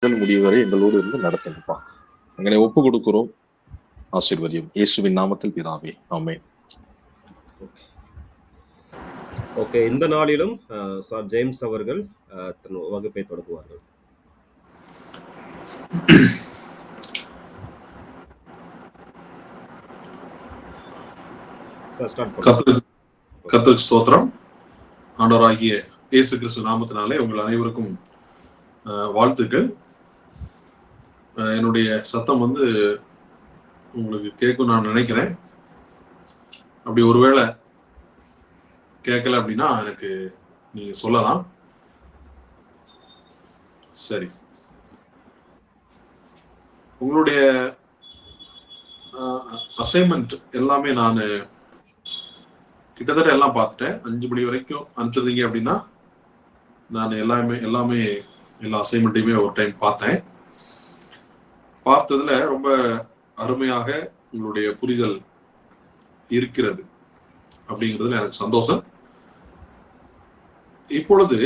முடிவு வரை எங்களோடு இருந்து நடத்துங்கப்பா. எங்களை ஒப்பு கொடுக்கிறோம், ஆசீர்வதியும். இயேசுவின் நாமத்தில் பிதாவே, ஆமென். ஓகே, இந்த நாளிலும் சார் ஜேம்ஸ் அவர்கள் தன் வகுப்பை தொடங்குவார்கள். கர்த்தருக்கு ஸ்தோத்திரம். ஆண்டவராகிய இயேசு கிறிஸ்து நாமத்தினாலே உங்கள் அனைவருக்கும் வாழ்த்துக்கள். என்னுடைய சத்தம் உங்களுக்கு கேட்கும் நான் நினைக்கிறேன். அப்படி ஒருவேளை கேட்கல அப்படின்னா எனக்கு நீங்க சொல்லலாம். சரி, உங்களுடைய அசைன்மெண்ட் எல்லாமே நான் கிட்டத்தட்ட எல்லாம் பார்த்துட்டேன். 5 மணி வரைக்கும் அனுப்பிச்சிருந்தீங்க அப்படின்னா நான் எல்லாமே எல்லா அசைன்மெண்ட்டையுமே ஒரு டைம் பார்த்தேன். பார்த்ததுல ரொம்ப அருமையாக உங்களுடைய புரிதல் இருக்கிறது அப்படிங்கிறதுல எனக்கு சந்தோஷம். இப்பொழுது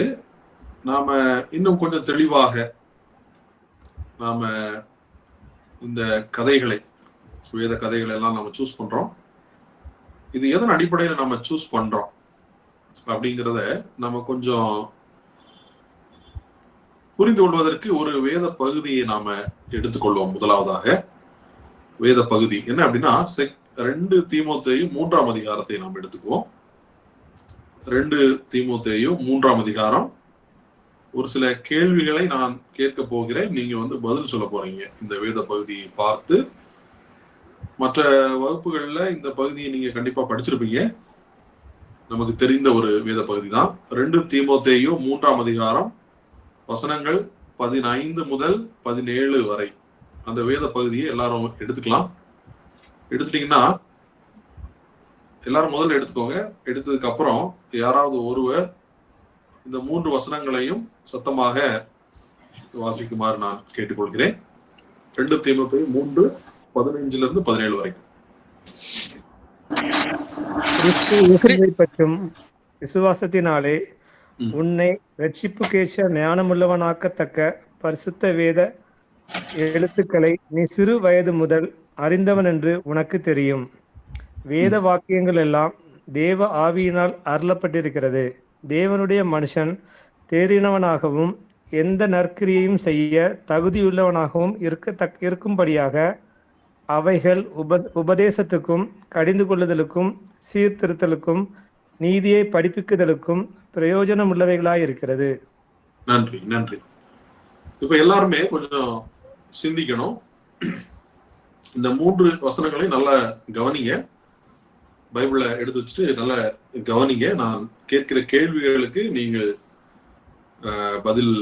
நாம இன்னும் கொஞ்சம் தெளிவாக நாம இந்த கதைகளை, வேத கதைகளை எல்லாம் நாம சூஸ் பண்றோம். இது எதன் அடிப்படையில நம்ம சூஸ் பண்றோம் அப்படிங்கிறத நம்ம கொஞ்சம் புரிந்து கொள்வதற்கு ஒரு வேத பகுதியை நாம எடுத்துக்கொள்வோம். முதலாவதாக வேத பகுதி என்ன அப்படின்னா 2 தீமோத்தேயு 3ஆம் அதிகாரத்தை நாம் எடுத்துக்குவோம். 2 தீமோத்தேயு 3ஆம் அதிகாரம். ஒரு சில கேள்விகளை நான் கேட்க போகிறேன். நீங்க பதில் சொல்ல போறீங்க இந்த வேத பகுதியை பார்த்து. மற்ற வகுப்புகள்ல இந்த பகுதியை நீங்க கண்டிப்பா படிச்சிருப்பீங்க. நமக்கு தெரிந்த ஒரு வேத பகுதி தான். 2 தீமோத்தேயு 3ஆம் அதிகாரம் வசனங்கள் 15 முதல் 17 வரை அந்த வேத பகுதியை எல்லாரும் எடுத்துக்கலாம். எடுத்துட்டீங்கன்னா எல்லாரும் முதல்ல எடுத்துக்கோங்க. எடுத்ததுக்கு அப்புறம் யாராவது ஒருவர் இந்த 3 வசனங்களையும் சத்தமாக வாசிக்குமாறு நான் கேட்டுக்கொள்கிறேன். 2 தீமோத்தேயு 3 15 இருந்து 17 வரைக்கும். பற்றும் விசுவாசத்தினாலே உன்னை ரட்சிப்புக்கேற்ற ஞானமுள்ளவனாக்கத்தக்க பரிசுத்த வேத எழுத்துக்களை நீ சிறு வயது முதல் அறிந்தவன் என்று உனக்கு தெரியும். வேத வாக்கியங்கள் எல்லாம் தேவ ஆவியினால் அருளப்பட்டிருக்கிறது. தேவனுடைய மனுஷன் தேறினவனாகவும் எந்த நற்கிரியையும் செய்ய தகுதியுள்ளவனாகவும் இருக்கும்படியாக அவைகள் உபதேசத்துக்கும் கடிந்து கொள்ளுதலுக்கும் சீர்திருத்தலுக்கும் நீதியை படிப்பிக்குதலுக்கும் பிரயோஜனம் உள்ளவைகளாயிருக்கிறது. நன்றி, நன்றி. இப்ப எல்லாருமே கொஞ்சம் சிந்திக்கணும். இந்த 3 வசனங்களை நல்லா கவனிங்க. பைபிள எடுத்து வச்சுட்டு நல்லா கவனிங்க. நான் கேட்கிற கேள்விகளுக்கு நீங்கள் பதில்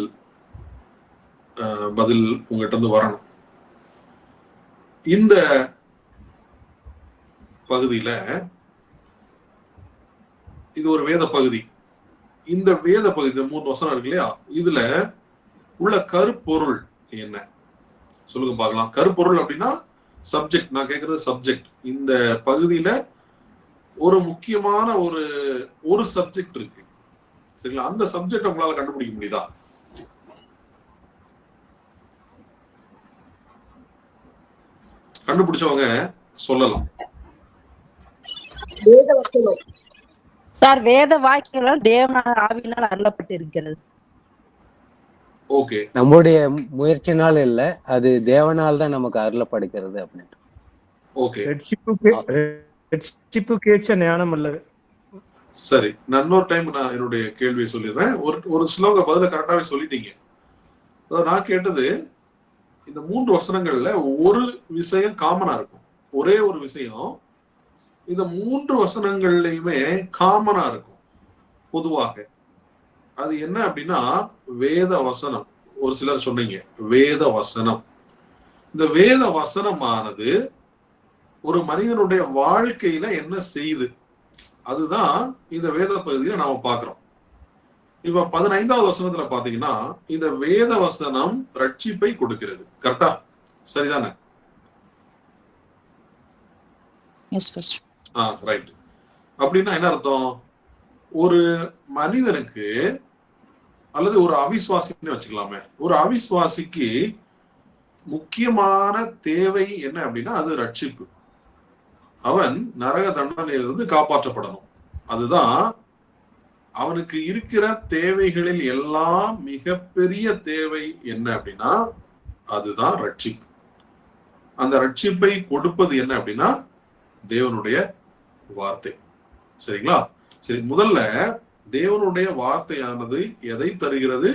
உங்ககிட்ட இருந்து வரணும். இந்த பகுதியில இது ஒரு வேத பகுதி. இந்த வேத பகுதி 3 வசனம் இருக்கு இல்லையா, இதுல உள்ள கருப்பொருள் என்ன சொல்லுங்க பார்க்கலாம். கருப்பொருள் அப்படின்னா சப்ஜெக்ட். நான் கேட்கறது சப்ஜெக்ட். இந்த பகுதியில ஒரு முக்கியமான ஒரு சப்ஜெக்ட் இருக்கு, சரிங்களா? அந்த சப்ஜெக்ட் உங்களால கண்டுபிடிக்க முடியுதா? கண்டுபிடிச்சவங்க சொல்லலாம். சார், வேத வாக்கியங்கள் தேவனால ஆவியினால் அருளப்பட்டு இருக்கிறது. ஓகே, நம்முடைய முயற்சினால் இல்ல, அது தேவனால் தான் நமக்கு அருளப்படுகிறது அப்படின்னு. ஓகே, ரட்சிப்புக்கேற்ற ஞானம் அல்லது. சரி, நான் இன்னொரு டைம் நான் என்னுடைய கேள்வியை சொல்லிடுறேன். ஒரு சிலவங்க பதில கரெக்டாவே சொல்லிட்டீங்க. அதாவது நான் கேட்டது இந்த 3 வசனங்கள்ல ஒரு விஷயம் காமனா இருக்கும். ஒரே ஒரு விஷயம் இந்த 3 வசனங்கள்லயுமே காமனா இருக்கும் பொதுவாக. அது என்ன அப்படின்னா வேத வசனம். ஒரு சிலர் சொன்னீங்க வேத வசனம். இந்த வேத வசனமானது ஒரு மனிதனுடைய வாழ்க்கையில என்ன செய்யுது, அதுதான் இந்த வேத பகுதியில நாம பாக்குறோம். இப்ப 15வது வசனத்துல பாத்தீங்கன்னா இந்த வேத வசனம் ரட்சிப்பை கொடுக்கிறது. கரெக்டா? சரிதானே? ரைட். அப்படின்னா என்ன அர்த்தம்? ஒரு மனிதனுக்கு அல்லது ஒரு அவிசுவாசின்னு வச்சுக்கலாமே. ஒரு அவிசுவாசிக்கு முக்கியமான தேவை என்ன அப்படின்னா அது ரட்சிப்பு. அவன் நரக தண்டனையிலிருந்து காப்பாற்றப்படணும். அதுதான் அவனுக்கு இருக்கிற தேவைகளில் எல்லாம் மிகப்பெரிய தேவை. என்ன அப்படின்னா அதுதான் ரட்சிப்பு. அந்த ரட்சிப்பை கொடுப்பது என்ன அப்படின்னா தேவனுடைய வார்த்தை. சரிங்களா? சரி, முதல்ல தேவனுடைய வார்த்தையானது எதை தருகிறது?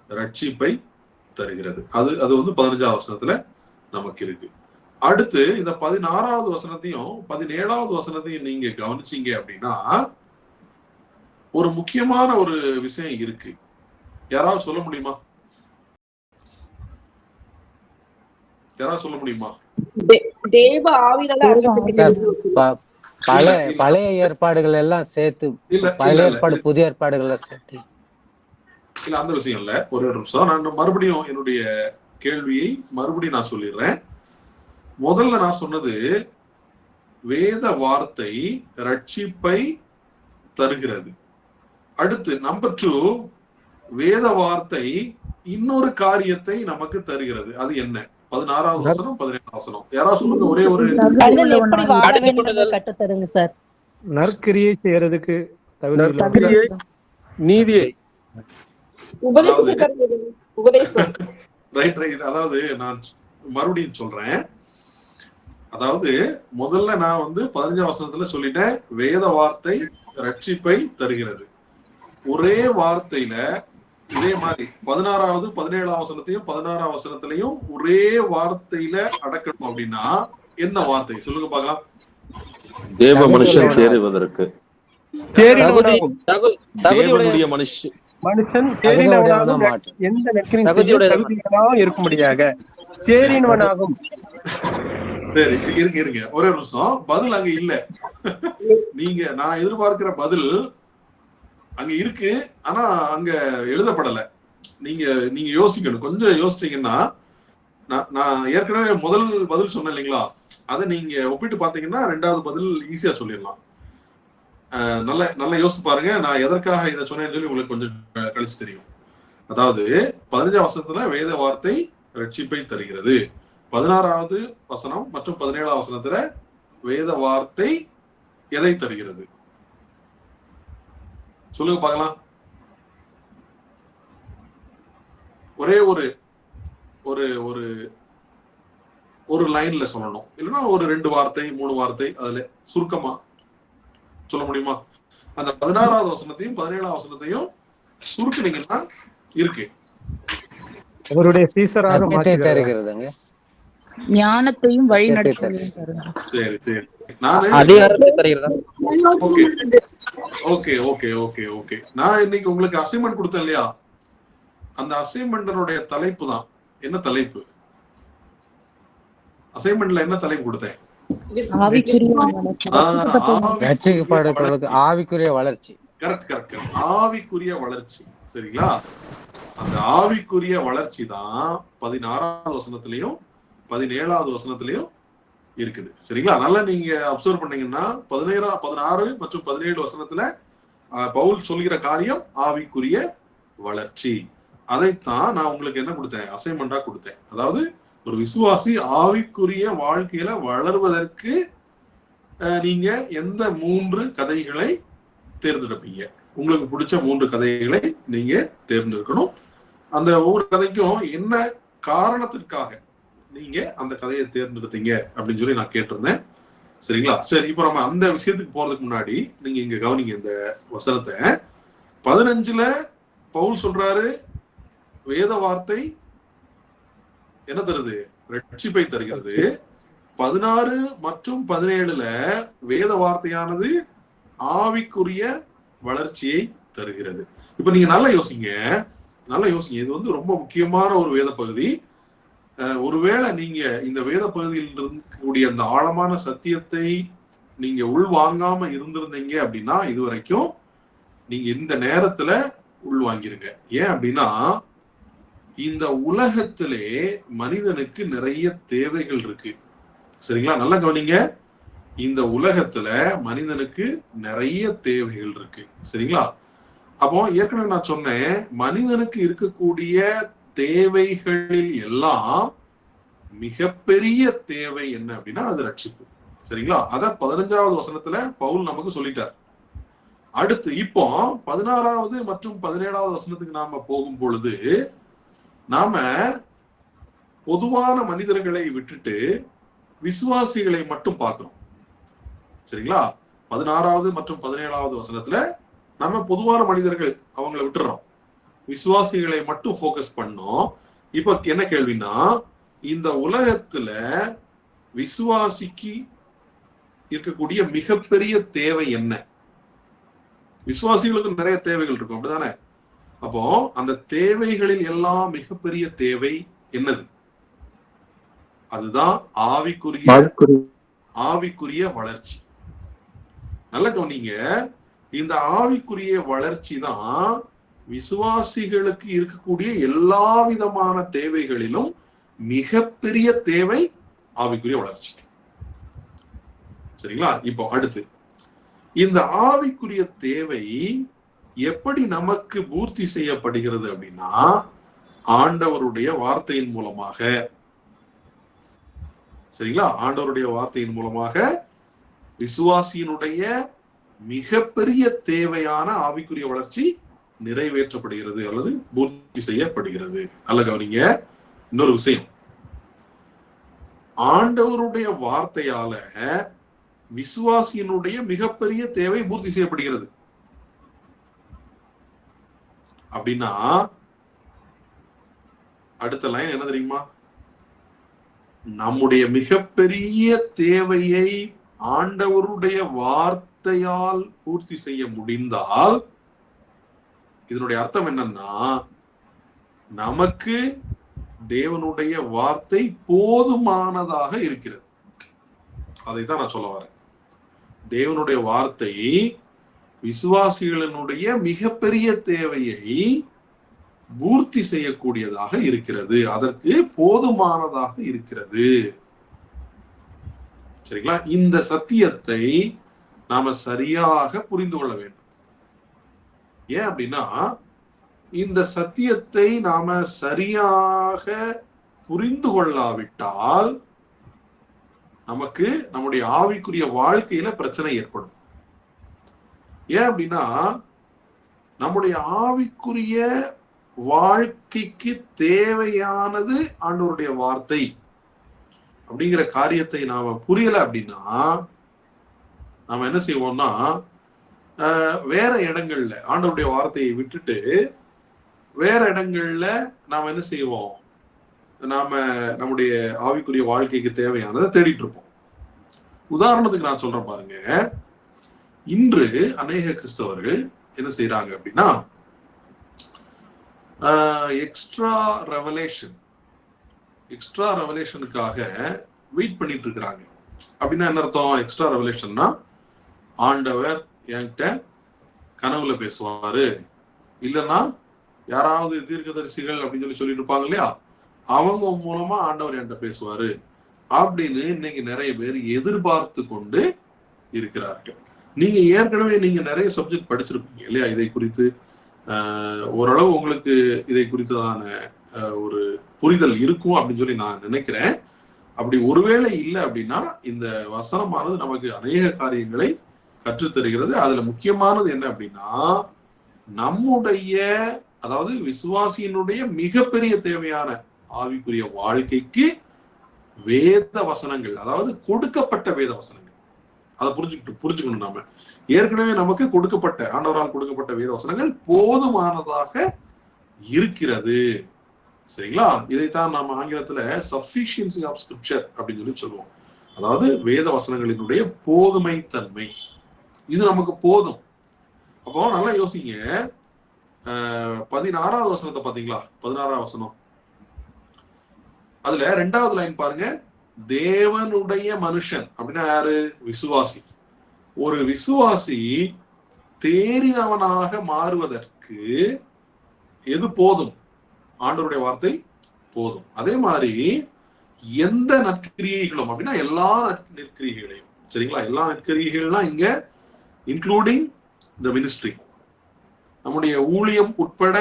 ரட்சிப்பை தருகிறது. அது வந்து 15ஆம் வசனத்துல நமக்கு இருக்கு. அடுத்து இந்த 16வது வசனத்தையும் 17வது வசனத்தையும் நீங்க கவனிச்சீங்க அப்படின்னா ஒரு முக்கியமான ஒரு விஷயம் இருக்கு. யாராவது சொல்ல முடியுமா? யாராவது சொல்ல முடியுமா? தேவ ஆவியால பழைய ஏற்பாடுகள் எல்லாம் சேர்த்து, பழைய ஏற்பாடு புதிய ஏற்பாடுகள் சேர்த்து இல்ல, அந்த விஷயம் இல்ல. ஒரு நிமிஷம், நான் மறுபடியும் என்னுடைய கேள்வியை மறுபடியும் நான் சொல்லிடுறேன். முதல்ல நான் சொன்னது வேத வார்த்தை ரட்சிப்பை தருகிறது. அடுத்து நம்பர் 2, வேத வார்த்தை இன்னொரு காரியத்தை நமக்கு தருகிறது. அது என்ன? 16வது வசனம் 17ஆம் வசனம். யாராவது சொல்லுங்க. ஒரே ஒரு கட்டுத்தருங்க சார். நற்கிரியை செய்யறதுக்கு நீதியை ரைட். அதாவது நான் மறுபடியும் சொல்றேன். அதாவது முதல்ல நான் வந்து 15ஆம் வசனத்துல சொல்லிட்டேன் வேத வார்த்தை ரட்சிப்பை தருகிறது. ஒரே வார்த்தையில இதே மாதிரி 16வது 17ஆம் வசனத்தையும் 16ஆம் வசனத்திலையும் ஒரே வார்த்தையில அடக்கணும் அப்படின்னா என்ன வார்த்தை சொல்லுங்க பார்க்கலாம்? தேவ மனுஷன் தேறுவதற்கு, தேவனுடைய மனுஷன் தேறினவனாகும், எந்த நற்கிரியும் இருக்கும்படியாக தேறினவனாகும். சரி, இருங்க ஒரே நிமிஷம். பதில் அங்க இல்ல. நீங்க நான் எதிர்பார்க்கிற பதில் அங்க இருக்கு, ஆனா அங்க எழுதப்படல. நீங்க யோசிக்கணும். கொஞ்சம் யோசிச்சீங்கன்னா, நான் ஏற்கனவே முதல் பதில் சொன்னேன் இல்லைங்களா, அதை நீங்க ஒப்பிட்டு பாத்தீங்கன்னா 2வது பதில் ஈஸியா சொல்லிடலாம். நல்லா யோசிச்சு பாருங்க. நான் எதற்காக இதை சொன்னேன்னு சொல்லி உங்களுக்கு கொஞ்சம் கழிச்சு தெரியும். அதாவது 15ஆம் வசனத்துல வேத வார்த்தை ரட்சிப்பை தருகிறது. 16வது வசனம் மற்றும் 17ஆம் வசனத்துல வேத வார்த்தை எதை தருகிறது? சொல்லுங்க பார்க்கலாம். ஒரே ஒரு லைன்ல சொல்லணும், இல்லைன்னா ஒரு 2 வார்த்தை 3 வார்த்தை அதுல சுருக்கமா சொல்ல முடியுமா? அந்த 16வது வசனத்தையும் 17ஆம் வசனத்தையும் சுருக்கினீங்கன்னா இருக்கு. அவருடைய சீசராக தருகிறதுங்க, ஞானத்தையும் வழி நடத்துவதையும் தருகிறது. சரி சரி, நானு ஓகே. நான் இன்னைக்கு உங்களுக்கு அசைன்மெண்ட் கொடுத்தேன் இல்லையா? அந்த அசைன்மெண்டனுடைய தலைப்பு தான். என்ன தலைப்பு? அசைன்மெண்ட்ல என்ன தலைப்பு கொடுத்தேன்? ஆவிக்குரிய வளர்ச்சி. கரெக்ட். ஆவிக்குரிய வளர்ச்சி. சரிங்களா? அந்த ஆவிக்குரிய வளர்ச்சி தான் 16வது வசனத்திலையும் 17வது வசனத்திலையும் இருக்குது. சரிங்களா? நல்லா நீங்க அப்சர்வ் பண்ணீங்கன்னா 16 மற்றும் 17 வசனத்துல பவுல் சொல்கிற காரியம் ஆவிக்குரிய வளர்ச்சி. அதைத்தான் நான் உங்களுக்கு என்ன கொடுத்தேன்? அசைன்மெண்டா கொடுத்தேன். அதாவது ஒரு விசுவாசி ஆவிக்குரிய வாழ்க்கையில வளர்வதற்கு நீங்க எந்த 3 கதைகளை தேர்ந்தெடுப்பீங்க? உங்களுக்கு பிடிச்ச 3 கதைகளை நீங்க தேர்ந்தெடுக்கணும். அந்த ஒவ்வொரு கதைக்கும் என்ன காரணத்திற்காக நீங்க அந்த கதையை தேர்ந்தெடுத்தீங்க அப்படின்னு சொல்லி நான் கேட்டிருந்தேன். சரிங்களா? சரி, இப்ப நம்ம அந்த விஷயத்துக்கு போறதுக்கு முன்னாடி நீங்க இங்க கவனிங்க இந்த வசனத்தை. 15ல பவுல் சொல்றாரு வேத வார்த்தை என்ன தருது? ரட்சிப்பை தருகிறது. 16 மற்றும் 17ல வேத வார்த்தையானது ஆவிக்குரிய வளர்ச்சியை தருகிறது. இப்ப நீங்க நல்லா யோசிங்க. இது வந்து ரொம்ப முக்கியமான ஒரு வேத பகுதி. ஒருவேளை நீங்க இந்த வேத பகுதியில் இருக்கக்கூடிய அந்த ஆழமான சத்தியத்தை நீங்க உள்வாங்காம இருந்திருந்தீங்க அப்படின்னா இதுவரைக்கும் நீங்க இந்த நேரத்துல உள்வாங்கிருங்க. ஏன் அப்படின்னா இந்த உலகத்திலே மனிதனுக்கு நிறைய தேவைகள் இருக்கு. சரிங்களா? நல்லா கவனிங்க. இந்த உலகத்துல மனிதனுக்கு நிறைய தேவைகள் இருக்கு. சரிங்களா? அப்போ ஏற்கனவே நான் சொன்னேன், மனிதனுக்கு இருக்கக்கூடிய தேவைகளில் எல்லாம் மிகப்பெரிய தேவை என்ன அப்படின்னா அது ரட்சிப்பு. சரிங்களா? அத 15வது வசனத்துல பவுல் நமக்கு சொல்லிட்டார். அடுத்து இப்போ 16வது மற்றும் 17வது வசனத்துக்கு நாம போகும் பொழுது நாம பொதுவான மனிதர்களை விட்டுட்டு விசுவாசிகளை மட்டும் பார்க்கிறோம். சரிங்களா? 16வது மற்றும் 17வது வசனத்துல நம்ம பொதுவான மனிதர்கள் அவங்களை விட்டுறோம், விசுவாசிகளை மட்டும் போக்கஸ் பண்ணோம். இப்ப என்ன கேள்வினா, இந்த உலகத்துல விசுவாசிக்கு இருக்கக்கூடிய மிகப்பெரிய தேவை என்ன? விசுவாசிகளுக்கு நிறைய தேவைகள் இருக்கும், அப்படிதானே? அப்போ அந்த தேவைகளில் எல்லாம் மிகப்பெரிய தேவை என்னது? அதுதான் ஆவிக்குரிய வளர்ச்சி. நல்ல கவனிங்க, இந்த ஆவிக்குரிய வளர்ச்சி தான் விசுவாசிகளுக்கு இருக்கக்கூடிய எல்லா விதமான தேவைகளிலும் மிகப்பெரிய தேவை ஆவிக்குரிய வளர்ச்சி. சரிங்களா? இப்போ அடுத்து இந்த ஆவிக்குரிய தேவை எப்படி நமக்கு பூர்த்தி செய்யப்படுகிறது அப்படின்னா, ஆண்டவருடைய வார்த்தையின் மூலமாக. சரிங்களா? ஆண்டவருடைய வார்த்தையின் மூலமாக விசுவாசியினுடைய மிகப்பெரிய தேவையான ஆவிக்குரிய வளர்ச்சி நிறைவேற்றப்படுகிறது அல்லது பூர்த்தி செய்யப்படுகிறது. நல்ல கவனிங்க, இன்னொரு விஷயம், ஆண்டவருடைய வார்த்தையால விசுவாசியினுடைய மிகப்பெரிய தேவை பூர்த்தி செய்யப்படுகிறது. அப்படின்னா அடுத்த லைன் என்ன தெரியுமா? நம்முடைய மிகப்பெரிய தேவையை ஆண்டவருடைய வார்த்தையால் பூர்த்தி செய்ய முடிந்தால் இதனுடைய அர்த்தம் என்னன்னா, நமக்கு தேவனுடைய வார்த்தை போதுமானதாக இருக்கிறது. அதைத்தான் நான் சொல்ல வரேன். தேவனுடைய வார்த்தை விசுவாசிகளினுடைய மிகப்பெரிய தேவையை பூர்த்தி செய்யக்கூடியதாக இருக்கிறது, அதற்கு போதுமானதாக இருக்கிறது. சரிங்களா? இந்த சத்தியத்தை நாம சரியாக புரிந்து கொள்ள வேண்டும். ஏன் அப்படின்னா, இந்த சத்தியத்தை நாம சரியாக புரிந்து கொள்ளாவிட்டால் நமக்கு நம்முடைய ஆவிக்குரிய வாழ்க்கையில பிரச்சனை ஏற்படும். ஏன் அப்படின்னா, நம்முடைய ஆவிக்குரிய வாழ்க்கைக்கு தேவையானது ஆண்டவருடைய வார்த்தை அப்படிங்கிற காரியத்தை நாம புரியல அப்படின்னா நாம என்ன செய்வோம்னா, வேற இடங்கள்ல ஆண்டவருடைய வார்த்தையை விட்டுட்டு வேற இடங்கள்ல நாம என்ன செய்வோம், நாம நம்முடைய ஆவிக்குரிய வாழ்க்கைக்கு தேவையானதை தேடிட்டு இருப்போம். உதாரணத்துக்கு நான் சொல்றேன் பாருங்க, இன்று அநேக கிறிஸ்தவர்கள் என்ன செய்யறாங்க அப்படின்னா, எக்ஸ்ட்ரா ரெவலேஷனுக்காக வெயிட் பண்ணிட்டு இருக்கிறாங்க. அப்படின்னா என்ன அர்த்தம்? எக்ஸ்ட்ரா ரெவலேஷன்னா, ஆண்டவர் என்கிட்ட கனவுல பேசுவாரு, இல்லைன்னா யாராவது தீர்க்கதரிசிகள் அப்படின்னு சொல்லிட்டு இருப்பாங்க இல்லையா, அவங்க மூலமா ஆண்டவர் என்கிட்ட பேசுவாரு அப்படின்னு இன்னைக்கு நிறைய பேர் எதிர்பார்த்து கொண்டு இருக்கிறார்கள். நீங்க ஏற்கனவே நிறைய சப்ஜெக்ட் படிச்சிருப்பீங்க இல்லையா, இதை குறித்து ஓரளவு உங்களுக்கு இதை குறித்ததான ஒரு புரிதல் இருக்கும் அப்படின்னு சொல்லி நான் நினைக்கிறேன். அப்படி ஒருவேளை இல்லை அப்படின்னா இந்த வசனமானது நமக்கு அநேக காரியங்களை கற்றுத்தருகிறது. அதுல முக்கியமானது என்ன அப்படின்னா, நம்முடைய அதாவது விசுவாசியினுடைய மிகப்பெரிய தேவையான ஆவிக்குரிய வாழ்க்கைக்கு வேத வசனங்கள், அதாவது கொடுக்கப்பட்ட வேத வசனங்கள், அதை புரிஞ்சுக்கணும். நாம ஏற்கனவே நமக்கு கொடுக்கப்பட்ட ஆண்டவரால் கொடுக்கப்பட்ட வேத வசனங்கள் போதுமானதாக இருக்கிறது. சரிங்களா? இதைத்தான் நாம ஆங்கிலத்துல சஃபிஷியன்சி ஆஃப் ஸ்கிரிப்சர் அப்படின்னு சொல்லுவோம். அதாவது வேத வசனங்களினுடைய போதுமை தன்மை, இது நமக்கு போதும். அப்போ நல்லா யோசிங்க, 16வது வசனத்தை பாத்தீங்களா? 16வது வசனம், அதுல 2வது லைன் பாருங்க, தேவனுடைய மனுஷன் அப்படின்னா யாரு? விசுவாசி. ஒரு விசுவாசி தேறினவனாக மாறுவதற்கு எது போதும்? ஆண்டவருடைய வார்த்தை போதும். அதே மாதிரி எந்த நற்கிரியைகளும் அப்படின்னா எல்லா நற்கிரியைகளையும், சரிங்களா, எல்லா நற்கிரியைகள்லாம் இங்க இன்க்ளூடிங் த மினிஸ்ட்ரி, நம்முடைய ஊழியம் உட்பட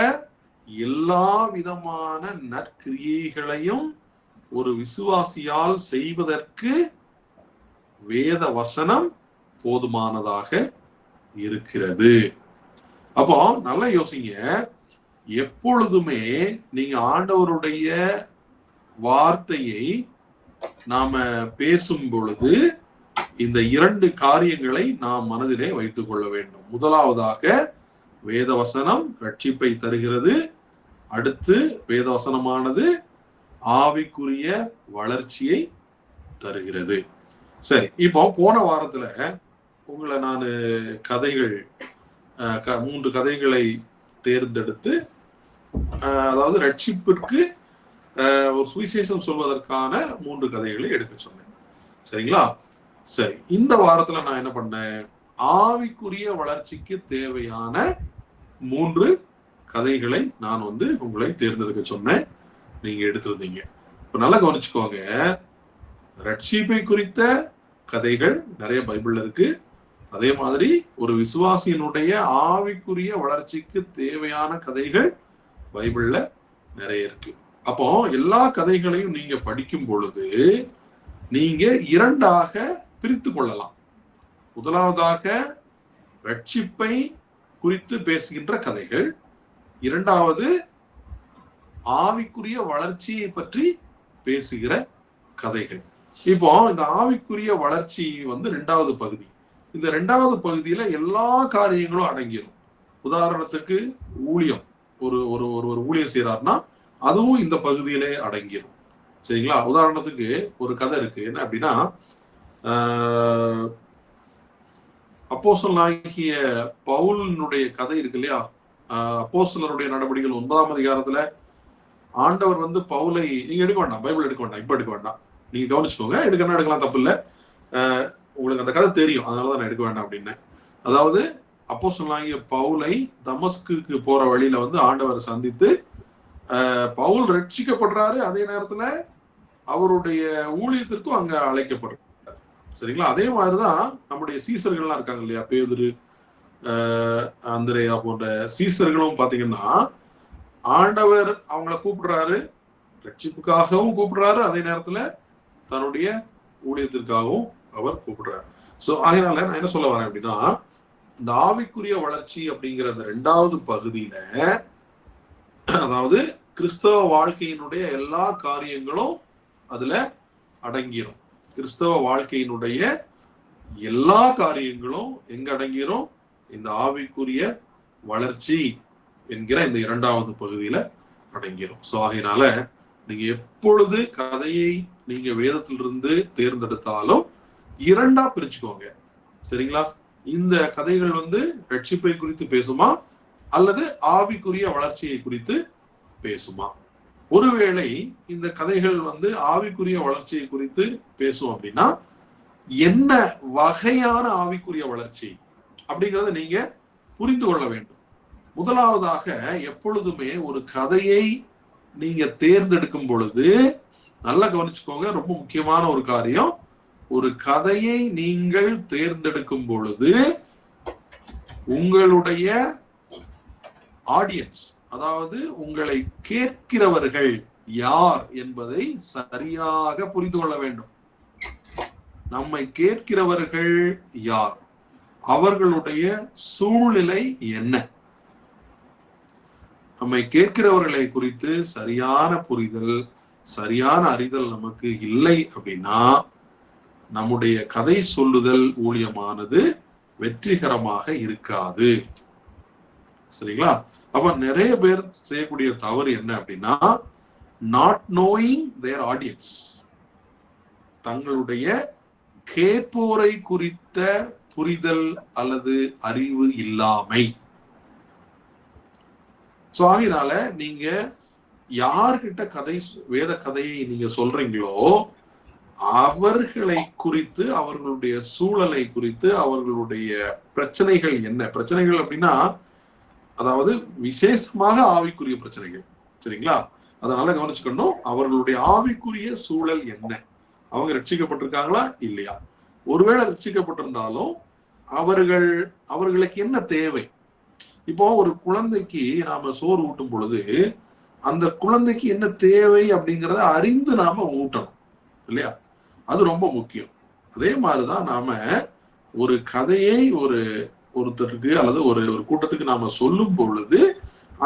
எல்லா விதமான நற்கிரியைகளையும் ஒரு விசுவாசியால் செய்வதற்கு வேத வசனம் போதுமானதாக இருக்கிறது. அப்போ நல்லா யோசிங்க, எப்பொழுதுமே நீங்க ஆண்டவருடைய வார்த்தையை நாம பேசும் பொழுது இந்த 2 காரியங்களை நாம் மனதிலே வைத்துக் கொள்ள வேண்டும். முதலாவதாக வேதவசனம் ரட்சிப்பை தருகிறது. அடுத்து வேதவசனமானது ஆவிக்குரிய வளர்ச்சியை தருகிறது. சரி, இப்போ போன வாரத்துல உங்களை நான் கதைகள் 3 கதைகளை தேர்ந்தெடுத்து, அதாவது ரட்சிப்பிற்கு ஒரு சுவிசேஷம் சொல்வதற்கான 3 கதைகளை எடுக்க சொன்னேன். சரிங்களா? சரி, இந்த வாரத்துல நான் என்ன பண்ணேன், ஆவிக்குரிய வளர்ச்சிக்கு தேவையான 3 கதைகளை நான் உங்களை தேர்ந்தெடுக்க சொன்னேன். நீங்க எடுத்திருந்தீங்க. இப்ப நல்லா கவனிச்சுக்கோங்க, ரட்சிப்பை குறித்த கதைகள் நிறைய பைபிள்ல இருக்கு. அதே மாதிரி ஒரு விசுவாசியினுடைய ஆவிக்குரிய வளர்ச்சிக்கு தேவையான கதைகள் பைபிள்ல நிறைய இருக்கு. அப்போ எல்லா கதைகளையும் நீங்க படிக்கும் பொழுது நீங்க 2ஆக பிரித்து கொள்ளலாம். முதலாவதாக ரட்சிப்பை குறித்து பேசுகின்ற கதைகள், 2வது ஆவிக்குரிய வளர்ச்சியை பற்றி பேசுகிற கதைகள். இப்போ இந்த ஆவிக்குரிய வளர்ச்சி 2வது பகுதி. இந்த 2வது பகுதியில எல்லா காரியங்களும் அடங்கிடும். உதாரணத்துக்கு ஊழியம், ஒரு ஊழியம் செய்யறாருன்னா அதுவும் இந்த பகுதியிலே அடங்கிடும். சரிங்களா? உதாரணத்துக்கு ஒரு கதை இருக்கு. என்ன அப்படின்னா, அப்போஸ்தலனாகிய பவுலினுடைய கதை இருக்கு இல்லையா? அப்போஸ்தலருடைய நடவடிக்கைகள் 9ஆம் அதிகாரத்துல ஆண்டவர் பவுலை, நீங்க எடுக்க வேண்டாம், பைபிள் எடுக்க வேண்டாம், இப்ப எடுக்க வேண்டாம், நீங்க கவனிச்சுக்கோங்க, எடுக்கலாம் தப்பு இல்லை. உங்களுக்கு அந்த கதை தெரியும், அதனாலதான் நான் எடுக்க வேண்டாம் அப்படின்னு. அதாவது அப்போஸ்தலனாகிய பவுலை தமஸ்குக்கு போற வழியில ஆண்டவர் சந்தித்து பவுல் ரட்சிக்கப்படுறாரு. அதே நேரத்துல அவருடைய ஊழியத்திற்கும் அங்க அழைக்கப்படுறாரு. சரிங்களா? அதே மாதிரிதான் நம்முடைய சீசர்கள்லாம் இருக்காங்க இல்லையா, பேதுரு, அந்திரேயா போன்ற சீசர்களும் பாத்தீங்கன்னா ஆண்டவர் அவங்கள கூப்பிடுறாரு, ரட்சிப்புக்காகவும் கூப்பிடுறாரு, அதே நேரத்துல தன்னுடைய ஊழியத்திற்காகவும் அவர் கூப்பிடுறாரு. சோ அதனால நான் என்ன சொல்ல வரேன் அப்படின்னா, இந்த ஆவிக்குரிய வளர்ச்சி அப்படிங்கிற அந்த 2வது பகுதியில, அதாவது கிறிஸ்தவ வாழ்க்கையினுடைய எல்லா காரியங்களும் அதுல அடங்கிரும். கிறிஸ்தவ வாழ்க்கையினுடைய எல்லா காரியங்களும் எங்க அடங்கிரும்? இந்த ஆவிக்குரிய வளர்ச்சி என்கிற இந்த 2வது பகுதியில அடங்கிரும். சோ ஆகையினால நீங்க எப்பொழுது கதையை நீங்க வேதத்திலிருந்து தேர்ந்தெடுத்தாலும் 2ஆ பிரிச்சுக்கோங்க. சரிங்களா? இந்த கதைகள் ரட்சிப்பை குறித்து பேசுமா அல்லது ஆவிக்குரிய வளர்ச்சியை குறித்து பேசுமா? ஒருவேளை இந்த கதைகள் ஆவிக்குரிய வளர்ச்சியை குறித்து பேசும் அப்படின்னா என்ன வகையான ஆவிக்குரிய வளர்ச்சி அப்படிங்கறத நீங்க புரிந்து கொள்ள வேண்டும். முதலாவதாக, எப்பொழுதுமே ஒரு கதையை நீங்க தேர்ந்தெடுக்கும் பொழுது நல்லா கவனிச்சுக்கோங்க, ரொம்ப முக்கியமான ஒரு காரியம். ஒரு கதையை நீங்கள் தேர்ந்தெடுக்கும் பொழுது உங்களுடைய ஆடியன்ஸ், அதாவது உங்களை கேட்கிறவர்கள் யார் என்பதை சரியாக புரிந்து கொள்ள வேண்டும். நம்மை கேட்கிறவர்கள் யார், அவர்களுடைய சூழ்நிலை என்ன? நம்மை கேட்கிறவர்களை குறித்து சரியான புரிதல், சரியான அறிதல் நமக்கு இல்லை அப்படின்னா நம்முடைய கதை சொல்லுதல் ஊழியமானது வெற்றிகரமாக இருக்காது. சரிங்களா? அப்ப நிறைய பேர் செய்யக்கூடிய தவறு என்ன அப்படின்னா, நாட் நோயிங் தேர் ஆடியன்ஸ், தங்களுடைய கேட்போரை குறித்த புரிதல் அல்லது அறிவு இல்லாமை. சோ ஆகினால நீங்க யார்கிட்ட வேத கதையை நீங்க சொல்றீங்களோ அவர்களை குறித்து, அவர்களுடைய சூழலை குறித்து, அவர்களுடைய பிரச்சனைகள் என்ன, பிரச்சனைகள் அப்படின்னா அதாவது விசேஷமாக ஆவிக்குரிய பிரச்சனைகள். சரிங்களா? அதனால கவனிச்சுக்கணும், அவர்களுடைய ஆவிக்குரிய சூழல் என்ன, அவங்க ரட்சிக்கப்பட்டிருக்காங்களா இல்லையா, ஒருவேளை ரட்சிக்கப்பட்டிருந்தாலும் அவர்களுக்கு என்ன தேவை, இப்போ ஒரு குழந்தைக்கு நாம சோறு ஊட்டும் பொழுது அந்த குழந்தைக்கு என்ன தேவை அப்படிங்கிறத அறிந்து நாம ஊட்டணும் இல்லையா? அது ரொம்ப முக்கியம். அதே மாதிரிதான் நாம ஒரு கதையை ஒருத்தருக்கு அல்லது ஒரு கூட்டத்துக்கு நாம சொல்லும் பொழுது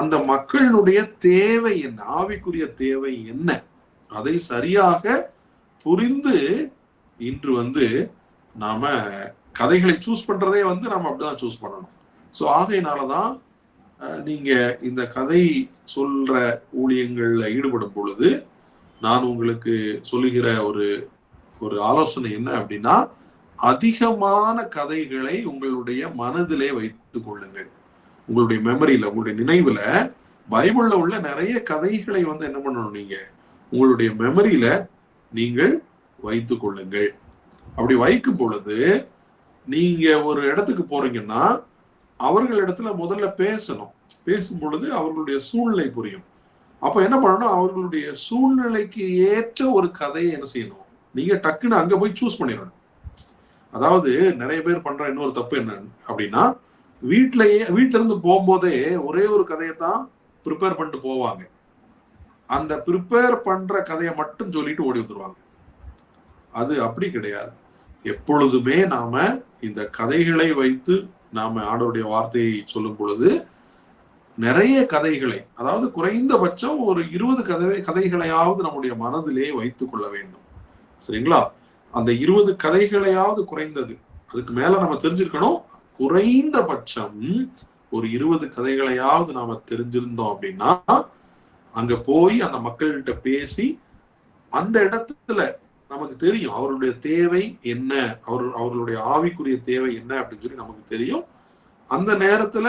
அந்த மக்களுடைய தேவை என்ன, ஆவிக்குரிய தேவை என்ன, அதை சரியாக புரிந்து இன்று நாம கதைகளை சூஸ் பண்றதே நாம அப்படிதான் சூஸ் பண்ணணும். ஸோ ஆகையினாலதான் நீங்க இந்த கதை சொல்ற ஊழியங்கள்ல ஈடுபடும் பொழுது நான் உங்களுக்கு சொல்லுகிற ஒரு ஆலோசனை என்ன அப்படின்னா, அதிகமான கதைகளை உங்களுடைய மனதிலே வைத்துக் கொள்ளுங்கள். உங்களுடைய மெமரியில, உங்களுடைய நினைவுல பைபிள்ல உள்ள நிறைய கதைகளை என்ன பண்ணணும், நீங்க உங்களுடைய மெமரியில நீங்கள் வைத்துக் கொள்ளுங்கள். அப்படி வைக்கும் பொழுது நீங்க ஒரு இடத்துக்கு போறீங்கன்னா அவர்களிடத்துல முதல்ல பேசணும். பேசும் பொழுது அவர்களுடைய சூழ்நிலை புரியும். அப்ப என்ன பண்ணணும், அவர்களுடைய சூழ்நிலைக்கு ஏற்ற ஒரு கதையை என்ன செய்யணும், நீங்க டக்குன்னு அங்க போய் சூஸ் பண்ணிடணும். அதாவது நிறைய பேர் பண்ற இன்னொரு தப்பு என்ன அப்படின்னா, வீட்டுல இருந்து போகும்போதே ஒரே ஒரு கதையை தான் ப்ரிப்பேர் பண்ணிட்டு போவாங்க. அந்த ப்ரிப்பேர் பண்ற கதையை மட்டும் சொல்லிட்டு ஓடி வந்துருவாங்க. அது அப்படி கிடையாது. எப்பொழுதுமே நாம இந்த கதைகளை வைத்து நாம ஆண்டவருடைய வார்த்தையை சொல்லும் பொழுது நிறைய கதைகளை, அதாவது குறைந்தபட்சம் ஒரு 20 கதைகளையாவது நம்முடைய மனதிலே வைத்துக் கொள்ள வேண்டும். சரிங்களா? அந்த 20 கதைகளையாவது குறைந்தது, அதுக்கு மேல நம்ம தெரிஞ்சிருக்கணும். குறைந்தபட்சம் ஒரு 20 கதைகளையாவது நாம தெரிஞ்சிருந்தோம் அப்படின்னா அங்க போய் அந்த மக்கள்கிட்ட பேசி அந்த இடத்துல நமக்கு தெரியும் அவர்களுடைய தேவை என்ன, அவர்களுடைய ஆவிக்குரிய தேவை என்ன அப்படின்னு சொல்லி நமக்கு தெரியும். அந்த நேரத்துல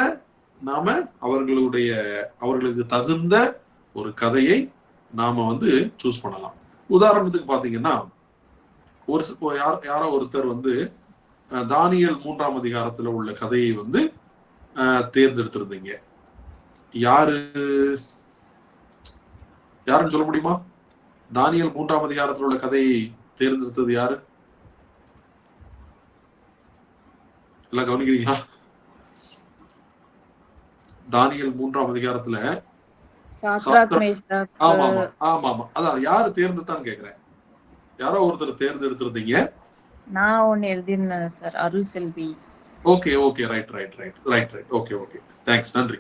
நாம அவர்களுக்கு தகுந்த ஒரு கதையை நாம சூஸ் பண்ணலாம். உதாரணத்துக்கு பாத்தீங்கன்னா, யாரோ ஒருத்தர் தானியேல் 3ஆம் அதிகாரத்துல உள்ள கதையை தேர்ந்தெடுத்திருந்தீங்க. யாருன்னு சொல்ல முடியுமா? தானியேல் 3ஆம் அதிகாரத்தில் உள்ள கதையை தேர்ந்தெடுத்தது யாரு? எல்லாம் கவனிக்கிறீங்களா? தானியேல் 3ஆம் அதிகாரத்துல ஆமா ஆமா ஆமா ஆமா அதான் யாரு தேர்ந்தெடுத்தான்னு கேக்குறேன். யாரோ ஒருத்தர் தேர்ந்தெடுத்திருந்தீங்க. நான் ஒன்னு எழுதினேன் sir, Arul Selvi. Okay okay right right right right right okay okay thanks, நன்றி.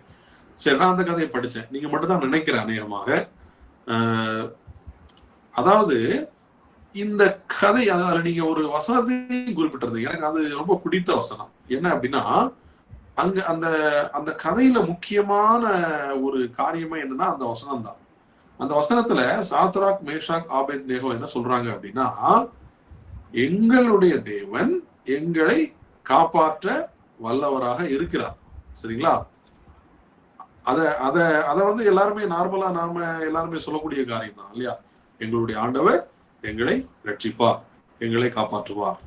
சரி, நான் அந்த கதையை படிச்சேன். நீங்க மட்டும் தான் நினைக்கிறேன் அநேகமாக. அதாவது இந்த கதை, அதாவது நீங்க ஒரு வசனத்தையும் குறிப்பிட்டிருந்தீங்க. எனக்கு அது ரொம்ப பிடித்த வசனம். என்ன அப்படின்னா, அங்க அந்த கதையில முக்கியமான ஒரு காரியமே என்னன்னா அந்த வசனம் தான். அந்த வசனத்துல சாத்ராக், மேஷாக், ஆபேத்நேகோ என்ன சொல்றாங்க அப்படின்னா, எங்களுடைய தேவன் எங்களை காப்பாற்ற வல்லவராக இருக்கிறார். சரிங்களா? அத எல்லாருமே நார்மலா நாம எல்லாருமே சொல்லக்கூடிய காரியம் தான் இல்லையா? எங்களுடைய ஆண்டவர் எங்களை ரட்சிப்பார், எங்களை காப்பாற்றுவார்.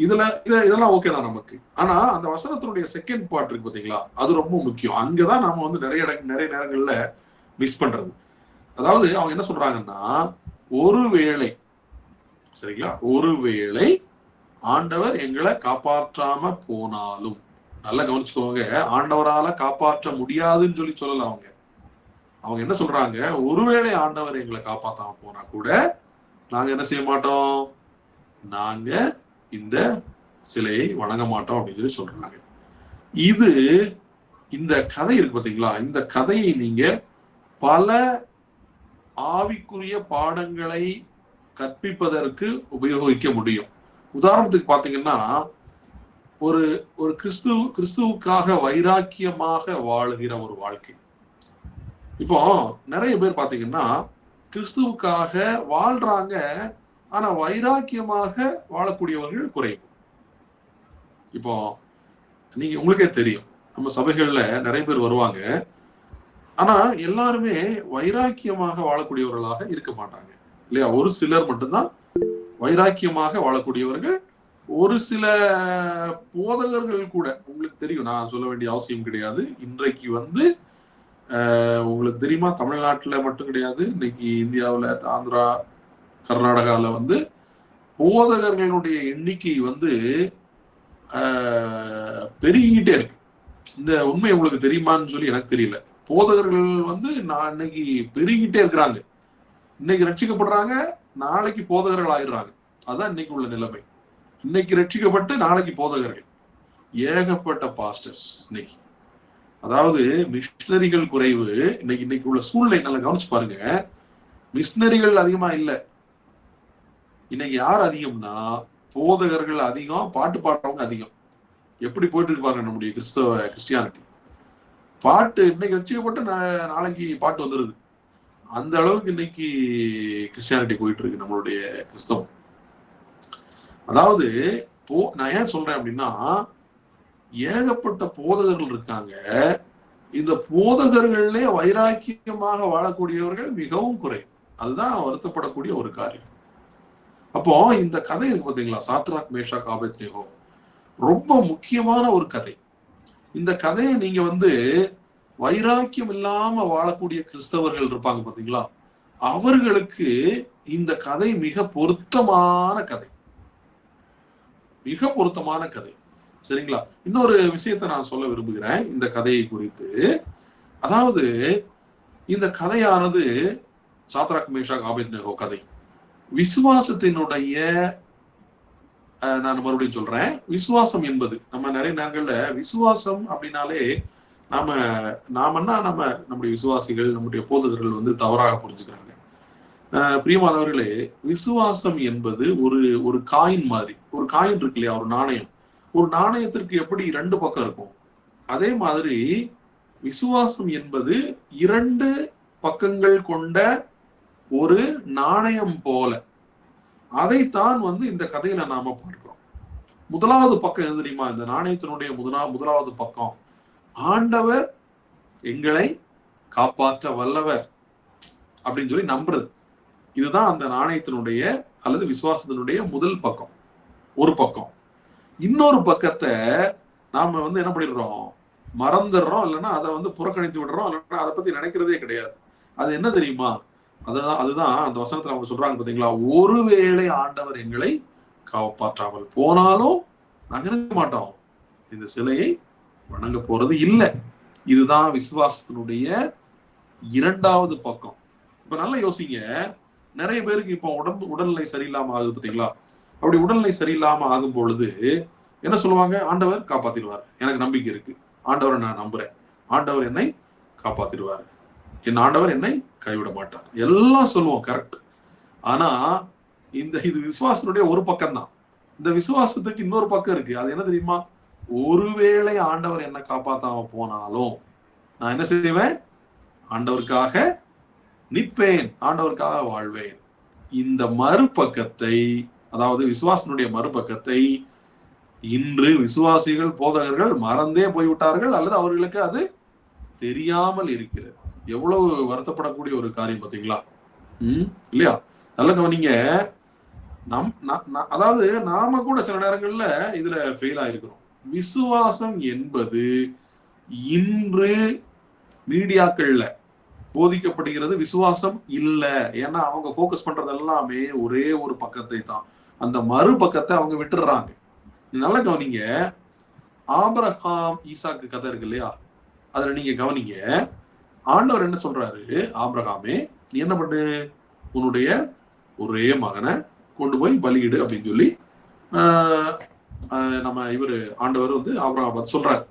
இதெல்லாம் ஓகே தான் நமக்கு. ஆனா அந்த வசனத்தினுடைய செகண்ட் பார்ட் இருக்கு பாத்தீங்களா, அது ரொம்ப முக்கியம். அங்கதான் நாம நிறைய நேரங்கள்ல மிஸ் பண்றது. அதாவது அவங்க என்ன சொல்றாங்கன்னா, ஒருவேளை, சரிங்களா, ஒருவேளை ஆண்டவர் எங்களை காப்பாற்றாம போனாலும், நல்லா கவனிச்சுக்கோங்க, ஆண்டவரால காப்பாற்ற முடியாதுன்னு சொல்லல. அவங்க என்ன சொல்றாங்க, ஒருவேளை ஆண்டவர் எங்களை காப்பாற்றாம போனா கூட நாங்க என்ன செய்ய மாட்டோம், நாங்க இந்த சிலையை வணங்க மாட்டோம் அப்படின்னு சொல்றாங்க. இந்த கதை இருக்கு பாத்தீங்களா, இந்த கதையை நீங்க பல ஆவிக்குரிய பாடங்களை கற்பிப்பதற்கு உபயோகிக்க முடியும். உதாரணத்துக்கு பாத்தீங்கன்னா, ஒரு கிறிஸ்துவுக்காக வைராக்கியமாக வாழுகிற ஒரு வாழ்க்கை. இப்போ நிறைய பேர் பாத்தீங்கன்னா கிறிஸ்துவுக்காக வாழ்றாங்க, ஆனா வைராக்கியமாக வாழக்கூடியவர்கள் குறைவு. இப்போ உங்களுக்கே தெரியும், நம்ம சபைகள்ல நிறைய பேர் வருவாங்க, ஆனா எல்லாருமே வைராக்கியமாக வாழக்கூடியவர்களாக இருக்க மாட்டாங்க இல்லையா? ஒரு சிலர் மட்டும்தான் வைராக்கியமாக வாழக்கூடியவர்கள். ஒரு சில போதகர்கள் கூட, உங்களுக்கு தெரியும், நான் சொல்ல வேண்டிய அவசியம் கிடையாது. இன்றைக்கு உங்களுக்கு தெரியுமா, தமிழ்நாட்டுல மட்டும் கிடையாது, இன்னைக்கு இந்தியாவுல, ஆந்திரா, கர்நாடகால போதகர்களுடைய எண்ணிக்கை பெருகிட்டே இருக்கு. இந்த உண்மை உங்களுக்கு தெரியுமான்னு சொல்லி எனக்கு தெரியல. போதகர்கள் வந்து நான் இன்னைக்கு பெருகிட்டே இருக்கிறாங்க. இன்னைக்கு ரட்சிக்கப்படுறாங்க, நாளைக்கு போதகர்கள் ஆயிடுறாங்க. அதான் இன்னைக்கு உள்ள நிலைமை. இன்னைக்கு ரட்சிக்கப்பட்டு நாளைக்கு போதகர்கள். ஏகப்பட்ட பாஸ்டர்ஸ் இன்னைக்கு. அதாவது மிஷினரிகள் குறைவு. இன்னைக்கு உள்ள சூழ்நிலை நல்லா கவனிச்சு பாருங்க. மிஷினரிகள் அதிகமா இல்ல. இன்னைக்கு யார் அதிகம்னா போதகர்கள் அதிகம், பாட்டு பாடுறவங்க அதிகம். எப்படி போயிட்டு இருக்கு பாருங்க நம்முடைய கிறிஸ்டியானிட்டி. பாட்டு இன்னைக்கு ரட்சிக்கப்பட்டு நாளைக்கு பாட்டு வந்துருது. அந்த அளவுக்கு இன்னைக்கு கிறிஸ்டியானிட்டி போயிட்டு இருக்கு நம்மளுடைய கிறிஸ்தவம். அதாவது நான் ஏன் சொல்றேன் அப்படின்னா, ஏகப்பட்ட போதகர்கள் இருக்காங்க. இந்த போதகர்களே வைராக்கியமாக வாழக்கூடியவர்கள் மிகவும் குறைவு. அதுதான் வருத்தப்படக்கூடிய ஒரு காரியம். அப்போ இந்த கதை இருக்கு பாத்தீங்களா, சாத்ராக் மேஷாக் ஆபேத்நேகோ, ரொம்ப முக்கியமான ஒரு கதை. இந்த கதையை நீங்க வந்து வைராக்கியம் இல்லாம வாழக்கூடிய கிறிஸ்தவர்கள் இருப்பாங்க பாத்தீங்களா, அவர்களுக்கு இந்த கதை மிக பொருத்தமான கதை. மிக பொருத்தமான கதை. சரிங்களா? இன்னொரு விஷயத்தை நான் சொல்ல விரும்புகிறேன் இந்த கதையை குறித்து. அதாவது இந்த கதையானது சாத்ராக் மேஷாக் ஆபேத்நேகோ கதை விசுவாசத்தினுடைய, நான் மறுபடியும் சொல்றேன், விசுவாசம் என்பது நம்ம நிறைய நேரங்கள்ல விசுவாசம் அப்படின்னாலே நம்முடைய விசுவாசிகள், நம்முடைய போதகர்கள் வந்து தவறாக புரிஞ்சுக்கிறாங்க. பிரியமானவர்களே, விசுவாசம் என்பது ஒரு காயின் மாதிரி. ஒரு காயின் இருக்கு இல்லையா, ஒரு நாணயம். ஒரு நாணயத்திற்கு எப்படி 2 பக்கம் இருக்கும், அதே மாதிரி விசுவாசம் என்பது 2 பக்கங்கள் கொண்ட ஒரு நாணயம் போல. அதைத்தான் வந்து இந்த கதையில நாம பார்க்கிறோம். முதலாவது பக்கம் எது தெரியுமா? இந்த நாணயத்தினுடைய முதலாவது பக்கம், ஆண்டவர் எங்களை காப்பாற்ற வல்லவர் அப்படின்னு சொல்லி நம்புறது. இதுதான் அந்த நாணயத்தினுடைய அல்லது விசுவாசத்தினுடைய முதல் பக்கம், ஒரு பக்கம். இன்னொரு பக்கத்தை நாம வந்து என்ன பண்ணிடுறோம், மறந்துடுறோம், இல்லைன்னா அதை வந்து புறக்கணித்து விடுறோம், இல்லைன்னா அதை பத்தி நினைக்கிறதே கிடையாது. அது என்ன தெரியுமா? அதுதான் அந்த வசனத்துல அவங்க சொல்றாங்க பாத்தீங்களா, ஒருவேளை ஆண்டவர் எங்களை காப்பாற்றாமல் போனாலும் நாங்க நினைக்க மாட்டோம், இந்த சிலையை வணங்க போறது இல்லை. இதுதான் விசுவாசத்தினுடைய 2வது பக்கம். இப்ப நல்லா யோசிங்க. நிறைய பேருக்கு இப்போ உடல்நிலை சரியில்லாம ஆகுது பாத்தீங்களா. அப்படி உடல்நிலை சரியில்லாம ஆகும் பொழுது என்ன சொல்லுவாங்க? ஆண்டவர் காப்பாத்திடுவார், எனக்கு நம்பிக்கை இருக்கு, ஆண்டவரை நான் நம்புறேன், ஆண்டவர் என்னை காப்பாத்திடுவார், என் ஆண்டவர் என்னை கைவிட மாட்டார், எல்லாம் சொல்லுவோம், கரெக்ட். ஆனா இது விசுவாசனுடைய ஒரு பக்கம் தான். இந்த விசுவாசத்துக்கு இன்னொரு பக்கம் இருக்கு. அது என்ன தெரியுமா? ஒருவேளை ஆண்டவர் என்ன காப்பாத்தாம போனாலும் நான் என்ன செய்வேன்? ஆண்டவருக்காக நிற்பேன், ஆண்டவருக்காக வாழ்வேன். இந்த மறுபக்கத்தை, அதாவது விசுவாசனுடைய மறுபக்கத்தை இன்று விசுவாசிகள், போதகர்கள் மறந்தே போய்விட்டார்கள், அல்லது அவர்களுக்கு அது தெரியாமல் இருக்கிறது. எவ்வளவு வருத்தப்படக்கூடிய ஒரு காரியம் பாத்தீங்களா? இல்லையா? நல்ல கவனிங்க. அதாவது நாம கூட சில நேரங்கள்ல இதுல ஃபெயில் ஆயிருக்கிறோம். விசுவாசம் என்பது இன்று மீடியாக்கள்ல போதிக்கப்படுகிறது விசுவாசம் இல்ல. ஏன்னா அவங்க போக்கஸ் பண்றது எல்லாமே ஒரே ஒரு பக்கத்தை தான், அந்த மறுபக்கத்தை அவங்க விட்டுறாங்க. நல்லா கவனிங்க. ஆபிரகாம் ஈசாக்கு கதை இருக்கு இல்லையா, அதுல நீங்க கவனிங்க. ஆண்டவர் என்ன சொல்றாரு? ஆபிரகாமே, நீ என்ன பண்ணு, உன்னுடைய ஒரே மகனை கொண்டு போய் பலியிடு அப்படின்னு சொல்லி ஆண்டவர் வந்து ஆபிரகாம் சொல்றாரு.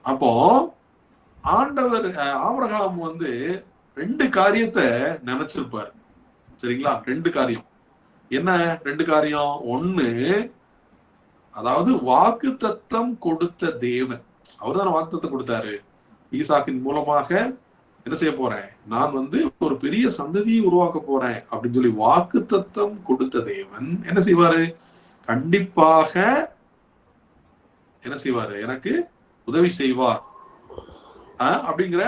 அப்போ ஆண்டவர் ஆபிரகாம் வந்து 2 காரியத்தை நினைச்சிருப்பாரு. சரிங்களா? 2 காரியம். என்ன 2 காரியம்? ஒண்ணு, அதாவது வாக்குத்தத்தம் கொடுத்த தேவன், அவர் தான் வாக்குத்தத்தம் கொடுத்தாரு. ஈசாக்கின் மூலமாக என்ன செய்ய போறேன், நான் வந்து ஒரு பெரிய சந்ததியை உருவாக்க போறேன் அப்படின்னு சொல்லி வாக்குத்தத்தம் கொடுத்த தேவன் என்ன செய்வாரு? கண்டிப்பாக என்ன செய்வாரு? எனக்கு உதவி செய்வார் அப்படிங்கிற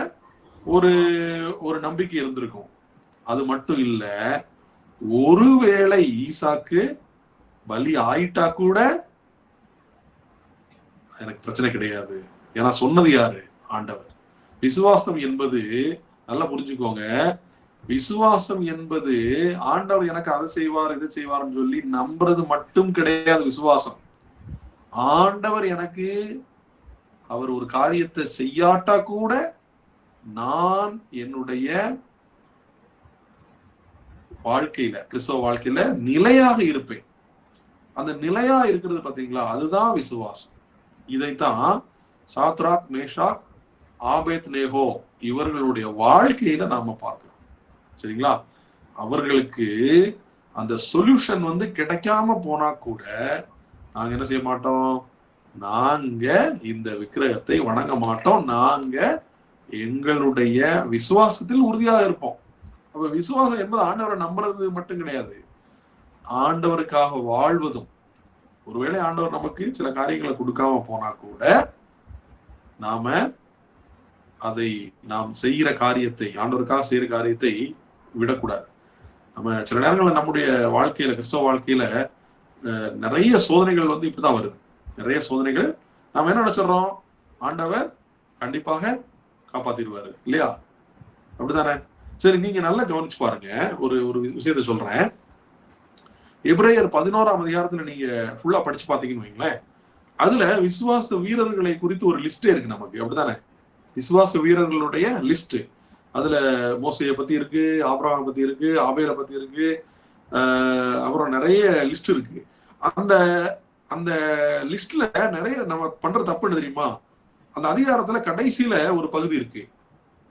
ஒரு நம்பிக்கை இருந்திருக்கும். அது மட்டும் இல்ல, ஒருவேளை ஈசாக்கு பலி ஆயிட்டா கூட எனக்கு பிரச்சனை கிடையாது. ஏன்னா சொன்னது யாரு? ஆண்டவர். விசுவாசம் என்பது, நல்லா புரிஞ்சுக்கோங்க, விசுவாசம் என்பது ஆண்டவர் எனக்கு அதை செய்வார் இதை செய்வார்னு சொல்லி நம்புறது மட்டும் கிடையாது விசுவாசம். ஆண்டவர் எனக்கு அவர் ஒரு காரியத்தை செய்யாட்டா கூட நான் என்னுடைய வாழ்க்கையில, கிறிஸ்தவ வாழ்க்கையில நிலையாக இருப்பேன். அந்த நிலையா இருக்கிறது பாத்தீங்களா, அதுதான் விசுவாசம். இதைத்தான் சாத்ராக், மேஷாக், ஆபேத்நேகோ இவர்களுடைய வாழ்க்கையில நாம பார்க்கிறோம். சரிங்களா? அவர்களுக்கு அந்த சொல்யூஷன் கிடைக்காம போனா கூட நாங்க என்ன செய்ய மாட்டோம், நாங்க இந்த விக்கிரகத்தை வணங்க மாட்டோம், நாங்க எங்களுடைய விசுவாசத்தில் உறுதியாக இருப்போம். அப்ப விசுவாசம் என்பது ஆண்டவரை நம்புறது மட்டும் கிடையாது, ஆண்டவருக்காக வாழ்வதும். ஒருவேளை ஆண்டவர் நமக்கு சில காரியங்களை கொடுக்காம போனா கூட நாம அதை நாம் செய்கிற காரியத்தை, ஆண்டவருக்காக செய்யற காரியத்தை விடக்கூடாது. நம்ம சில நேரங்கள்ல நம்முடைய வாழ்க்கையில, கிறிஸ்தவ வாழ்க்கையில நிறைய சோதனைகள் இப்படிதான் வருது. நிறைய சோதனைகள் நாம என்ன நினைச்சிடறோம், ஆண்டவர் கண்டிப்பாக காப்பாத்திடுவாரு இல்லையா? அப்படித்தானே? சரி, நீங்க நல்லா கவனிச்சு பாருங்க. ஒரு விஷயத்த சொல்றேன். எபிரேயர் 11ஆம் அதிகாரத்துல நீங்க ஃபுல்லா படிச்சு பாத்தீங்கன்னு வைங்களேன், அதுல விசுவாச வீரர்களை குறித்து ஒரு லிஸ்டே இருக்கு நமக்கு. அப்படித்தானே? விசுவாச வீரர்களுடைய லிஸ்ட். அதுல மோசையை பத்தி இருக்கு, ஆபிரகாம் பத்தி இருக்கு, ஆபேலை பத்தி இருக்கு, அப்புறம் நிறைய லிஸ்ட் இருக்கு. அந்த அந்த லிஸ்ட்ல நிறைய நம்ம பண்ற தப்பு என்ன தெரியுமா, அந்த அதிகாரத்துல கடைசியில ஒரு பகுதி இருக்கு.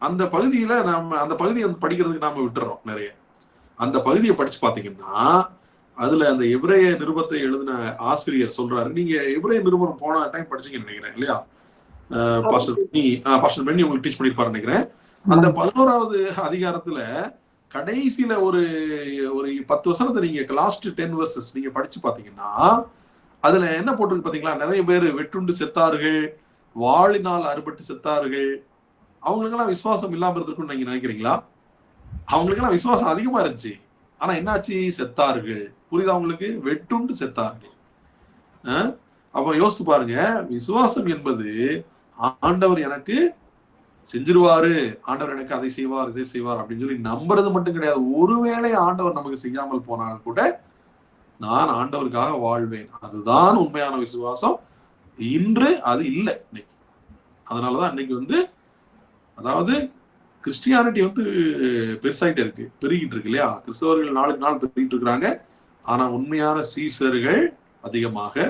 அந்த பகுதியில நம்ம அந்த பகுதியை படிக்கிறதுக்கு நாம விட்டுறோம் நிறைய. அந்த பகுதியை படிச்சு பாத்தீங்கன்னா அதுல அந்த எபிரேய நிருபத்தை எழுதின ஆசிரியர் சொல்றாரு. நீங்க எபிரேய நிருபம் போன டைம் படிச்சீங்கன்னு நினைக்கிறேன் இல்லையா? பாஸ்டர் பென்னி உங்களுக்கு டீச் பண்ணிருப்பாரு நினைக்கிறேன். அந்த 11ஆவது அதிகாரத்துல கடைசியில ஒரு 10 வசனத்தை நீங்க லாஸ்ட் 10 verses நீங்க படிச்சு பாத்தீங்கன்னா அதுல என்ன போட்டிருக்கு பாத்தீங்களா, நிறைய பேர் வெட்டுண்டு செத்தார்கள், வாளினால் அறுபட்டு செத்தார்கள். அவங்களுக்கெல்லாம் விசுவாசம் இல்லாம இருந்திருக்குன்னு நீங்க நினைக்கிறீங்களா? அவங்களுக்கெல்லாம் விசுவாசம் அதிகமா இருந்துச்சு. ஆனா என்னாச்சு, செத்தார்கள். புரியுதா உங்களுக்கு? வெட்டுண்டு செத்தார்கள். அப்ப யோசிச்சு பாருங்க, விசுவாசம் என்பது ஆண்டவர் எனக்கு செஞ்சிருவாரு, ஆண்டவர் எனக்கு அதை செய்வார், இதை செய்வார் அப்படின்னு சொல்லி நம்புறது மட்டும் கிடையாது. ஒருவேளை ஆண்டவர் நமக்கு செய்யாமல் போனாலும் கூட நான் ஆண்டவருக்காக வாழ்வேன். அதுதான் உண்மையான விசுவாசம். இன்று அது இல்லை இன்னைக்கு. அதனாலதான் இன்னைக்கு அதாவது கிறிஸ்டியானிட்டி பெருசாயிட்டே இருக்கு, பெருகிட்டு இருக்கு இல்லையா? கிறிஸ்தவர்கள் நாளுக்கு நாள் பெருகிட்டு இருக்கிறாங்க. ஆனா உண்மையான சீசர்கள் அதிகமாக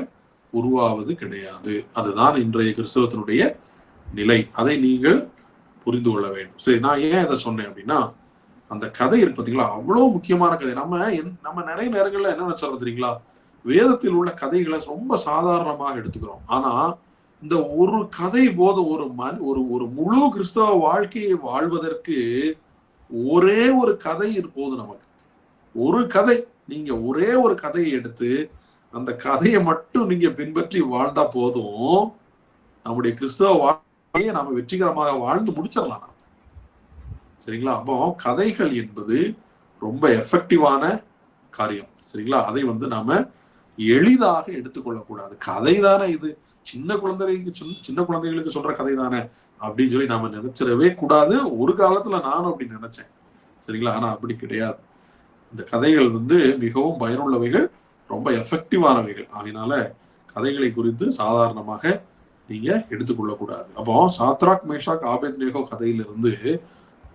உருவாவது கிடையாது. அதுதான் இன்றைய கிறிஸ்தவத்தினுடைய நிலை. அதை நீங்கள் புரிந்து கொள்ள வேண்டும். சரி, நான் ஏன் இதை சொன்னேன் அப்படின்னா, அந்த கதை இருக்கு பார்த்தீங்களா, அவ்வளவு முக்கியமான கதை. நம்ம நிறைய நேரங்கள்ல என்ன நினைச்சோம் தெரியுங்களா, வேதத்தில் உள்ள கதைகளை ரொம்ப சாதாரணமாக எடுத்துக்கிறோம். ஆனா இந்த ஒரு கதை போதும் ஒரு முழு கிறிஸ்தவ வாழ்க்கையை வாழ்வதற்கு. ஒரே ஒரு கதை போதும் நமக்கு. ஒரு கதை, நீங்க ஒரே ஒரு கதையை எடுத்து அந்த கதையை மட்டும் நீங்க பின்பற்றி வாழ்ந்தா போதும், நம்முடைய கிறிஸ்தவ வாழ்க்கையை நாம வெற்றிகரமாக வாழ்ந்து முடிச்சிடலாம். சரிங்களா? அப்போ கதைகள் என்பது ரொம்ப எஃபெக்டிவான காரியம். சரிங்களா? அதை நாம எளிதாக எடுத்துக்கொள்ளக்கூடாது. கதை தானே இது, சின்ன குழந்தைகளுக்கு சொல்ற கதை தானே அப்படின்னு சொல்லி நாம நினைச்சிடவே கூடாது. ஒரு காலத்துல நானும் அப்படி நினைச்சேன். சரிங்களா? ஆனா அப்படி கிடையாது. இந்த கதைகள் மிகவும் பயனுள்ளவைகள், ரொம்ப எஃபெக்டிவானவைகள். அதனால கதைகளை குறித்து சாதாரணமாக நீங்க எடுத்துக்கொள்ளக்கூடாது. அப்போ சாத்ராக், மேஷாக், ஆபேத்நேகோ கதையிலிருந்து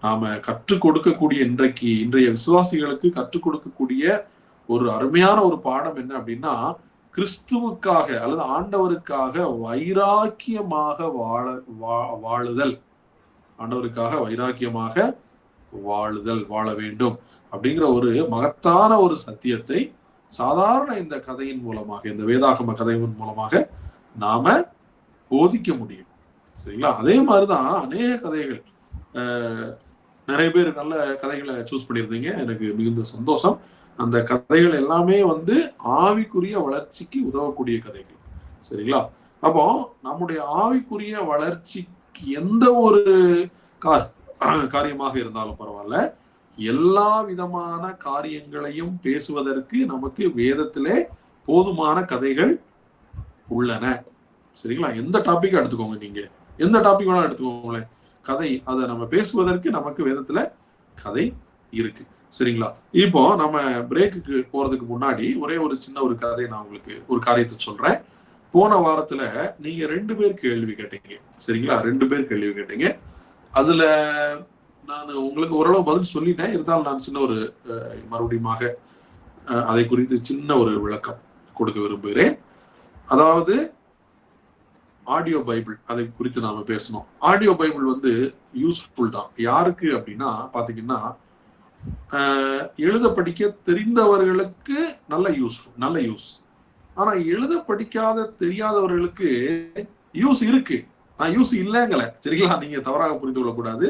நாம கற்றுக் கொடுக்கக்கூடிய இன்றைய விசுவாசிகளுக்கு கற்றுக் கொடுக்கக்கூடிய ஒரு அருமையான ஒரு பாடம் என்ன அப்படின்னா, கிறிஸ்துவுக்காக அல்லது ஆண்டவருக்காக வைராக்கியமாக வாழுதல். ஆண்டவருக்காக வைராக்கியமாக வாழ வேண்டும் அப்படிங்கிற ஒரு மகத்தான ஒரு சத்தியத்தை சாதாரண இந்த கதையின் மூலமாக, இந்த வேதாகம கதையின் மூலமாக நாம போதிக்க முடியும். சரிங்களா? அதே மாதிரிதான் அநேக கதைகள். நிறைய பேர் நல்ல கதைகளை சூஸ் பண்ணியிருந்தீங்க, எனக்கு மிகுந்த சந்தோஷம். அந்த கதைகள் எல்லாமே ஆவிக்குரிய வளர்ச்சிக்கு உதவக்கூடிய கதைகள். சரிங்களா? அப்போ நம்முடைய ஆவிக்குரிய வளர்ச்சிக்கு எந்த ஒரு காரியமாக இருந்தாலும் பரவாயில்ல, எல்லா விதமான காரியங்களையும் பேசுவதற்கு நமக்கு வேதத்திலே போதுமான கதைகள் உள்ளன. சரிங்களா? எந்த டாபிக் எடுத்துக்கோங்க, நீங்க எந்த டாபிக் வேணா எடுத்துக்கோங்களேன், கதை, அதை நம்ம பேசுவதற்கு நமக்கு வேதத்துல கதை இருக்கு. சரிங்களா? இப்போ நம்ம பிரேக்குக்கு போறதுக்கு முன்னாடி ஒரே ஒரு சின்ன ஒரு கதை நான் உங்களுக்கு ஒரு காரியத்தை சொல்றேன். போன வாரத்துல நீங்க 2 பேர் கேள்வி கேட்டீங்க, சரிங்களா? 2 பேர் கேள்வி கேட்டீங்க. அதுல நான் உங்களுக்கு ஓரளவு பதில் சொல்லிட்டேன். இருந்தாலும் நான் சின்ன ஒரு மறுபடியும் அதை குறித்து சின்ன ஒரு விளக்கம் கொடுக்க விரும்புகிறேன். அதாவது ஆடியோ பைபிள், அதை குறித்து நாம பேசணும். ஆடியோ பைபிள் வந்து யூஸ்ஃபுல் தான். யாருக்கு அப்படின்னா பாத்தீங்கன்னா, எழுத படிக்க தெரிந்தவர்களுக்கு நல்ல யூஸ். ஆனா எழுத படிக்காத தெரியாதவர்களுக்கு யூஸ் இருக்கு, யூஸ் இல்லைங்கல, சரிங்களா? நீங்க தவறாக புரிந்து கொள்ளக்கூடாது.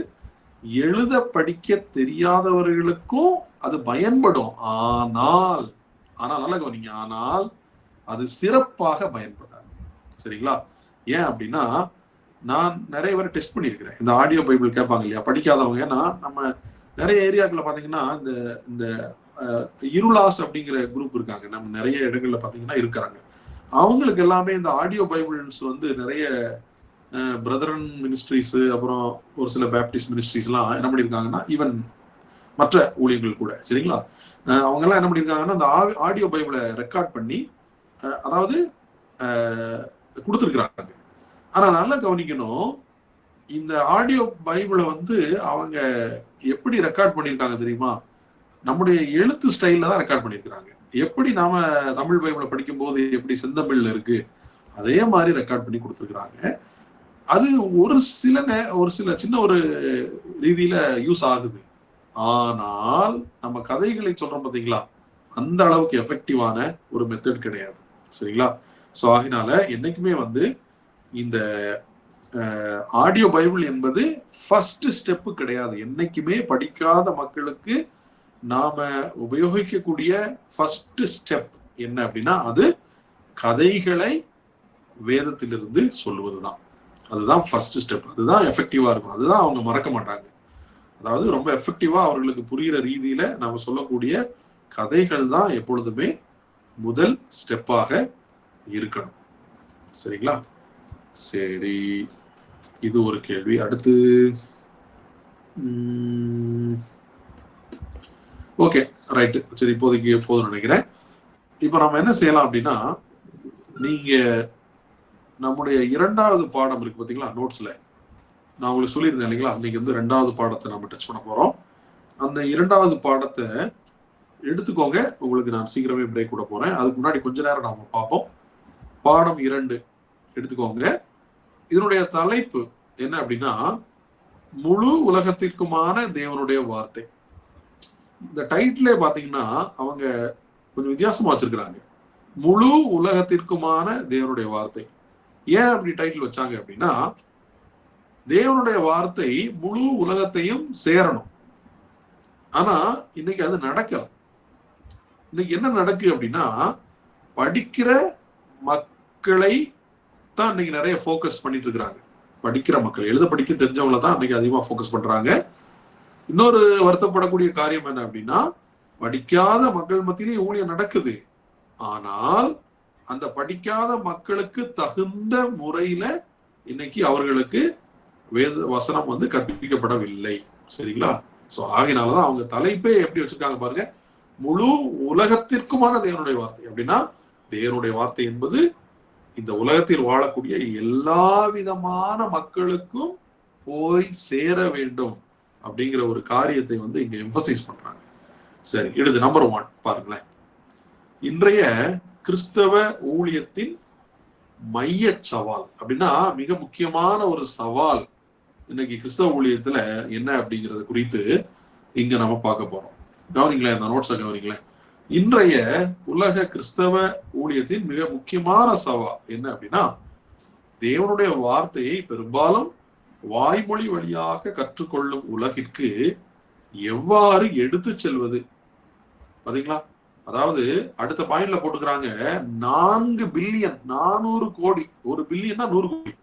எழுத படிக்க தெரியாதவர்களுக்கும் அது பயன்படும். ஆனால் நல்லா கவனிங்க, ஆனால் அது சிறப்பாக பயன்படாது, சரிங்களா? ஏன் அப்படின்னா, நான் நிறைய பேர் டெஸ்ட் பண்ணியிருக்கிறேன். இந்த ஆடியோ பைபிள் கேட்பாங்க இல்லையா படிக்காதவங்க. நம்ம நிறைய ஏரியாக்களை பாத்தீங்கன்னா இந்த இருளாஸ் அப்படிங்கிற குரூப் இருக்காங்க, நம்ம நிறைய இடங்கள்ல பாத்தீங்கன்னா இருக்கிறாங்க. அவங்களுக்கு எல்லாமே இந்த ஆடியோ பைபிள்ஸ் வந்து நிறைய பிரதரன் மினிஸ்ட்ரிஸ், அப்புறம் ஒரு சில பேப்டிஸ்ட் மினிஸ்ட்ரிஸ் எல்லாம் என்ன பண்ணியிருக்காங்கன்னா, ஈவன் மற்ற ஊழியர்கள் கூட, சரிங்களா? அவங்க எல்லாம் என்ன பண்ணியிருக்காங்கன்னா, அந்த ஆடியோ பைபிளை ரெக்கார்ட் பண்ணி அதாவது கொடுத்துருக்குறாங்க. ஆனா நல்லா கவனிக்கணும், இந்த ஆடியோ பைபிளை வந்து அவங்க எப்படி ரெக்கார்ட் பண்ணியிருக்காங்க தெரியுமா? நம்முடைய எழுத்து ஸ்டைல்ல தான் ரெக்கார்ட் பண்ணியிருக்கிறாங்க. எப்படி நாம தமிழ் பைபிளை படிக்கும் போது எப்படி செந்தமிழ்ல இருக்கு, அதே மாதிரி ரெக்கார்ட் பண்ணி கொடுத்துருக்குறாங்க. அது ஒரு சில சின்ன ஒரு ரீதியில யூஸ் ஆகுது. ஆனால் நம்ம கதைகளை சொல்றோம் பாத்தீங்களா, அந்த அளவுக்கு எஃபெக்டிவான ஒரு மெத்தட் கிடையாது, சரிங்களா? சோ ஆகினால என்னைக்குமே வந்து இந்த ஆடியோ பைபிள் என்பது ஃபர்ஸ்ட் ஸ்டெப் கிடையாது. என்னைக்குமே படிக்காத மக்களுக்கு நாம உபயோகிக்கக்கூடிய ஃபர்ஸ்ட் ஸ்டெப் என்ன அப்படின்னா, அது கதைகளை வேதத்திலிருந்து சொல்லுவதுதான். அதுதான் ஃபர்ஸ்ட் ஸ்டெப். அதுதான் எஃபெக்டிவா இருக்கும். அதுதான் அவங்க மறக்க மாட்டாங்க. அதாவது ரொம்ப எஃபெக்டிவா அவர்களுக்கு புரிகிற ரீதியில நாம சொல்லக்கூடிய கதைகள் தான் எப்பொழுதுமே முதல் ஸ்டெப்பாக இருக்கணும், சரிங்களா? சரி, இது ஒரு கேள்வி. அடுத்து ஓகே, ரைட்டு, சரி, இப்போதைக்கு போதும் நினைக்கிறேன். இப்ப நம்ம என்ன செய்யலாம் அப்படின்னா, நீங்க நம்முடைய 2வது பாடம் இருக்கு பாத்தீங்களா, நோட்ஸ்ல நான் உங்களுக்கு சொல்லியிருந்தேன் இல்லைங்களா, இன்னைக்கு வந்து 2வது பாடத்தை நம்ம டச் பண்ண போறோம். அந்த 2வது பாடத்தை எடுத்துக்கோங்க. உங்களுக்கு நான் சீக்கிரமே பிரேக் விட போறேன். அதுக்கு முன்னாடி கொஞ்ச நேரம் நாம பார்ப்போம். பாடம் 2 எடுத்துக்கோங்க. இதனுடைய தலைப்பு என்ன அப்படின்னா, முழு உலகத்திற்குமான தேவனுடைய வார்த்தை. இந்த டைட்டிலே பாத்தீங்கன்னா அவங்க கொஞ்சம் வித்தியாசமா வச்சிருக்கிறாங்க. முழு உலகத்திற்குமான தேவனுடைய வார்த்தை. ஏன் அப்படி டைட்டில் வச்சாங்க அப்படின்னா, தேவனுடைய வார்த்தை முழு உலகத்தையும் சேரணும். ஆனா இன்னைக்கு அது நடக்கல. இன்னைக்கு என்ன நடக்கு அப்படின்னா, படிக்கிற மக்களை தான் இன்னைக்கு நிறைய ஃபோக்கஸ் பண்ணிட்டு இருக்கிறாங்க. படிக்கிற மக்கள், எழுத படிக்க தெரிஞ்சவங்கள தான் இன்னைக்கு அதிகமா ஃபோக்கஸ் பண்றாங்க. இன்னொரு வருத்தப்படக்கூடிய காரியம் என்ன அப்படின்னா, படிக்காத மக்கள் மத்தியிலே ஊழியம் நடக்குது. ஆனால் அந்த படிக்காத மக்களுக்கு தகுந்த முறையில இன்னைக்கு அவர்களுக்கு வேத வசனம் வந்து கற்பிக்கப்படவில்லை, சரிங்களா? சோ ஆகினாலதான் அவங்க தலைப்பே எப்படி வச்சிருக்காங்க பாருங்க, முழு உலகத்திற்குமான தேவனுடைய வார்த்தை. அப்படின்னா தேவனுடைய வார்த்தை என்பது இந்த உலகத்தில் வாழக்கூடிய எல்லா விதமான மக்களுக்கும் போய் சேர வேண்டும் அப்படிங்கிற ஒரு காரியத்தை வந்து இங்க எம்பசைஸ் பண்றாங்க. சரி, எடுத்து நம்பர் 1 பாருங்களேன். இன்றைய கிறிஸ்தவ ஊழியத்தின் மைய சவால் அப்படின்னா, மிக முக்கியமான ஒரு சவால் இன்னைக்கு கிறிஸ்தவ ஊழியத்துல என்ன அப்படிங்கறது குறித்து இங்க நம்ம பார்க்க போறோம். கவனிங்களேன், இந்த நோட்ஸை கவனிங்களேன். இன்றைய உலக கிறிஸ்தவ ஊழியத்தின் மிக முக்கியமான சவால் என்ன அப்படின்னா, தேவனுடைய வார்த்தையை பெரும்பாலும் வாய்மொழி வழியாக கற்றுக்கொள்ளும் உலகிற்கு எவ்வாறு எடுத்து செல்வது. பாத்தீங்களா? அதாவது அடுத்த பாயிண்ட்ல போட்டுக்கிறாங்க, 4 பில்லியன் 400 கோடி, 1 பில்லியன்னா 100 கோடி,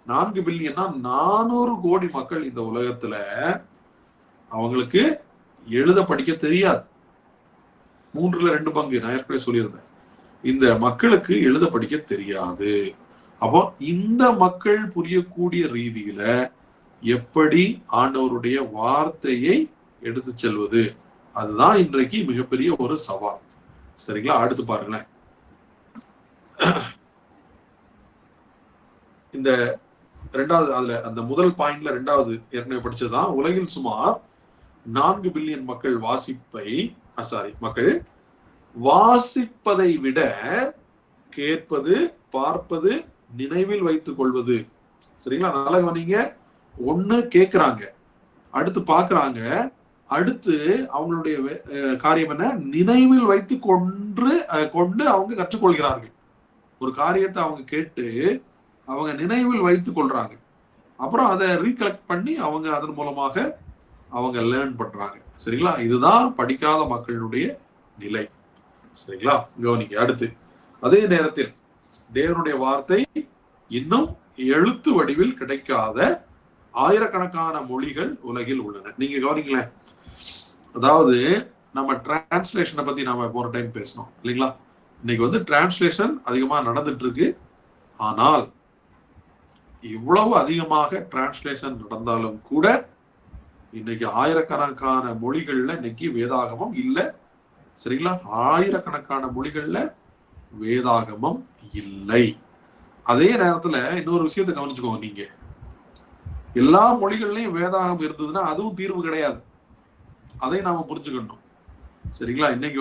4 பில்லியன்னா 400 கோடி மக்கள் இந்த உலகத்துல அவங்களுக்கு எழுத படிக்க தெரியாது. 3ல் 2 பங்கு நான் ஏற்கனவே சொல்லியிருந்தேன். இந்த மக்களுக்கு எழுத படிக்க தெரியாது. அப்போ இந்த மக்கள் புரியக்கூடிய ரீதியில எப்படி ஆண்டவருடைய வார்த்தையை எடுத்து செல்வது, அதுதான் இன்றைக்கு மிகப்பெரிய ஒரு சவால், சரிங்களா? அடுத்து பாருங்களேன். இந்த ரெண்டாவது அதுல அந்த முதல் பாயிண்ட்ல ரெண்டாவது ஏற்கனவே படிச்சதுதான், உலகில் சுமார் 4 பில்லியன் மக்கள் மக்கள் வாசிப்பதை விட கேட்பது, பார்ப்பது, நினைவில் வைத்துக் கொள்வது. சரிங்களா? நல்லா கவனிங்க. ஒண்ணு கேட்கிறாங்க, அடுத்து பாக்குறாங்க, அடுத்து அவங்களுடைய காரியம் என்ன, நினைவில் வைத்து கொண்டு அவங்க கற்றுக்கொள்கிறார்கள். ஒரு காரியத்தை அவங்க கேட்டு அவங்க நினைவில் வைத்துக் கொள்றாங்க, அப்புறம் அதை ரீகலெக்ட் பண்ணி அவங்க அதன் மூலமாக அவங்க லேர்ன் பண்றாங்க. சரிங்களா? இதுதான் படிக்காத மக்களுடைய நிலை. சரிங்களா? கவனிங்க. அடுத்து, அதே நேரத்தில் தேவனுடைய வார்த்தை இன்னும் எழுத்து வடிவில் கிடைக்காத ஆயிரக்கணக்கான மொழிகள் உலகில் உள்ளன. நீங்க கவனிங்களேன். அதாவது நம்ம டிரான்ஸ்லேஷனை பத்தி நாம போற டைம் பேசணும் இல்லைங்களா? இன்னைக்கு டிரான்ஸ்லேஷன் அதிகமா நடந்துட்டு இருக்கு. ஆனால் இவ்வளவு அதிகமாக டிரான்ஸ்லேஷன் நடந்தாலும் கூட இன்னைக்கு ஆயிரக்கணக்கான மொழிகள்ல இன்னைக்கு வேதாகமம் இல்லை. சரிங்களா? ஆயிரக்கணக்கான மொழிகள்ல வேதாகமம் இல்லை. அதே நேரத்துல இன்னொரு விஷயத்தை கவனிச்சுக்கோங்க. நீங்க எல்லா மொழிகள்லயும் வேதாகமம் இருந்ததுன்னா அதுவும் தீர்வு கிடையாது. அதை நாம புரிஞ்சுக்கணும். சரிங்களா? இன்னைக்கு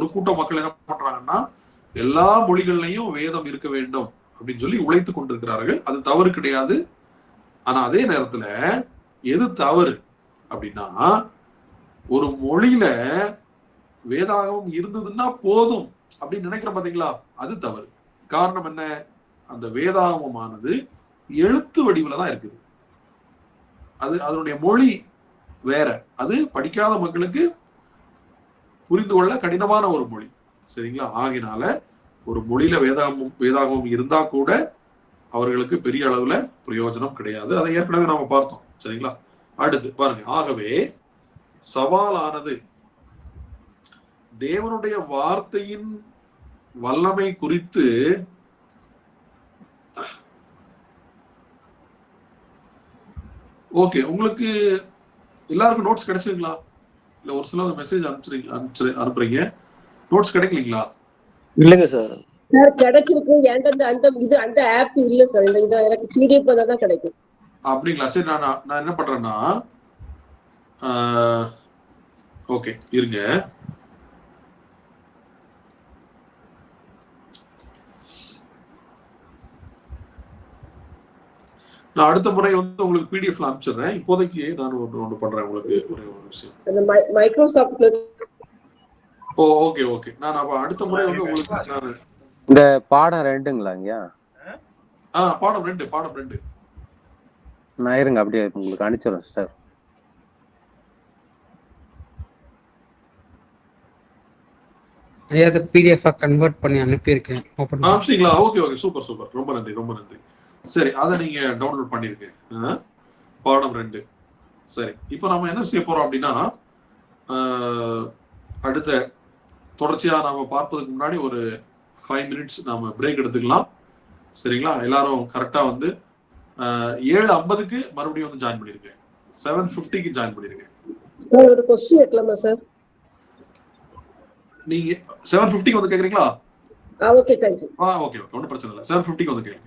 ஒரு கூட்ட மக்கள் என்ன பண்றாங்கன்னா, எல்லா மொழிகள்லையும் வேதம் இருக்க வேண்டும் அப்படின்னு சொல்லி உழைத்து கொண்டிருக்கிறார்கள். அது தவறு கிடையாது. ஆனா அதே நேரத்துல எது தவறு அப்படின்னா, ஒரு மொழியில வேதாகமம் இருந்ததுன்னா போதும் அப்படின்னு நினைக்கிறோம் பாத்தீங்களா, அது தவறு. காரணம் என்ன? அந்த வேதாகமமானது எழுத்து வடிவுல தான் இருக்குது. அதனுடைய மொழி வேற. அது படிக்காத மக்களுக்கு புரிந்து கொள்ள கடினமான ஒரு மொழி. சரிங்களா? ஆகினால ஒரு மொழியில வேதாகமம் இருந்தா கூட அவர்களுக்கு பெரிய அளவுல பிரயோஜனம் கிடையாது. அதை ஏற்கனவே நாம பார்த்தோம். சரிங்களா? அடுத்து பாருங்க. ஆகவே சவாலானது தேவனுடைய வார்த்தையின் வல்லமை குறித்து ஓகே, உங்களுக்கு எல்லாருக்கும் நோட்ஸ் கிடைச்சிருங்களா? இல்ல ஒரு சில மெசேஜ் அனுப்புறீங்க, நோட்ஸ் கிடைக்கலீங்களா? இல்லைங்க சார். சார் கிடைச்சிருக்கு. என்கிட்ட அந்த ஆப் இல்ல சார். இந்த எனக்கு பிடிஎஃப் தான் கிடைக்கும். அப்படிங்களா? சரி, நான் என்ன பண்றேன்னா, ஓகே இருங்க. நான் அடுத்த முறை உங்களுக்கு பிடிஎஃப்ல அனுப்பிச்சிடுறேன். இப்போதைக்கு நான் ஒன்று பண்றேன் உங்களுக்கு ஒரே ஒரு விஷயம். மைக்ரோசாஃப்ட்ல ஓகே ஓகே. நான் அப்ப அடுத்த முறை உங்களுக்கு நான் இந்த பாடம் 2ங்களாங்கயா? பாடம் 2 நான் இருங்க அப்படியே உங்களுக்கு அனுப்பிச்சிடுறேன் சார். அதை பிடிஎஃப் கன்வெர்ட் பண்ணி அனுப்பியிருக்கேன். அனுப்பிச்சிங்களா? ஓகே ஓகே, சூப்பர் சூப்பர், ரொம்ப நன்றி. சரி, அதை நீங்க டவுன்லோட் பண்ணிருக்கேன். பாடம் 2. சரி, இப்போ நம்ம என்ன செய்ய போறோம் அப்படின்னா, அடுத்த தொடர்ச்சியா நாம பார்ப்பதுக்கு முன்னாடி ஒரு 5 மினிட்ஸ் நாம பிரேக் எடுத்துக்கலாம். சரிங்களா? எல்லாரும் கரெக்டா 7:50க்கு மறுபடியும் ஜாயின் பண்ணிருங்க. 7:50க்கு ஜாயின் பண்ணிருங்க. ஒரு क्वेश्चन கேட்கலாமா சார்? நீங்க 7:50க்கு கேக்குறீங்களா? Okay, thank you. ஓகே ஒன்றும் பிரச்சனை இல்லை. 7:50க்கு கேளுங்க.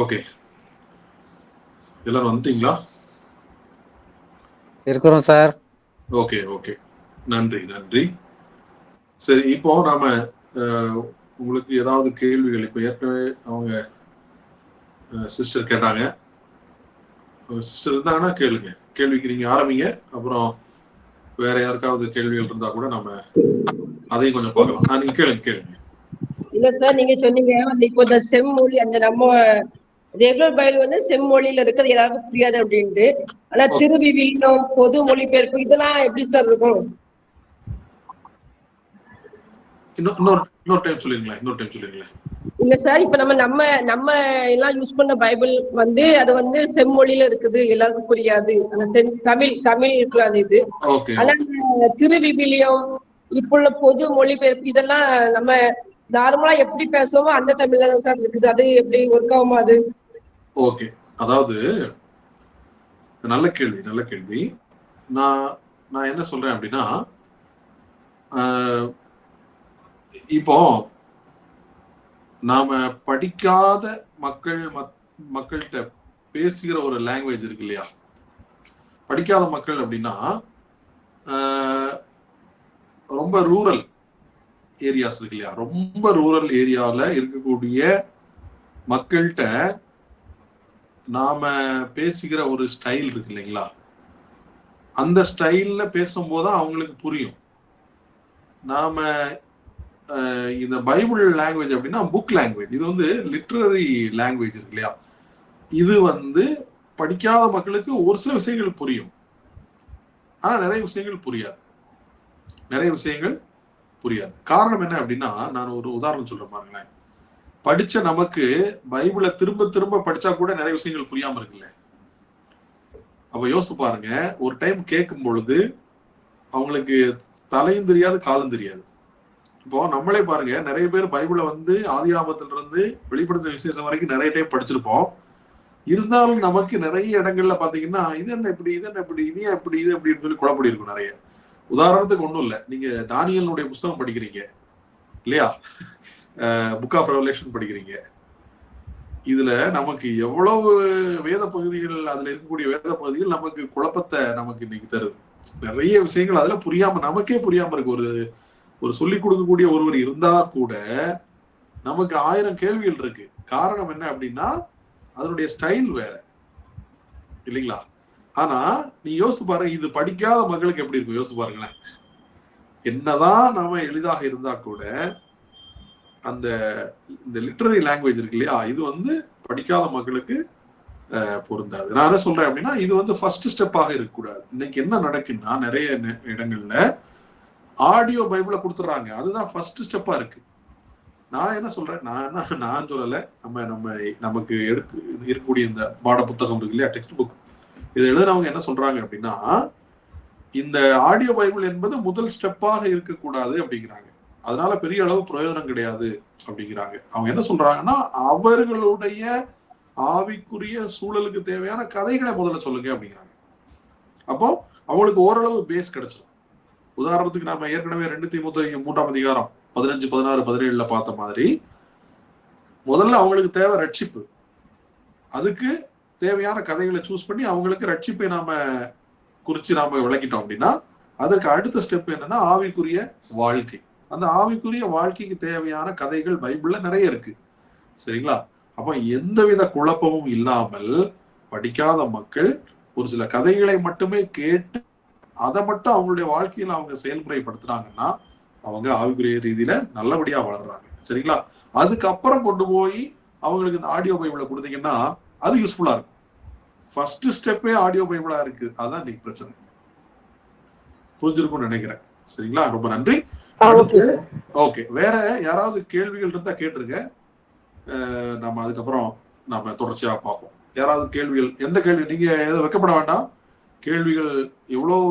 ஓகே, எல்லாரும் வந்துட்டீங்களா? இருக்கிறோம் சார். ஓகே ஓகே, நன்றி நன்றி. சரி, இப்போ நாம உங்களுக்கு ஏதாவது கேள்விகள், இப்போ ஏற்கனவே அவங்க சிஸ்டர் கேட்டாங்க, சிஸ்டர் இருந்தாங்கன்னா கேளுங்க, கேள்விக்கு நீங்க ஆரம்பிங்க. அப்புறம் வேற யாருக்காவது கேள்விகள் இருந்தா கூட நம்ம அதையும் கொஞ்சம் பார்க்கலாம். நீங்க கேளுங்க. இல்ல சார், நீங்க சொன்னீங்க வந்து இப்போ இந்த செம்மொழி, அந்த நம்ம ரெகுலர் பைபிள் வந்து செம்மொழியில இருக்கிறது எல்லாருக்கும் புரியாது அப்படின்ட்டு. ஆனா திருவிவிலியம், பொது மொழிபெயர்ப்பு இதெல்லாம் எப்படி சார் இருக்கும்? இன்னொரு டைம் சொல்லுங்களேன். இல்ல சார், இப்ப நம்ம எல்லாம் யூஸ் பண்ண பைபிள் வந்து அது வந்து செம்மொழியில இருக்குது, எல்லாருக்கும் புரியாது. அந்த தமிழ் இருக்கலாம் இது. ஆனா திருவிவிலியம், இப்ப உள்ள பொது மொழிபெயர்ப்பு இதெல்லாம் நம்ம நார்மலா எப்படி பேசுவோமோ அந்த தமிழ்ல தான் சார் இருக்குது. அது எப்படி ஒர்க் ஆகுமா அது? ஓகே, அதாவது நல்ல கேள்வி. நான் என்ன சொல்றேன் அப்படின்னா, இப்போ நாம படிக்காத மக்கள்கிட்ட பேசுகிற ஒரு லாங்குவேஜ் இருக்கு இல்லையா? படிக்காத மக்கள் அப்படின்னா ரொம்ப ரூரல் ஏரியாஸ் இருக்கு இல்லையா? ரொம்ப ரூரல் ஏரியாவில் இருக்கக்கூடிய மக்கள்கிட்ட நாம பேசுகிற ஒரு ஸ்டைல் இருக்கு இல்லைங்களா? அந்த ஸ்டைல்ல பேசும்போது அவங்களுக்கு புரியும். நாம இந்த பைபிள் லாங்குவேஜ் அப்படின்னா புக் லாங்குவேஜ், இது வந்து லிட்ரரி லாங்குவேஜ் இருக்கு இல்லையா? இது வந்து படிக்காத மக்களுக்கு ஒரு சில விஷயங்கள் புரியும், ஆனா நிறைய விஷயங்கள் புரியாது. காரணம் என்ன அப்படின்னா, நான் ஒரு உதாரணம் சொல்றேன் பாருங்களேன். படிச்ச நமக்கு பைபிளை திரும்ப திரும்ப படிச்சா கூட நிறைய விஷயங்கள் புரியாம இருக்குல்ல. அப்ப யோசிச்சு பாருங்க, ஒரு டைம் கேட்கும் பொழுது அவங்களுக்கு தலையும் தெரியாது காலும் தெரியாது. இப்போ நம்மளே பாருங்க, நிறைய பேர் பைபிளை வந்து ஆதியாகமத்துல இருந்து வெளிப்படுத்தின விசேஷம் வரைக்கும் நிறைய டைம் படிச்சிருப்போம். இருந்தாலும் நமக்கு நிறைய இடங்கள்ல பாத்தீங்கன்னா இது என்ன இப்படி இது எப்படின்னு சொல்லி குழப்படி இருக்கும் நிறைய. உதாரணத்துக்கு ஒண்ணும் இல்லை, நீங்க தானியேலுடைய புஸ்தகம் படிக்கிறீங்க இல்லையா? புக் ஆஃப் ரெவலேஷன் படிக்கிறீங்க. இதுல நமக்கு எவ்வளவு வேத பகுதிகள், அதுல இருக்கக்கூடிய வேத பகுதிகள் நமக்கு குழப்பத்தை நமக்கு இன்னைக்கு தருது. நிறைய விஷயங்கள் அதுல நமக்கே புரியாம இருக்கு. ஒரு சொல்லிக் கொடுக்கக்கூடிய ஒருவர் இருந்தா கூட நமக்கு 1000 கேள்விகள் இருக்கு. காரணம் என்ன அப்படின்னா அதனுடைய ஸ்டைல் வேற இல்லைங்களா? ஆனா நீ யோசிச்சு பாருங்க, இது படிக்காத மக்களுக்கு எப்படி இருக்கும் யோசிச்சு பாருங்களேன். என்னதான் நாம எளிதாக இருந்தா கூட இந்த லிட்டரரி லாங்குவேஜ் இருக்கு இல்லையா, இது வந்து படிக்காத மக்களுக்கு பொருந்தாது. நான் என்ன சொல்றேன் அப்படின்னா, இது வந்து ஃபர்ஸ்ட் ஸ்டெப்பாக இருக்கக்கூடாது. இன்னைக்கு என்ன நடக்குன்னா, நிறைய இடங்கள்ல ஆடியோ பைபிளை கொடுத்துட்றாங்க, அதுதான் ஃபர்ஸ்ட் ஸ்டெப்பா இருக்கு. நான் என்ன சொல்றேன், நான் சொல்லல, நமக்கு இருக்கக்கூடிய இந்த பாட புத்தகம் இருக்கு இல்லையா, டெக்ஸ்ட் புக், இதை எழுதுனவங்க என்ன சொல்றாங்க அப்படின்னா, இந்த ஆடியோ பைபிள் என்பது முதல் ஸ்டெப்பாக இருக்கக்கூடாது அப்படிங்கிறாங்க. அதனால பெரிய அளவு பிரயோஜனம் கிடையாது அப்படிங்கிறாங்க. அவங்க என்ன சொல்றாங்கன்னா, அவர்களுடைய ஆவிக்குரிய சூழலுக்கு தேவையான கதைகளை முதல்ல சொல்லுங்க அப்படிங்கிறாங்க. அப்போ அவங்களுக்கு ஓரளவு பேஸ் கிடைச்சிடும். உதாரணத்துக்கு நாம ஏற்கனவே 2 தீமோத்தேயு 3ஆம் அதிகாரம் 15, 16, 17 பார்த்த மாதிரி, முதல்ல அவங்களுக்கு தேவை ரட்சிப்பு. அதுக்கு தேவையான கதைகளை சூஸ் பண்ணி அவங்களுக்கு ரட்சிப்பை குறிச்சு நாம விளக்கிட்டோம் அப்படின்னா, அதற்கு அடுத்த ஸ்டெப் என்னன்னா ஆவிக்குரிய வாழ்க்கை. அந்த ஆவிக்குரிய வாழ்க்கைக்கு தேவையான கதைகள் பைபிள்ல நிறைய இருக்கு, சரிங்களா? அப்ப எந்தவித குழப்பமும் இல்லாமல் படிக்காத மக்கள் ஒரு சில கதைகளை மட்டுமே கேட்டு அதை மட்டும் அவங்களுடைய வாழ்க்கையில அவங்க செயல்முறைப்படுத்துறாங்கன்னா அவங்க ஆவிக்குரிய ரீதியில நல்லபடியா வளர்றாங்க, சரிங்களா? அதுக்கப்புறம் கொண்டு போய் அவங்களுக்கு இந்த ஆடியோ பைபிளை கொடுத்தீங்கன்னா அது யூஸ்ஃபுல்லா இருக்கும். ஃபர்ஸ்ட் ஸ்டெப்பே ஆடியோ பைபிளா இருக்கு, அதுதான் இன்னைக்கு பிரச்சனை. புரிஞ்சிருக்கும்னு நினைக்கிறேன், சரிங்களா? ரொம்ப நன்றி. ஓகே, வேற யாராவது கேள்விகள் இருந்தா கேட்டுருங்க, நம்ம அதுக்கப்புறம் நாம தொடர்ச்சியா பார்ப்போம். யாராவது கேள்விகள், எந்த கேள்வி, நீங்க எதுவும் வைக்கப்பட வேண்டாம். கேள்விகள் எவ்வளவு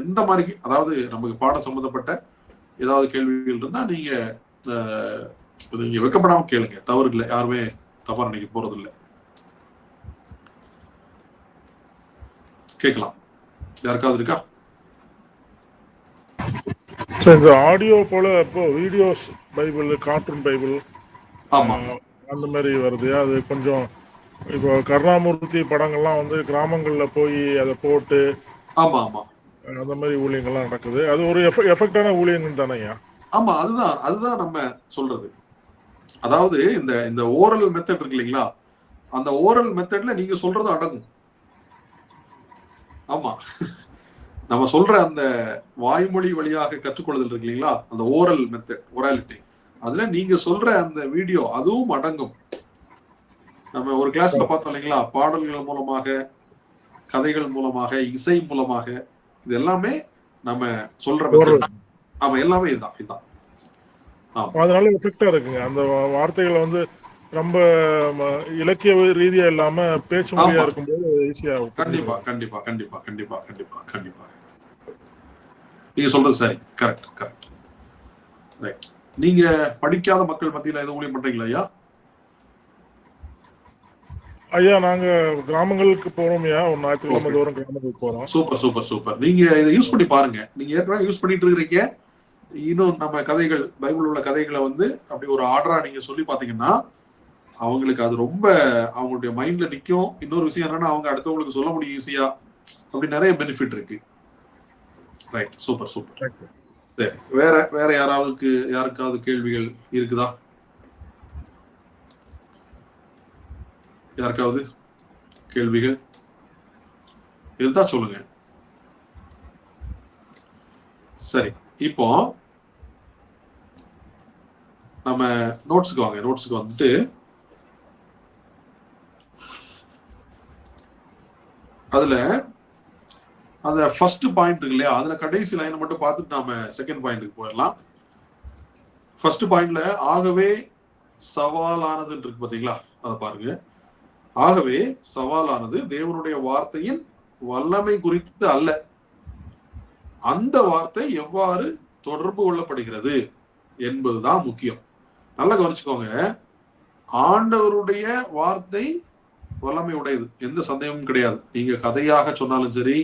எந்த மாதிரி, அதாவது நமக்கு பாடம் சம்பந்தப்பட்ட ஏதாவது கேள்விகள் இருந்தா நீங்க வைக்கப்படாம கேளுங்க, தவறு இல்லை, யாருமே தப்பா நினைக்க போறது இல்லை. கேட்கலாம், யாருக்காவது இருக்கா? இந்த ஆடியோ போல இப்போ வீடியோஸ் பைபிள், கார்ட்டூன் பைபிள், ஆமா, அந்த மாதிரி வருது. அது கொஞ்சம் இப்போ கருணாமூர்த்தி படங்கள்லாம் வந்து கிராமங்கள்ல போய் அதை போட்டு ஆமா ஆமா அந்த மாதிரி ஊழியங்கள்லாம் நடக்குது. அது ஒரு எஃபெக்டான ஊழியங்கள் தானேயா? ஆமா, அதுதான் நம்ம சொல்றது. அதாவது இந்த ஓரல் மெத்தட் இருக்கு இல்லைங்களா, அந்த ஓரல் மெத்தட்ல நீங்க சொல்றது அடங்கும். ஆமா, நம்ம சொல்ற அந்த வாய்மொழி வழியாக கற்றுக்கொள்ளுதல் இருக்கு இல்லைங்களா, அந்த ஓரல் மெத்தட், ஒராலிட்டி, அதுல நீங்க சொல்ற அந்த வீடியோ அதுவும் அடங்கும். நம்ம ஒரு கிளாஸ்ல பார்த்தோம் இல்லைங்களா, பாடல்கள் மூலமாக, கதைகள் மூலமாக, இசை மூலமாக, இது எல்லாமே நம்ம சொல்ற மெத்தட். ஆமா, எல்லாமே இதுதான். அதனால எஃபெக்டா இருக்குங்க. அந்த வார்த்தைகளை வந்து ரொம்ப இலக்கிய ரீதியா இல்லாம பேச்சு மொழியா இருக்கும்போது ஈஸியா. கண்டிப்பா. நீங்க சொல்றது சரி, கரெக்ட். ரைட். நீங்க படிக்காத மக்கள் மத்தியில எதுவும் ஊழியம் பண்றீங்களா ஐயா? ஐயா, நாங்க கிராமங்களுக்கு போறோம்யா. ஒரு ஞாயிற்றுக்கிழமை தோறும் கிராமங்களுக்கு போறோம். சூப்பர். நீங்க இதை யூஸ் பண்ணி பாருங்க. நீங்க ஏற்கனவே யூஸ் பண்ணிட்டு இருக்கிறீங்க. இன்னும் நம்ம கதைகள், பைபிள் உள்ள கதைகளை வந்து அப்படி ஒரு ஆர்டரா நீங்க சொல்லி பாத்தீங்கன்னா அவங்களுக்கு அது ரொம்ப அவங்களுடைய மைண்ட்ல நிக்கும். இன்னொரு விஷயம் என்னன்னா, அவங்க அடுத்தவங்களுக்கு சொல்ல முடியும் ஈஸியா. அப்படி நிறைய பெனிஃபிட் இருக்கு. Right, super. சரி, வேற யாருக்காவது கேள்விகள் இருக்குதா? யாருக்காவது கேள்விகள் இருந்தா சொல்லுங்க. சரி, இப்போ நம்ம நோட்ஸுக்கு வாங்க. நோட்ஸுக்கு வந்துட்டு அதுல அந்த ஃபர்ஸ்ட் பாயிண்ட் இருக்கு இல்லையா, அதுல கடைசி லைனை மட்டும் பார்த்துட்டு நாம செகண்ட் பாயிண்ட்டுக்கு போயிடலாம். ஃபர்ஸ்ட் பாயிண்ட்ல ஆகவே சவாலானது இருக்கு பாத்தீங்களா, அதை பாருங்க. ஆகவே சவாலானது தேவனுடைய வார்த்தையின் வல்லமை குறித்து அல்ல, அந்த வார்த்தை எவ்வாறு தொடர்பு கொள்ளப்படுகிறது என்பதுதான் முக்கியம். நல்லா கவனிச்சுக்கோங்க. ஆண்டவருடைய வார்த்தை வல்லமை உடையது, எந்த சந்தேகமும் கிடையாது. நீங்க கதையாக சொன்னாலும் சரி,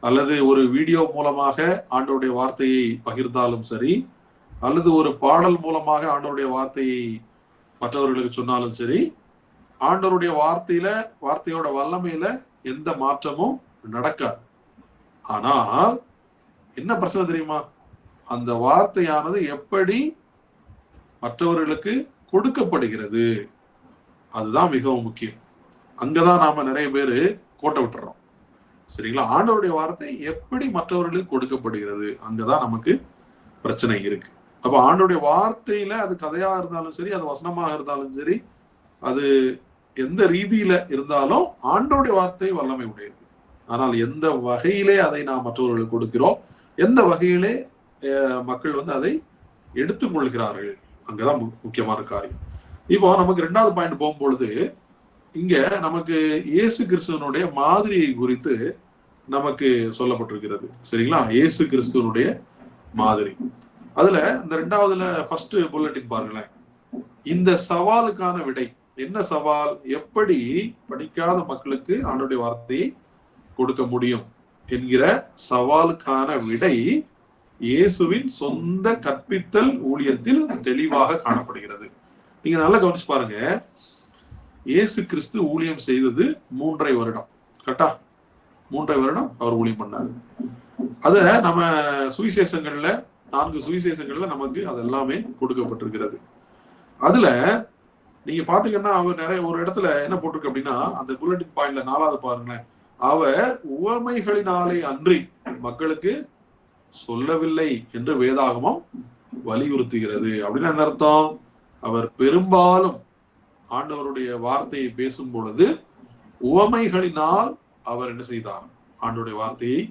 அல்லது ஒரு வீடியோ மூலமாக ஆண்டவருடைய வார்த்தையை பகிர்ந்தாலும் சரி, அல்லது ஒரு பாடல் மூலமாக ஆண்டவருடைய வார்த்தையை மற்றவர்களுக்கு சொன்னாலும் சரி, ஆண்டவருடைய வார்த்தையோட வல்லமையில எந்த மாற்றமும் நடக்காது. ஆனால் என்ன பிரச்சனை தெரியுமா, அந்த வார்த்தையானது எப்படி மற்றவர்களுக்கு கொடுக்கப்படுகிறது, அதுதான் மிகவும் முக்கியம். அங்கதான் நாம நிறைய பேரு கோட்டை விட்டுறோம். சரிங்களா? ஆண்டவருடைய வார்த்தை எப்படி மற்றவர்களுக்கு கொடுக்கப்படுகிறது, அங்கதான் நமக்கு பிரச்சனை இருக்கு. அப்ப ஆண்டவருடைய வார்த்தையில அது கதையா இருந்தாலும் சரி, அது வசனமாக இருந்தாலும் சரி, அது எந்த ரீதியில இருந்தாலும் ஆண்டவருடைய வார்த்தை வல்லமை உடையது. ஆனால் எந்த வகையிலே அதை நாம் மற்றவர்களுக்கு கொடுக்கிறோம், எந்த வகையிலே மக்கள் வந்து அதை எடுத்துக்கொள்கிறார்கள், அங்கதான் முக்கியமான காரியம். இப்போ நமக்கு ரெண்டாவது பாயிண்ட் போகும்பொழுது, இங்க நமக்கு இயேசு கிறிஸ்துவனுடைய மாதிரியை குறித்து நமக்கு சொல்லப்பட்டிருக்கிறது. சரிங்களா? இயேசு கிறிஸ்துவனுடைய மாதிரி. அதுல இந்த ரெண்டாவதுல ஃபர்ஸ்ட் புல்லட்டின் பாருங்களேன். இந்த சவாலுக்கான விடை என்ன சவால், எப்படி படிக்காத மக்களுக்கு ஆண்டவருடைய வார்த்தையை கொடுக்க முடியும் என்கிற சவாலுக்கான விடை இயேசுவின் சொந்த கற்பித்தல் ஊழியத்தில் தெளிவாக காணப்படுகிறது. நீங்க நல்லா கவனிச்சு பாருங்க. இயேசு கிறிஸ்து ஊழியம் செய்தது 3.5 வருடம். கரெக்டா? 3.5 வருடம் அவர் ஊழியம் பண்ணாரு. அத நம்ம சுவிசேஷங்கள்ல 4 சுவிசேஷங்கள்ல நமக்கு அது எல்லாமே கொடுக்கப்பட்டிருக்கிறது. அதுல நீங்க பாத்தீங்கன்னா அவர் நிறைய ஒரு இடத்துல என்ன போட்டிருக்கு அப்படின்னா, அந்த புல்லட்டின் பாயிண்ட்ல 4வது பாருங்களேன். அவர் உவமைகளினாலே அன்றி மக்களுக்கு சொல்லவில்லை என்று வேதாகமம் வலியுறுத்துகிறது. அப்படின்னு என்ன அர்த்தம்? அவர் பெரும்பாலும் ஆண்டவருடைய வார்த்தையை பேசும் பொழுது உவமைகளினால் அவர் என்ன செய்தார், ஆண்டவருடைய வார்த்தையை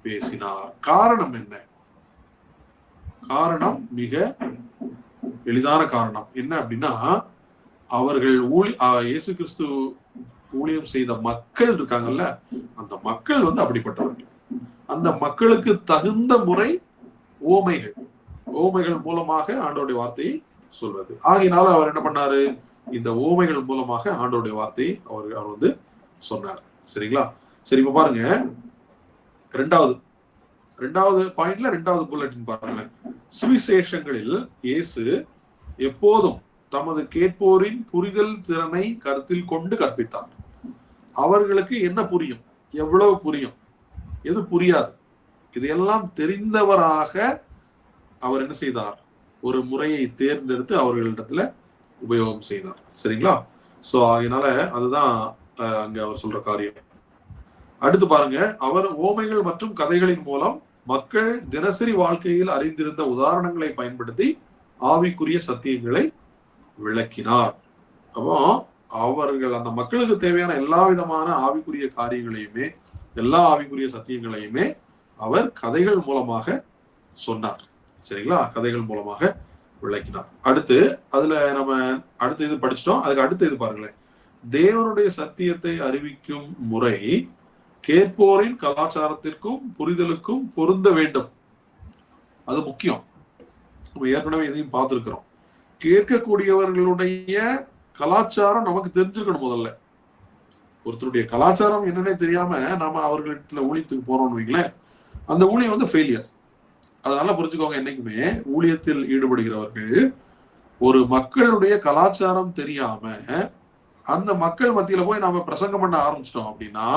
பேசினார். காரணம் என்ன? காரணம் மிக எளிதான காரணம். என்ன அப்படின்னா, அவர்கள் இயேசு கிறிஸ்து ஊழியம் செய்த மக்கள் இருக்காங்கல்ல, அந்த மக்கள் வந்து அப்படிப்பட்டவர்கள். அந்த மக்களுக்கு தகுந்த முறை ஓமைகள் மூலமாக ஆண்டவருடைய வார்த்தையை சொல்வது. ஆகையினால அவர் என்ன பண்ணாரு, இந்த ஓமைகள் மூலமாக ஆண்டவருடைய வார்த்தையை அவர் வந்து சொன்னார். சரிங்களா? சரி, இப்ப பாருங்க ரெண்டாவது பாயிண்ட்ல ரெண்டாவது புல்லட்டின் பாருங்க. சுவிசேஷங்களில் இயேசு எப்போதும் தமது கேட்போரின் புரிதல் திறனை கருத்தில் கொண்டு கற்பித்தார். அவர்களுக்கு என்ன புரியும், எவ்வளவு புரியும், எது புரியாது, இதையெல்லாம் தெரிந்தவராக அவர் என்ன செய்தார், ஒரு முறையை தேர்ந்தெடுத்து அவர்களிடத்துல உபயோகம் செய்தார். சரிங்களா? சோ அதனால அதுதான் அங்க அவர் சொல்ற காரியம். அடுத்து பாருங்க, அவர் ஓமைகள் மற்றும் கதைகளின் மூலம் மக்கள் தினசரி வாழ்க்கையில் அறிந்திருந்த உதாரணங்களை பயன்படுத்தி ஆவிக்குரிய சத்தியங்களை விளக்கினார். அப்போ அவர்கள் அந்த மக்களுக்கு தேவையான எல்லா விதமான ஆவிக்குரிய காரியங்களையுமே, எல்லா ஆவிக்குரிய சத்தியங்களையுமே அவர் கதைகள் மூலமாக சொன்னார். சரிங்களா? கதைகள் மூலமாக விளக்கினார். அடுத்து அதுல நம்ம அடுத்த இது படிச்சிட்டோம். அதுக்கு அடுத்த இது பாருங்களேன், தேவனுடைய சத்தியத்தை அறிவிக்கும் முறை கேட்போரின் கலாச்சாரத்திற்கும் புரிதலுக்கும் பொருந்த வேண்டும். அது முக்கியம். நம்ம ஏற்கனவே இதையும் பார்த்திருக்கிறோம். கேட்கக்கூடியவர்களுடைய கலாச்சாரம் நமக்கு தெரிஞ்சிருக்கணும். முதல்ல ஒருத்தருடைய கலாச்சாரம் என்னன்னே தெரியாம நாம அவர்களிடத்துல ஊழியத்துக்கு போறோம்னு வைங்களேன், அந்த ஊழியம் வந்து ஃபெயிலியர். அதனால புரிஞ்சுக்கோங்க, என்னைக்குமே ஊழியத்தில் ஈடுபடுகிறவர்கள் ஒரு மக்களுடைய கலாச்சாரம் தெரியாம அந்த மக்கள் மத்தியில போய் நாம பிரசங்கம் பண்ண ஆரம்பிச்சிட்டோம் அப்படின்னா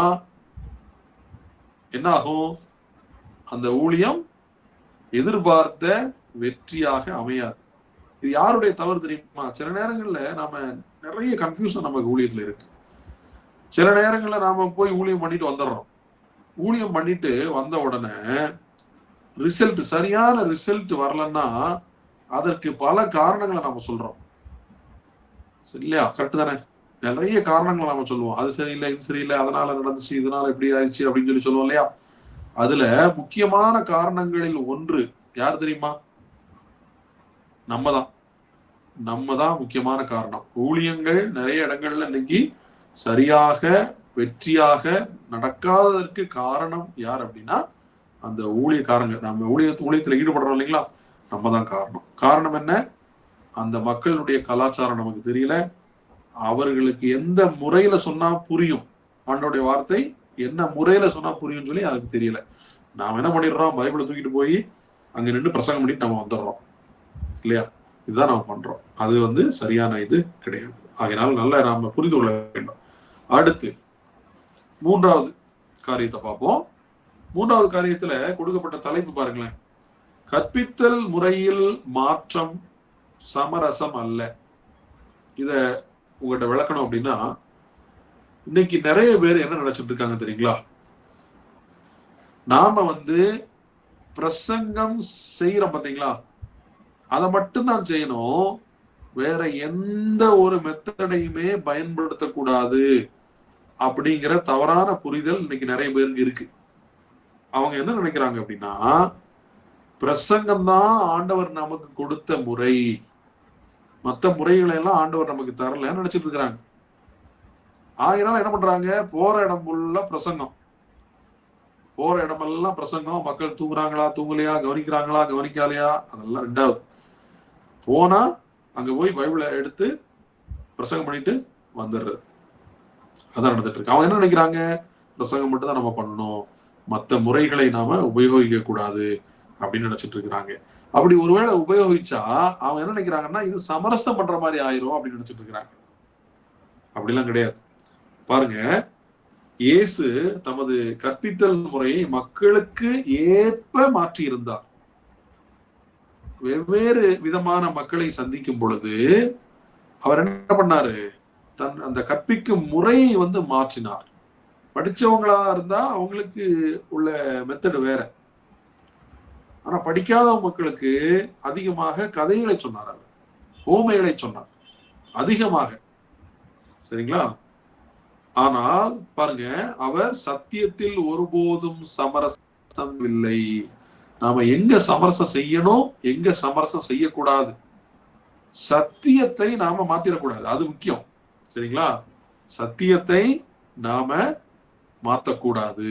என்ன ஆகும், அந்த ஊழியம் எதிர்பார்த்த வெற்றியாக அமையாது. இது யாருடைய தவறு தெரியுமா? சில நேரங்கள்ல நாம நிறைய கன்ஃபியூஷன் நமக்கு ஊழியத்துல இருக்கு. சில நேரங்கள்ல நாம போய் ஊழியம் பண்ணிட்டு வந்துடுறோம். ஊழியம் பண்ணிட்டு வந்த உடனே ரிசல்ட், சரியான ரிசல்ட் வரலன்னா அதற்கு பல காரணங்களை நாம சொல்றோம். இல்லையா? கரெக்ட் தானே? நிறைய காரணங்களை நாம சொல்லுவோம். அது சரியில்லை, இது சரியில்லை, அதனால நடந்துச்சு, இதனால இப்படி ஆயிடுச்சு அப்படின்னு சொல்லி சொல்லுவோம் இல்லையா? அதுல முக்கியமான காரணங்களில் ஒன்று யார் தெரியுமா? நம்ம தான் முக்கியமான காரணம். ஊழியங்கள் நிறைய இடங்கள்ல இன்னைக்கு சரியாக வெற்றியாக நடக்காததற்கு காரணம் யார் அப்படின்னா அந்த ஊழியக்காரங்க. நம்ம ஊழியத்துல ஈடுபடுறோம் இல்லைங்களா, நம்ம தான் காரணம். காரணம் என்ன? அந்த மக்களுடைய கலாச்சாரம் நமக்கு தெரியல. அவர்களுக்கு எந்த முறையில சொன்னா புரியும், ஆண்டோடைய வார்த்தை என்ன முறையில சொன்னா புரியும் சொல்லி அதுக்கு தெரியல. நாம என்ன பண்ணிடுறோம், பைபிளை தூக்கிட்டு போய் அங்க நின்று பிரசங்கம் பண்ணிட்டு நம்ம வந்துடுறோம் இல்லையா? இதுதான் நம்ம பண்றோம். அது வந்து சரியான இது கிடையாது. அதனால நல்ல நாம புரிந்து கொள்ள வேண்டும். அடுத்து மூன்றாவது காரியத்தை பார்ப்போம். மூன்றாவது காரியத்துல கொடுக்கப்பட்ட தலைப்பு பாருங்களேன், கற்பித்தல் முறையில் மாற்றம் சமரசம் அல்ல. இத உங்கள்கிட்ட விளக்கணும் அப்படின்னா, இன்னைக்கு நிறைய பேர் என்ன நினைச்சிட்டு இருக்காங்க தெரியுங்களா, நாம வந்து பிரசங்கம் செய்யறோம் பாத்தீங்களா, அதை மட்டும்தான் செய்யணும், வேற எந்த ஒரு மெத்தடையுமே பயன்படுத்தக்கூடாது அப்படிங்கிற தவறான புரிதல் இன்னைக்கு நிறைய பேருக்கு இருக்கு. அவங்க என்ன நினைக்கிறாங்க அப்படின்னா, பிரசங்கம் தான் ஆண்டவர் நமக்கு கொடுத்த முறை, மற்ற முறைகளை எல்லாம் ஆண்டவர் நமக்கு தரலன்னு நினைச்சிட்டு இருக்கிறாங்க. ஆகினால என்ன பண்றாங்க, போற இடம் ஃபுல்லா பிரசங்கம், போற இடமெல்லாம் பிரசங்கம். மக்கள் தூங்குறாங்களா தூங்கலையா, கவனிக்கிறாங்களா கவனிக்காலையா, அதெல்லாம் ரெண்டாவது. போனா அங்க போய் பைபிளை எடுத்து பிரசங்கம் பண்ணிட்டு வந்துடுறது, அதான் நடந்துட்டு இருக்கு. அவங்க என்ன நினைக்கிறாங்க, பிரசங்கம் மட்டும் தான் நம்ம பண்ணணும், மற்ற முறைகளை நாம உபயோகிக்க கூடாது அப்படின்னு நினைச்சிட்டு இருக்கிறாங்க. அப்படி ஒருவேளை உபயோகிச்சா அவங்க என்ன நினைக்கிறாங்கன்னா, இது சமரசம் பண்ற மாதிரி ஆயிரும் அப்படின்னு நினைச்சிட்டு இருக்கிறாங்க. அப்படிலாம் கிடையாது. பாருங்க, இயேசு தமது கற்பித்தல் முறையை மக்களுக்கு ஏற்ப மாற்றி இருந்தார். வெவ்வேறு விதமான மக்களை சந்திக்கும் பொழுது அவர் என்ன பண்ணாரு, அந்த கற்பிக்கும் முறையை வந்து மாற்றினார். படிச்சவங்களா இருந்தா அவங்களுக்கு உள்ள மெத்தடு வேற. ஆனா படிக்காத மக்களுக்கு அதிகமாக கதைகளை சொன்னார், அவர் ஓமைகளை சொன்னார் அதிகமாக. சரிங்களா? ஆனால் பாருங்க, அவர் சத்தியத்தில் ஒருபோதும் சமரசம் இல்லை. நாம எங்க சமரசம் செய்யணும், எங்க சமரசம் செய்யக்கூடாது, சத்தியத்தை நாம மாத்திரக்கூடாது, அது முக்கியம். சரிங்களா? சத்தியத்தை நாம மாத்தக்கூடாது,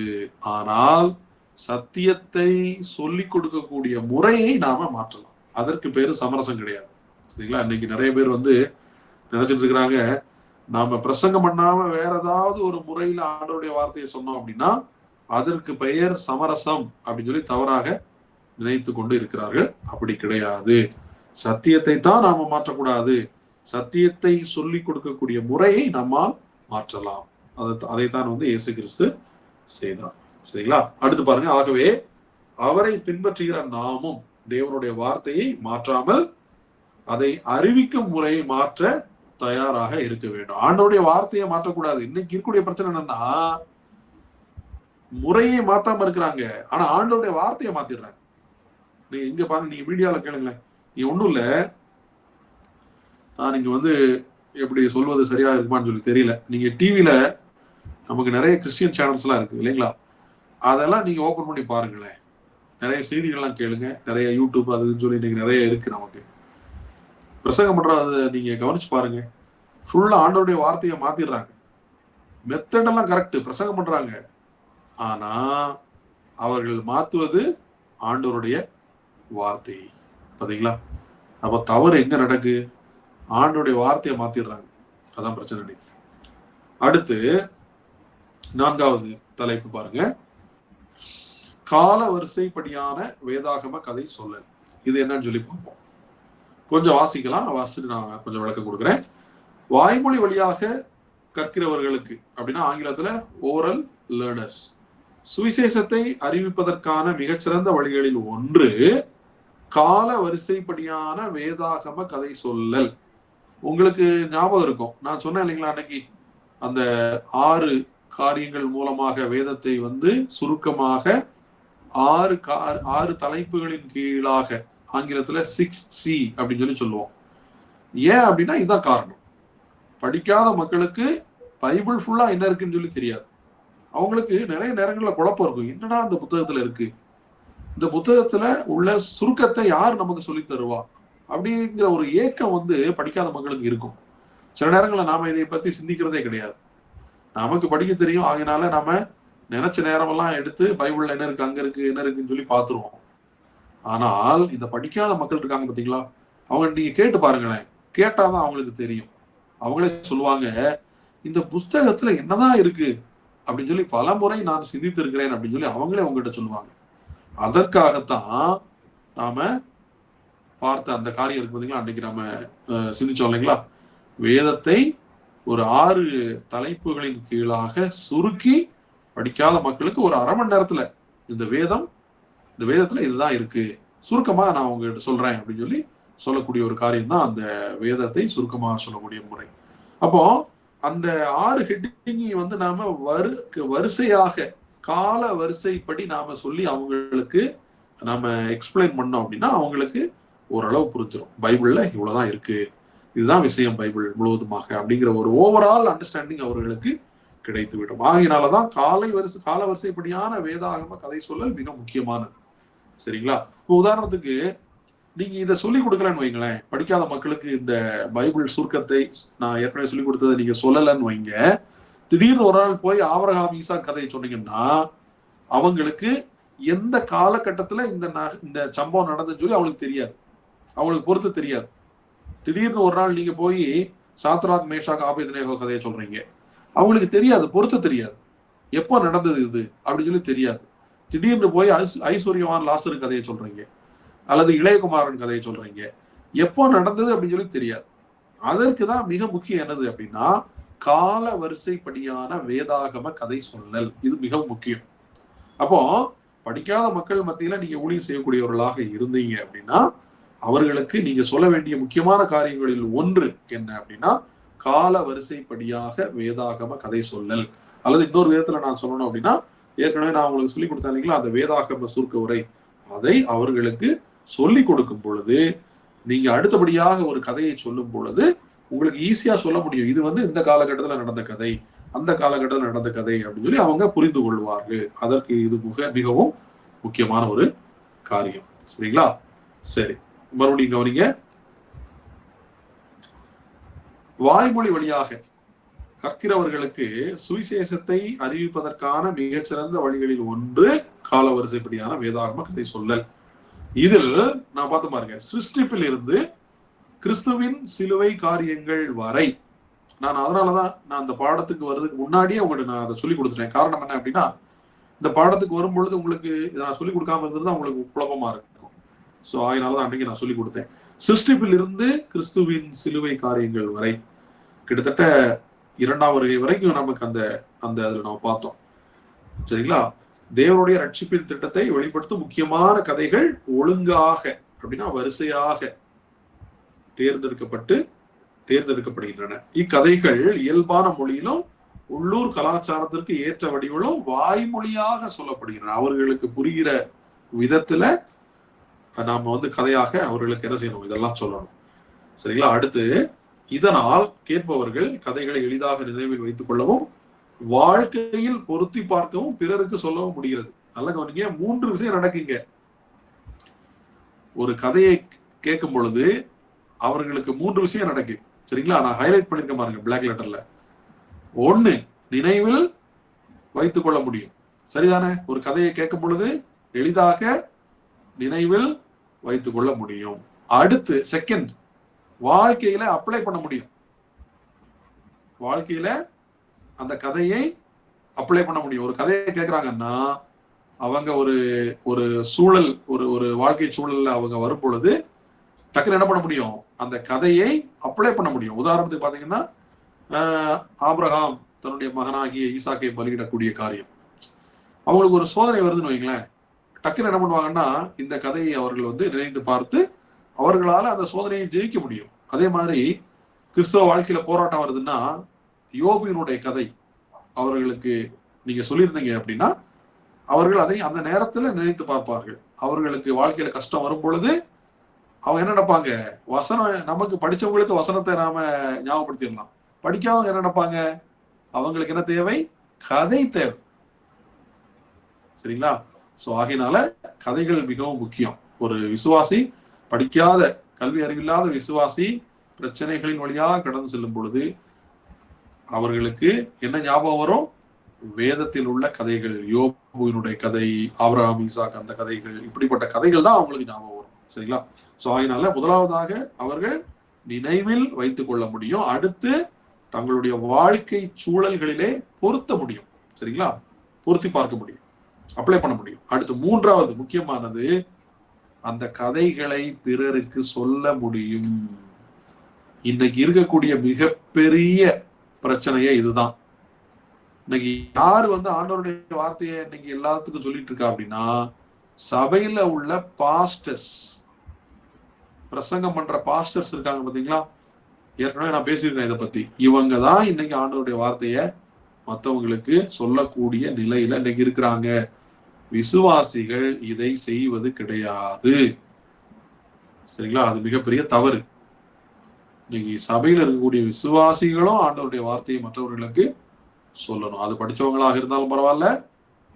ஆனால் சத்தியத்தை சொல்லிக் கொடுக்கக்கூடிய முறையை நாம மாற்றலாம். அதற்கு பேரு சமரசம் கிடையாது. சரிங்களா? இன்னைக்கு நிறைய பேர் வந்து நினைச்சிட்டு இருக்கிறாங்க, நாம பிரசங்கம் பண்ணாம வேற ஏதாவது ஒரு முறையில ஆண்டவருடைய வார்த்தையை சொன்னோம் அப்படின்னா அதற்கு பெயர் சமரசம் அப்படின்னு சொல்லி தவறாக நினைத்து கொண்டு இருக்கிறார்கள். அப்படி கிடையாது. சத்தியத்தை தான் நாம மாற்றக்கூடாது, சத்தியத்தை சொல்லி கொடுக்கக்கூடிய முறையை நம்மால் மாற்றலாம். அதைத்தான் இயேசு கிறிஸ்து செய்தார். சரிங்களா? அடுத்து பாருங்க, ஆகவே அவரை பின்பற்றுகிற நாமும் தேவனுடைய வார்த்தையை மாற்றாமல் அதை அறிவிக்கும் முறையை மாற்ற தயாராக இருக்க வேண்டும். ஆண்டவருடைய வார்த்தையை மாற்றக்கூடாது. இன்னைக்கு இருக்கக்கூடிய பிரச்சனை என்னன்னா, முறையை மாத்தாம இருக்கிறாங்க, ஆனா ஆண்டவருடைய வார்த்தையை மாத்திடுறாங்க. நீங்க இங்க பாருங்க, நீங்க மீடியால கேளுங்களேன். நீங்க ஒண்ணும் இல்ல, நீங்க எப்படி சொல்வது சரியா இருக்குமான்னு சொல்லி தெரியல. நீங்க டிவில நமக்கு நிறைய கிறிஸ்டியன் சேனல்ஸ் எல்லாம் இருக்கு இல்லைங்களா? அதெல்லாம் நீங்க ஓபன் பண்ணி பாருங்களேன். நிறைய செய்திகள்லாம் கேளுங்க. நிறைய யூடியூப் அதுன்னு சொல்லி இன்னைக்கு நிறைய இருக்கு. நமக்கு பிரசங்கம் பண்றத நீங்க கவனிச்சு பாருங்க. ஃபுல்லா ஆண்டவருடைய வார்த்தையை மாத்திடுறாங்க. மெத்தடெல்லாம் கரெக்ட், பிரசங்கம் பண்றாங்க. ஆனா அவர்கள் மாத்துவது ஆண்டவருடைய வார்த்தை. பாத்தீங்களா? அப்ப தவறு எங்க நடக்கு? ஆண்டவருடைய வார்த்தையை மாத்திடுறாங்க. அதான் பிரச்சனை. அடுத்து 4வது தலைப்பு பாருங்க, கால வரிசைப்படியான வேதாகம கதை சொல்லல். இது என்னன்னு சொல்லி பார்ப்போம். கொஞ்சம் வாசிக்கலாம், வாசிச்சுட்டு நான் கொஞ்சம் விளக்கம் கொடுக்குறேன். வாய்மொழி வழியாக கற்கிறவர்களுக்கு அப்படின்னா ஆங்கிலத்துல ஓரல் லேர்னர்ஸ், சுவிசேஷத்தை அறிவிப்பதற்கான மிகச்சிறந்த வழிகளில் ஒன்று கால வரிசைப்படியான வேதாகம கதை சொல்லல். உங்களுக்கு ஞாபகம் இருக்கும், நான் சொன்னேன் இல்லைங்களா, அன்னைக்கு அந்த 6 காரியங்கள் மூலமாக வேதத்தை சுருக்கமாக 6 தலைப்புகளின் கீழாக ஆங்கிலத்துல 6C அப்படின்னு சொல்லுவோம். ஏன் அப்படின்னா இதுதான் காரணம். படிக்காத மக்களுக்கு பைபிள் ஃபுல்லா என்ன இருக்குன்னு சொல்லி தெரியாது. அவங்களுக்கு நிறைய நேரங்கள்ல குழப்பம் இருக்கும். என்னடா அந்த புத்தகத்துல இருக்கு, இந்த புத்தகத்துல உள்ள சுருக்கத்தை யார் நமக்கு சொல்லி தருவா அப்படிங்கிற ஒரு ஏக்கம் படிக்காத மக்களுக்கு இருக்கும். சில நேரங்களில் நாம இதை பத்தி சிந்திக்கிறதே கிடையாது. நமக்கு படிக்க தெரியும், ஆகினால நாம நினைச்ச நேரமெல்லாம் எடுத்து பைபிள்ல என்ன இருக்கு, அங்க இருக்கு, என்ன இருக்குன்னு சொல்லி பாத்துருவோம். ஆனால் இந்த படிக்காத மக்கள் இருக்காங்க பாத்தீங்களா, அவங்க நீங்க கேட்டு பாருங்களேன். கேட்டாதான் அவங்களுக்கு தெரியும். அவங்களே சொல்லுவாங்க, இந்த புஸ்தகத்துல என்னதான் இருக்கு அப்படின்னு சொல்லி பல முறை நான் சிந்தித்து இருக்கிறேன் அப்படின்னு சொல்லி அவங்களே உங்ககிட்ட சொல்லுவாங்க. அதற்காகத்தான் நாம பார்த்த அந்த காரியம் இருக்கு பாத்தீங்களா, அன்னைக்கு நாம சிந்திச்சோம் இல்லைங்களா, வேதத்தை ஒரு 6 தலைப்புகளின் கீழாக சுருக்கி படிக்காத மக்களுக்கு ஒரு அரை மணி நேரத்துல இந்த வேதத்துல இதுதான் இருக்கு, சுருக்கமா நான் உங்ககிட்ட சொல்றேன் அப்படின்னு சொல்லி சொல்லக்கூடிய ஒரு காரியம் தான் அந்த வேதத்தை சுருக்கமாக சொல்லக்கூடிய முறை. அப்போ அந்த 6 ஹெட்டிங்கை நாம வரிசையாக கால வரிசைப்படி நாம சொல்லி அவங்களுக்கு நாம எக்ஸ்பிளைன் பண்ணோம் அப்படின்னா அவங்களுக்கு ஓரளவு புரிஞ்சிடும். பைபிள்ல இவ்வளவுதான் இருக்கு, இதுதான் விஷயம் பைபிள் முழுவதுமாக அப்படிங்கிற ஒரு ஓவரால் அண்டர்ஸ்டாண்டிங் அவர்களுக்கு கிடைத்து விடும். ஆகினாலதான் கால வரிசைப்படியான வேதாகம கதை சொல்லல் மிக முக்கியமானது. சரிங்களா? இப்போ உதாரணத்துக்கு நீங்க இதை சொல்லி கொடுக்கலன்னு வைங்களேன், படிக்காத மக்களுக்கு இந்த பைபிள் சுருக்கத்தை நான் ஏற்கனவே சொல்லி கொடுத்ததை நீங்க சொல்லலன்னு வைங்க, திடீர்னு ஒரு நாள் போய் ஆபிரகாம் ஈசாக் கதையை சொன்னீங்கன்னா அவங்களுக்கு எந்த காலகட்டத்துல இந்த சம்பவம் நடந்துன்னு சொல்லி அவங்களுக்கு தெரியாது, அவங்களுக்கு பொறுத்து தெரியாது. திடீர்னு ஒரு நாள் நீங்க போய் சாத்ராக் மேஷாக் ஆபேத்நேகோ கதையை சொல்றீங்க, அவங்களுக்கு தெரியாது, பொறுத்து தெரியாது, எப்போ நடந்தது இது அப்படின்னு சொல்லி தெரியாது. திடீர்னு போய் ஐஸ்வர்யவான் லாசரு கதையை சொல்றீங்க அல்லது இளையகுமாரன் கதையை சொல்றீங்க, எப்போ நடந்தது அப்படின்னு சொல்லி தெரியாது. அதற்குதான் மிக முக்கியம் என்னது அப்படின்னா கால வரிசைப்படியான வேதாகம கதை சொல்லல். இது மிக முக்கியம். அப்போ படிக்காத மக்கள் மத்தியில நீங்க ஊழியம் செய்யக்கூடியவர்களாக இருந்தீங்க அப்படின்னா அவர்களுக்கு நீங்க சொல்ல வேண்டிய முக்கியமான காரியங்களில் ஒன்று என்ன அப்படின்னா கால வரிசைப்படியாக வேதாகம கதை சொல்லல். அல்லது இன்னொரு விதத்துல நான் சொல்லணும் அப்படின்னா ஏற்கனவே நான் உங்களுக்கு சொல்லி கொடுத்தேன் இல்லைங்களா, அந்த வேதாகம சுருக்க உரை, அதை அவர்களுக்கு சொல்லி கொடுக்கும் பொழுது நீங்க அடுத்தபடியாக ஒரு கதையை சொல்லும் பொழுது உங்களுக்கு ஈஸியா சொல்ல முடியும். இது இந்த காலகட்டத்துல நடந்த கதை, அந்த காலகட்டத்தில் நடந்த கதை அப்படின்னு சொல்லி அவங்க புரிந்து கொள்வார்கள். அதற்கு இது மிகவும் முக்கியமான ஒரு காரியம். சரிங்களா? சரி, மறுபடியும் கவனிங்க. வாய்மொழி வழியாக கற்கிறவர்களுக்கு சுவிசேஷத்தை அறிவிப்பதற்கான மிகச்சிறந்த வழிகளில் ஒன்று கால வரிசைப்படியான வேதாகம கதை சொல்லல். இதில் நான் பார்த்து பாருங்க, சிருஷ்டிப்பில் இருந்து கிறிஸ்துவின் சிலுவை காரியங்கள் வரை, நான் அதனாலதான் நான் அந்த பாடத்துக்கு வர்றதுக்கு முன்னாடியே உங்களுக்கு நான் அதை சொல்லி கொடுத்துட்டேன். காரணம் என்ன அப்படின்னா இந்த பாடத்துக்கு வரும்பொழுது உங்களுக்கு இதை நான் சொல்லி கொடுக்காம இருந்தது உங்களுக்கு குழப்பமா இருக்கும். ஸோ அதனாலதான் அன்னைக்கு நான் சொல்லி கொடுத்தேன். சிருஷ்டிப்பில் இருந்து கிறிஸ்துவின் சிலுவை காரியங்கள் வரை கிட்டத்தட்ட 2ஆம் வருகை வரைக்கும் நமக்கு அந்த அதுல நம்ம பார்த்தோம். சரிங்களா? தேவனுடைய ரட்சிப்பின் திட்டத்தை வெளிப்படுத்தும் முக்கியமான கதைகள் ஒழுங்காக அப்படின்னா வரிசையாக தேர்ந்தெடுக்கப்படுகின்றன. இக்கதைகள் இயல்பான மொழியிலும் உள்ளூர் கலாச்சாரத்திற்கு ஏற்ற வடிவிலும் வாய்மொழியாக சொல்லப்படுகின்றன. அவர்களுக்கு புரிகிற விதத்துல நாம கதையாக அவர்களுக்கு என்ன செய்யணும், இதெல்லாம் சொல்லணும். சரிங்களா? அடுத்து, இதனால் கேட்பவர்கள் கதைகளை எளிதாக நினைவில் வைத்துக் கொள்ளவும் வாழ்க்கையில் பொருத்தி பார்க்கவும் பிறருக்கு சொல்லவும் முடிகிறது. நல்ல கவனிங்க, 3 விஷயம் நடக்குங்க. ஒரு கதையை கேட்கும் பொழுது அவர்களுக்கு 3 விஷயம் நடக்கு. சரிங்களா? நான் ஹைலைட் பண்ணிருக்க பாருங்க பிளாக் லெட்டர்ல. 1, நினைவில் வைத்துக் கொள்ள முடியும். சரிதானே? ஒரு கதையை கேட்கும் பொழுது எளிதாக நினைவில் வைத்துக் கொள்ள முடியும். அடுத்து, செகண்ட், வாழ்க்கையில அப்ளை பண்ண முடியும். வாழ்க்கையில அந்த கதையை அப்ளை பண்ண முடியும். ஒரு கதையை கேட்கறாங்கன்னா அவங்க ஒரு சூழல், ஒரு வாழ்க்கை சூழல்ல அவங்க வரும் பொழுது டக்குன்னு என்ன பண்ண முடியும், அந்த கதையை அப்ளை பண்ண முடியும். உதாரணத்துக்கு பாத்தீங்கன்னா, ஆபிரகாம் தன்னுடைய மகனாகிய ஈசாக்கை பலியிடக்கூடிய காரியம், அவங்களுக்கு ஒரு சோதனை வருதுன்னு வைங்களேன், டக்குன்னு என்ன பண்ணுவாங்கன்னா இந்த கதையை அவர்கள் நினைத்து பார்த்து அவர்களால அந்த சோதனையை ஜெயிக்க முடியும். அதே மாதிரி கிறிஸ்தவ வாழ்க்கையில போராட்டம் வருதுன்னா யோபினுடைய கதை அவர்களுக்கு நீங்க சொல்லியிருந்தீங்க அப்படின்னா அவர்கள் அதை அந்த நேரத்துல நினைத்து பார்ப்பார்கள். அவர்களுக்கு வாழ்க்கையில கஷ்டம் வரும் பொழுது அவங்க என்ன நினைப்பாங்க, வசனம், நமக்கு படிச்சவங்களுக்கு வசனத்தை நாம ஞாபகப்படுத்திடலாம். படிக்காதவங்க என்ன நினைப்பாங்க, அவங்களுக்கு என்ன தேவை, கதை தேவை. சரிங்களா? சோ ஆகையினால கதைகள் மிகவும் முக்கியம். ஒரு விசுவாசி, படிக்காத கல்வி அறிவில்லாத விசுவாசி பிரச்சனைகளின் வழியாக கடந்து செல்லும் பொழுது அவர்களுக்கு என்ன ஞாபகம் வரும், வேதத்தில் உள்ள கதைகள், யோபுவினுடைய கதை, ஆபிரகாம் ஈசாக் அந்த கதைகள், இப்படிப்பட்ட கதைகள் தான் அவங்களுக்கு ஞாபகம் வரும். சரிங்களா? சோ அதனால முதலாவதாக அவர்கள் நினைவில் வைத்துக் கொள்ள முடியும். அடுத்து, தங்களுடைய வாழ்க்கை சூழல்களிலே பொருத்த முடியும். சரிங்களா? பொருத்தி பார்க்க முடியும், அப்ளை பண்ண முடியும். அடுத்து, 3வது முக்கியமானது, அந்த கதைகளை பிறருக்கு சொல்ல முடியும். இன்னைக்கு இருக்கக்கூடிய மிகப்பெரிய பிரச்சனையே இதுதான். இன்னைக்கு யாரு ஆண்டவருடைய வார்த்தையை இன்னைக்கு எல்லாத்துக்கும் சொல்லிட்டு இருக்கா அப்படின்னா, சபையில உள்ள பாஸ்டர்ஸ், பிரசங்கம் பண்ற பாஸ்டர்ஸ் இருக்காங்க பாத்தீங்களா, ஏற்கனவே நான் பேசியிருக்கேன் இதை பத்தி. இவங்க தான் இன்னைக்கு ஆண்டவருடைய வார்த்தைய மற்றவங்களுக்கு சொல்லக்கூடிய நிலையில இன்னைக்கு இருக்கிறாங்க. விசுவாசிகள் இதை செய்வது கிடையாது. சரிங்களா? அது மிகப்பெரிய தவறு. இன்னைக்கு சபையில இருக்கக்கூடிய விசுவாசிகளும் ஆண்டவருடைய வார்த்தையை மற்றவர்களுக்கு சொல்லணும். அது படிச்சவங்களாக இருந்தாலும் பரவாயில்ல,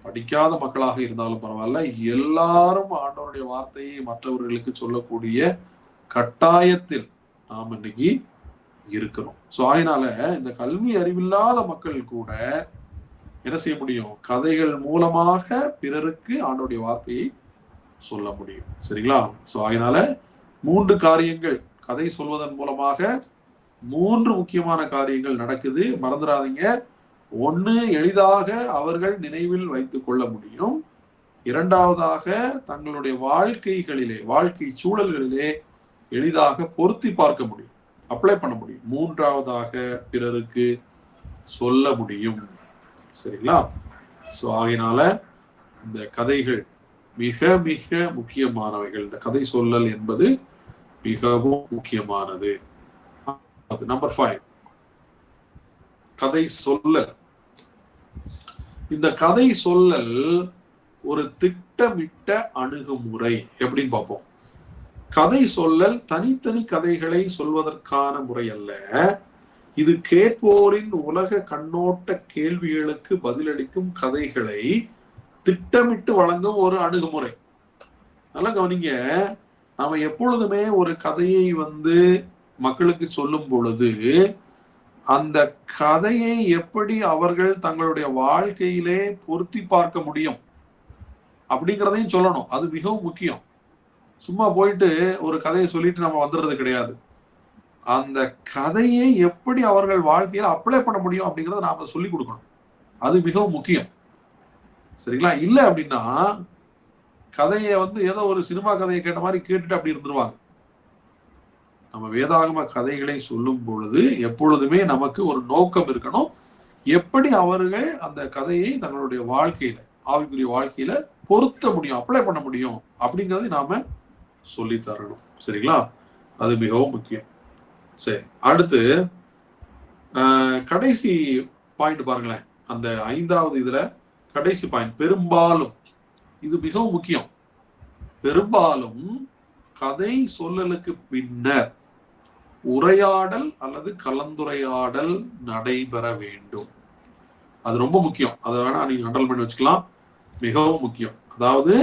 படிக்காத மக்களாக இருந்தாலும் பரவாயில்ல, எல்லாரும் ஆண்டவருடைய வார்த்தையை மற்றவர்களுக்கு சொல்லக்கூடிய கட்டாயத்தில் நாம் இன்னைக்கு இருக்கிறோம். சோ அதனால இந்த கல்வி அறிவில்லாத மக்கள் கூட என்ன செய்ய முடியும், கதைகள் மூலமாக பிறருக்கு ஆண்டவருடைய வார்த்தையை சொல்ல முடியும். சரிங்களா? சோ அதனால 3 காரியங்கள், கதை சொல்வதன் மூலமாக 3 முக்கியமான காரியங்கள் நடக்குது. மறந்துடாதீங்க. 1, எளிதாக அவர்கள் நினைவில் வைத்துக் கொள்ள முடியும். 2வதாக, தங்களுடைய வாழ்க்கைகளிலே, வாழ்க்கை சூழல்களிலே எளிதாக பொருத்தி பார்க்க முடியும், அப்ளை பண்ண முடியும். 3வதாக, பிறருக்கு சொல்ல முடியும். சரிங்களா? சோ ஆகையினால இந்த கதைகள் மிக மிக முக்கியமானவைகள். இந்த கதை சொல்லல் என்பது மிகவும் முக்கியமானது. நம்பர் 5, கதை சொல்லல். இந்த கதை சொல்லல் ஒரு திட்டமிட்ட அணுகுமுறை. எப்படின்னு பார்ப்போம். கதை சொல்லல் தனித்தனி கதைகளை சொல்வதற்கான முறை அல்ல. இது கேட்போரின் உலக கண்ணோட்ட கேள்விகளுக்கு பதிலளிக்கும் கதைகளை திட்டமிட்டு வழங்கும் ஒரு அணுகுமுறை. நல்லா கவனிங்க. நாம எப்பொழுதுமே ஒரு கதையை மக்களுக்கு சொல்லும் பொழுது அந்த கதையை எப்படி அவர்கள் தங்களுடைய வாழ்க்கையிலே பொருத்தி பார்க்க முடியும் அப்படிங்கிறதையும் சொல்லணும். அது மிகவும் முக்கியம். சும்மா போயிட்டு ஒரு கதையை சொல்லிட்டு நம்ம வந்துடுறது கிடையாது. அந்த கதையை எப்படி அவர்கள் வாழ்க்கையில அப்ளை பண்ண முடியும் அப்படிங்கறத நாம சொல்லி கொடுக்கணும். அது மிகவும் முக்கியம். சரிங்களா? இல்ல அப்படின்னா கதையை வந்து ஏதோ ஒரு சினிமா கதையை கேட்ட மாதிரி கேட்டுட்டு அப்படி இருந்துருவாங்க. நம்ம வேதாகம கதைகளை சொல்லும் பொழுது எப்பொழுதுமே நமக்கு ஒரு நோக்கம் இருக்கணும். எப்படி அவர்கள் அந்த கதையை தங்களுடைய வாழ்க்கையில, ஆவிக்குரிய வாழ்க்கையில பொருத்த முடியும், அப்ளை பண்ண முடியும் அப்படிங்கறதை நாம சொல்லி தரணும். சரிங்களா? அது மிகவும் முக்கியம். சரி, அடுத்து கடைசி பாயிண்ட் பாருங்களேன். அந்த 5வது இதுல கடைசி பாயிண்ட், பெரும்பாலும் இது மிகவும் முக்கியம். பெரும்பாலும் கதை சொல்லலுக்கு பின்னர் உரையாடல் அல்லது கலந்துரையாடல் நடைபெற வேண்டும். அது ரொம்ப முக்கியம். அதை வேணா நீங்க அண்டர்லைன் பண்ணி வச்சுக்கலாம். மிகவும் முக்கியம். அதாவது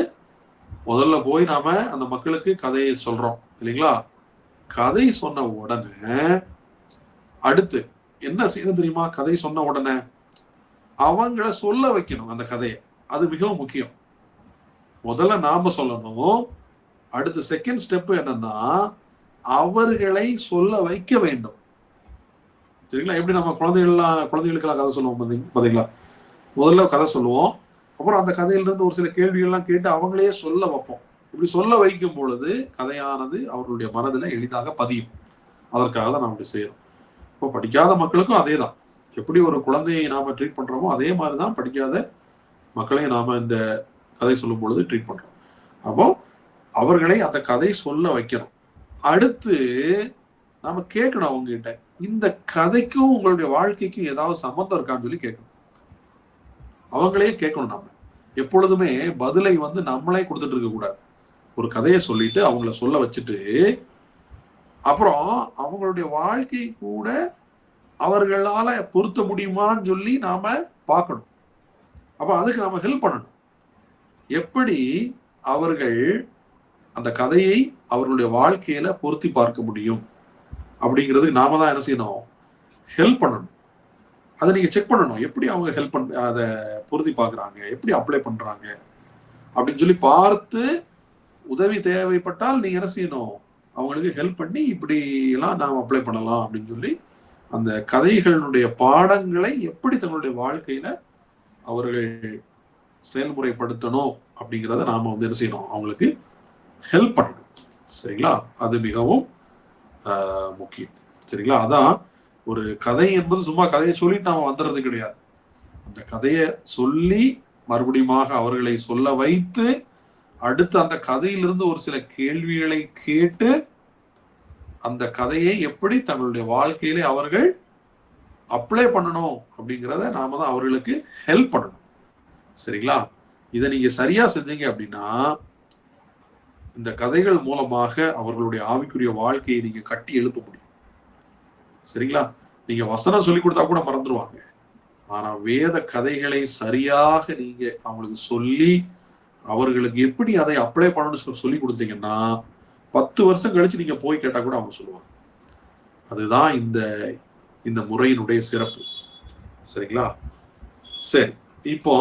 முதல்ல போய் நாம அந்த மக்களுக்கு கதையை சொல்றோம் இல்லைங்களா? கதை சொன்ன உடனே அடுத்து என்ன செய்யணும் தெரியுமா? கதை சொன்ன உடனே அவங்கள சொல்ல வைக்கணும் அந்த கதையை. அது மிகவும் முக்கியம். முதல்ல நாம சொல்லணும். அடுத்த செகண்ட் ஸ்டெப் என்னன்னா அவர்களை சொல்ல வைக்க வேண்டும். சரிங்களா? எப்படி நம்ம குழந்தைகளுக்கெல்லாம் கதை சொல்லுவோம் பாத்தீங்களா? முதல்ல கதை சொல்லுவோம், அப்புறம் அந்த கதையிலிருந்து ஒரு சில கேள்விகள்லாம் கேட்டு அவங்களே சொல்ல வைப்போம். இப்படி சொல்ல வைக்கும் பொழுது கதையானது அவர்களுடைய மனதில் எளிதாக பதியும். அதற்காக தான் நாம் இப்படி செய்யறோம். இப்போ படிக்காத மக்களுக்கும் அதே தான். எப்படி ஒரு குழந்தையை நாம ட்ரீட் பண்றோமோ அதே மாதிரிதான் படிக்காத மக்களையும் நாம இந்த கதை சொல்லும் பொழுது ட்ரீட் பண்றோம். அப்போ அவர்களை அந்த கதை சொல்ல வைக்கணும். அடுத்து நாம கேட்கணும் அவங்க கிட்ட, இந்த கதைக்கும் உங்களுடைய வாழ்க்கைக்கும் ஏதாவது சம்பந்தம் இருக்கான்னு சொல்லி கேட்கணும். அவங்களே கேட்கணும். நாம எப்பொழுதுமே பதிலை வந்து நம்மளே கொடுத்துட்டு இருக்க கூடாது. ஒரு கதையை சொல்லிட்டு அவங்கள சொல்ல வச்சுட்டு அப்புறம் அவங்களுடைய வாழ்க்கை கூட அவர்களால பொருத்த முடியுமான்னு சொல்லி நாம பார்க்கணும். அப்ப அதுக்கு நாம ஹெல்ப் பண்ணணும். எப்படி அவர்கள் அந்த கதையை அவர்களுடைய வாழ்க்கையில பொருத்தி பார்க்க முடியும் அப்படிங்கிறதுக்கு நாம தான் என்ன செய்யணும்? ஹெல்ப் பண்ணணும். அதை நீங்க செக் பண்ணணும். எப்படி அவங்க ஹெல்ப் அதை பொருத்தி பார்க்குறாங்க, எப்படி அப்ளை பண்றாங்க அப்படின்னு சொல்லி பார்த்து உதவி தேவைப்பட்டால் நீங்க என்ன செய்யணும்? அவங்களுக்கு ஹெல்ப் பண்ணி இப்படி எல்லாம் நாம் அப்ளை பண்ணலாம் அப்படின்னு சொல்லி அந்த கதைகளுடைய பாடங்களை எப்படி தங்களுடைய வாழ்க்கையில அவர்கள் செயல்முறைப்படுத்தணும் அப்படிங்கிறத நாம வந்து என்ன செய்யணும்? அவங்களுக்கு ஹெல்ப் பண்ணணும். சரிங்களா? அது மிகவும் முக்கியம். சரிங்களா? அதான் ஒரு கதை என்பது சும்மா கதையை சொல்லிட்டு நாம வந்துடுறது கிடையாது. அந்த கதையை சொல்லி மறுபடியும் அவர்களை சொல்ல வைத்து அடுத்து அந்த கதையிலிருந்து ஒரு சில கேள்விகளை கேட்டு அந்த கதையை எப்படி தங்களுடைய வாழ்க்கையிலே அவர்கள் அப்ளை பண்ணணும் அப்படிங்கிறத நாம தான் அவர்களுக்கு ஹெல்ப் பண்ணணும். சரிங்களா? இதை நீங்க சரியா செஞ்சீங்க அப்படின்னா இந்த கதைகள் மூலமாக அவர்களுடைய ஆவிக்குரிய வாழ்க்கையை நீங்க கட்டி எழுப்ப முடியும். சரிங்களா? நீங்க வசனம் சொல்லி கொடுத்தா கூட மறந்துடுவாங்க. ஆனா வேத கதைகளை சரியாக நீங்க அவங்களுக்கு சொல்லி அவர்களுக்கு எப்படி அதை அப்ளை பண்ணணும்னு சொல்லி கொடுத்தீங்கன்னா 10 வருஷம் கழிச்சு நீங்க போய் கேட்டா கூட அவங்க சொல்லுவாங்க. அதுதான் இந்த முறையினுடைய சிறப்பு. சரிங்களா? சரி, இப்போ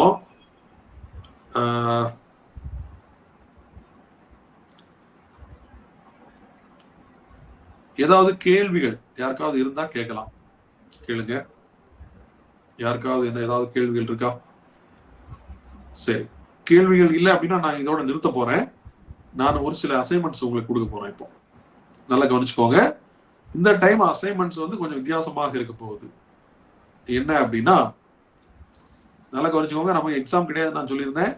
ஏதாவது கேள்விகள் யாருக்காவது இருந்தா கேட்கலாம். கேளுங்க. யாருக்காவது ஏதாவது கேள்விகள் இருக்கா? சரி, கேள்விகள் இல்லை அப்படின்னா நான் இதோட நிறுத்த போறேன். நான் ஒரு சில அசைன்மெண்ட்ஸ் உங்களுக்கு கொடுக்க போறேன். இப்போ நல்லா கவனிச்சுக்கோங்க. இந்த டைம் அசைன்மெண்ட்ஸ் வந்து கொஞ்சம் வித்தியாசமாக இருக்க போகுது. என்ன அப்படின்னா நல்லா கவனிச்சுக்கோங்க. நமக்கு எக்ஸாம் கிடையாது, நான் சொல்லியிருந்தேன்.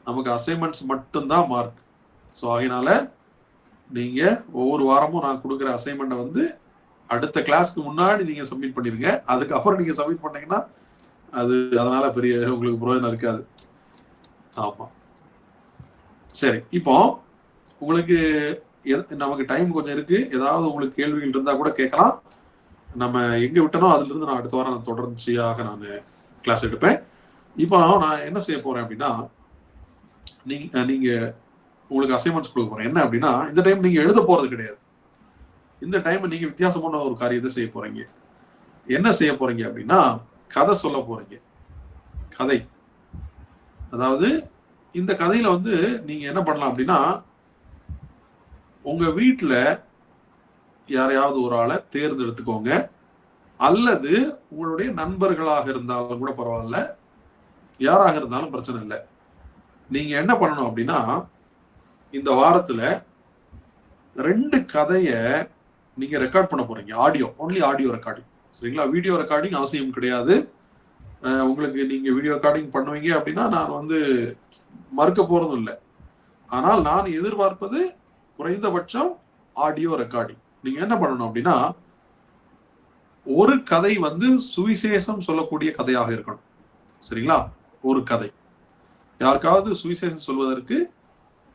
நமக்கு அசைன்மெண்ட்ஸ் மட்டும்தான் மார்க். ஸோ அதனால நீங்க ஒவ்வொரு வாரமும் நான் கொடுக்குற அசைன்மெண்ட்டை வந்து அடுத்த கிளாஸ்க்கு முன்னாடி நீங்க சப்மிட் பண்ணிருங்க. அதுக்கப்புறம் நீங்க சப்மிட் பண்ணீங்கன்னா அதனால பெரிய உங்களுக்கு பிரயோஜனம் இருக்காது. ஆமா, சரி. இப்போ உங்களுக்கு நமக்கு டைம் கொஞ்சம் இருக்கு. ஏதாவது உங்களுக்கு கேள்விகள் இருந்தா கூட கேட்கலாம். நம்ம எங்க விட்டனோ அதுல இருந்து நான் அடுத்த வாரம் நான் தொடர்ச்சியாக நான் கிளாஸ் எடுப்பேன். இப்போ நான் என்ன செய்ய போறேன் அப்படின்னா நீங்க உங்களுக்கு அசைன்மெண்ட்ஸ் கொடுக்க போறேன். என்ன அப்படின்னா இந்த டைம் நீங்க எழுத போறது கிடையாது. இந்த டைம் நீங்க வித்தியாசமான ஒரு காரியத்தை செய்ய போறீங்க. என்ன செய்ய போறீங்க அப்படின்னா கதை சொல்ல போறீங்க. கதை, அதாவது இந்த கதையில வந்து நீங்க என்ன பண்ணலாம் அப்படின்னா உங்க வீட்டுல யாரையாவது ஒரு ஆளை தேர்ந்தெடுத்துக்கோங்க, அல்லது உங்களுடைய நண்பர்களாக இருந்தாலும் கூட பரவாயில்ல, யாராக இருந்தாலும் பிரச்சனை இல்லை. நீங்க என்ன பண்ணணும் அப்படின்னா இந்த வாரத்துல 2 கதைய நீங்க ரெக்கார்ட் பண்ண போறீங்க. Only audio recording. சரிங்களா? வீடியோ ரெக்கார்டிங் அவசியம் கிடையாது. உங்களுக்கு நீங்க வீடியோ ரெக்கார்டிங் பண்ணுவீங்க அப்படின்னா நான் மறுக்க போறதும் இல்லை. ஆனால் நான் எதிர்பார்ப்பது குறைந்தபட்சம் ஆடியோ ரெக்கார்டிங். நீங்க என்ன பண்ணணும் அப்படின்னா, ஒரு கதை சுவிசேஷம் சொல்லக்கூடிய கதையாக இருக்கணும். சரிங்களா? ஒரு கதை யாருக்காவது சுவிசேஷம் சொல்வதற்கு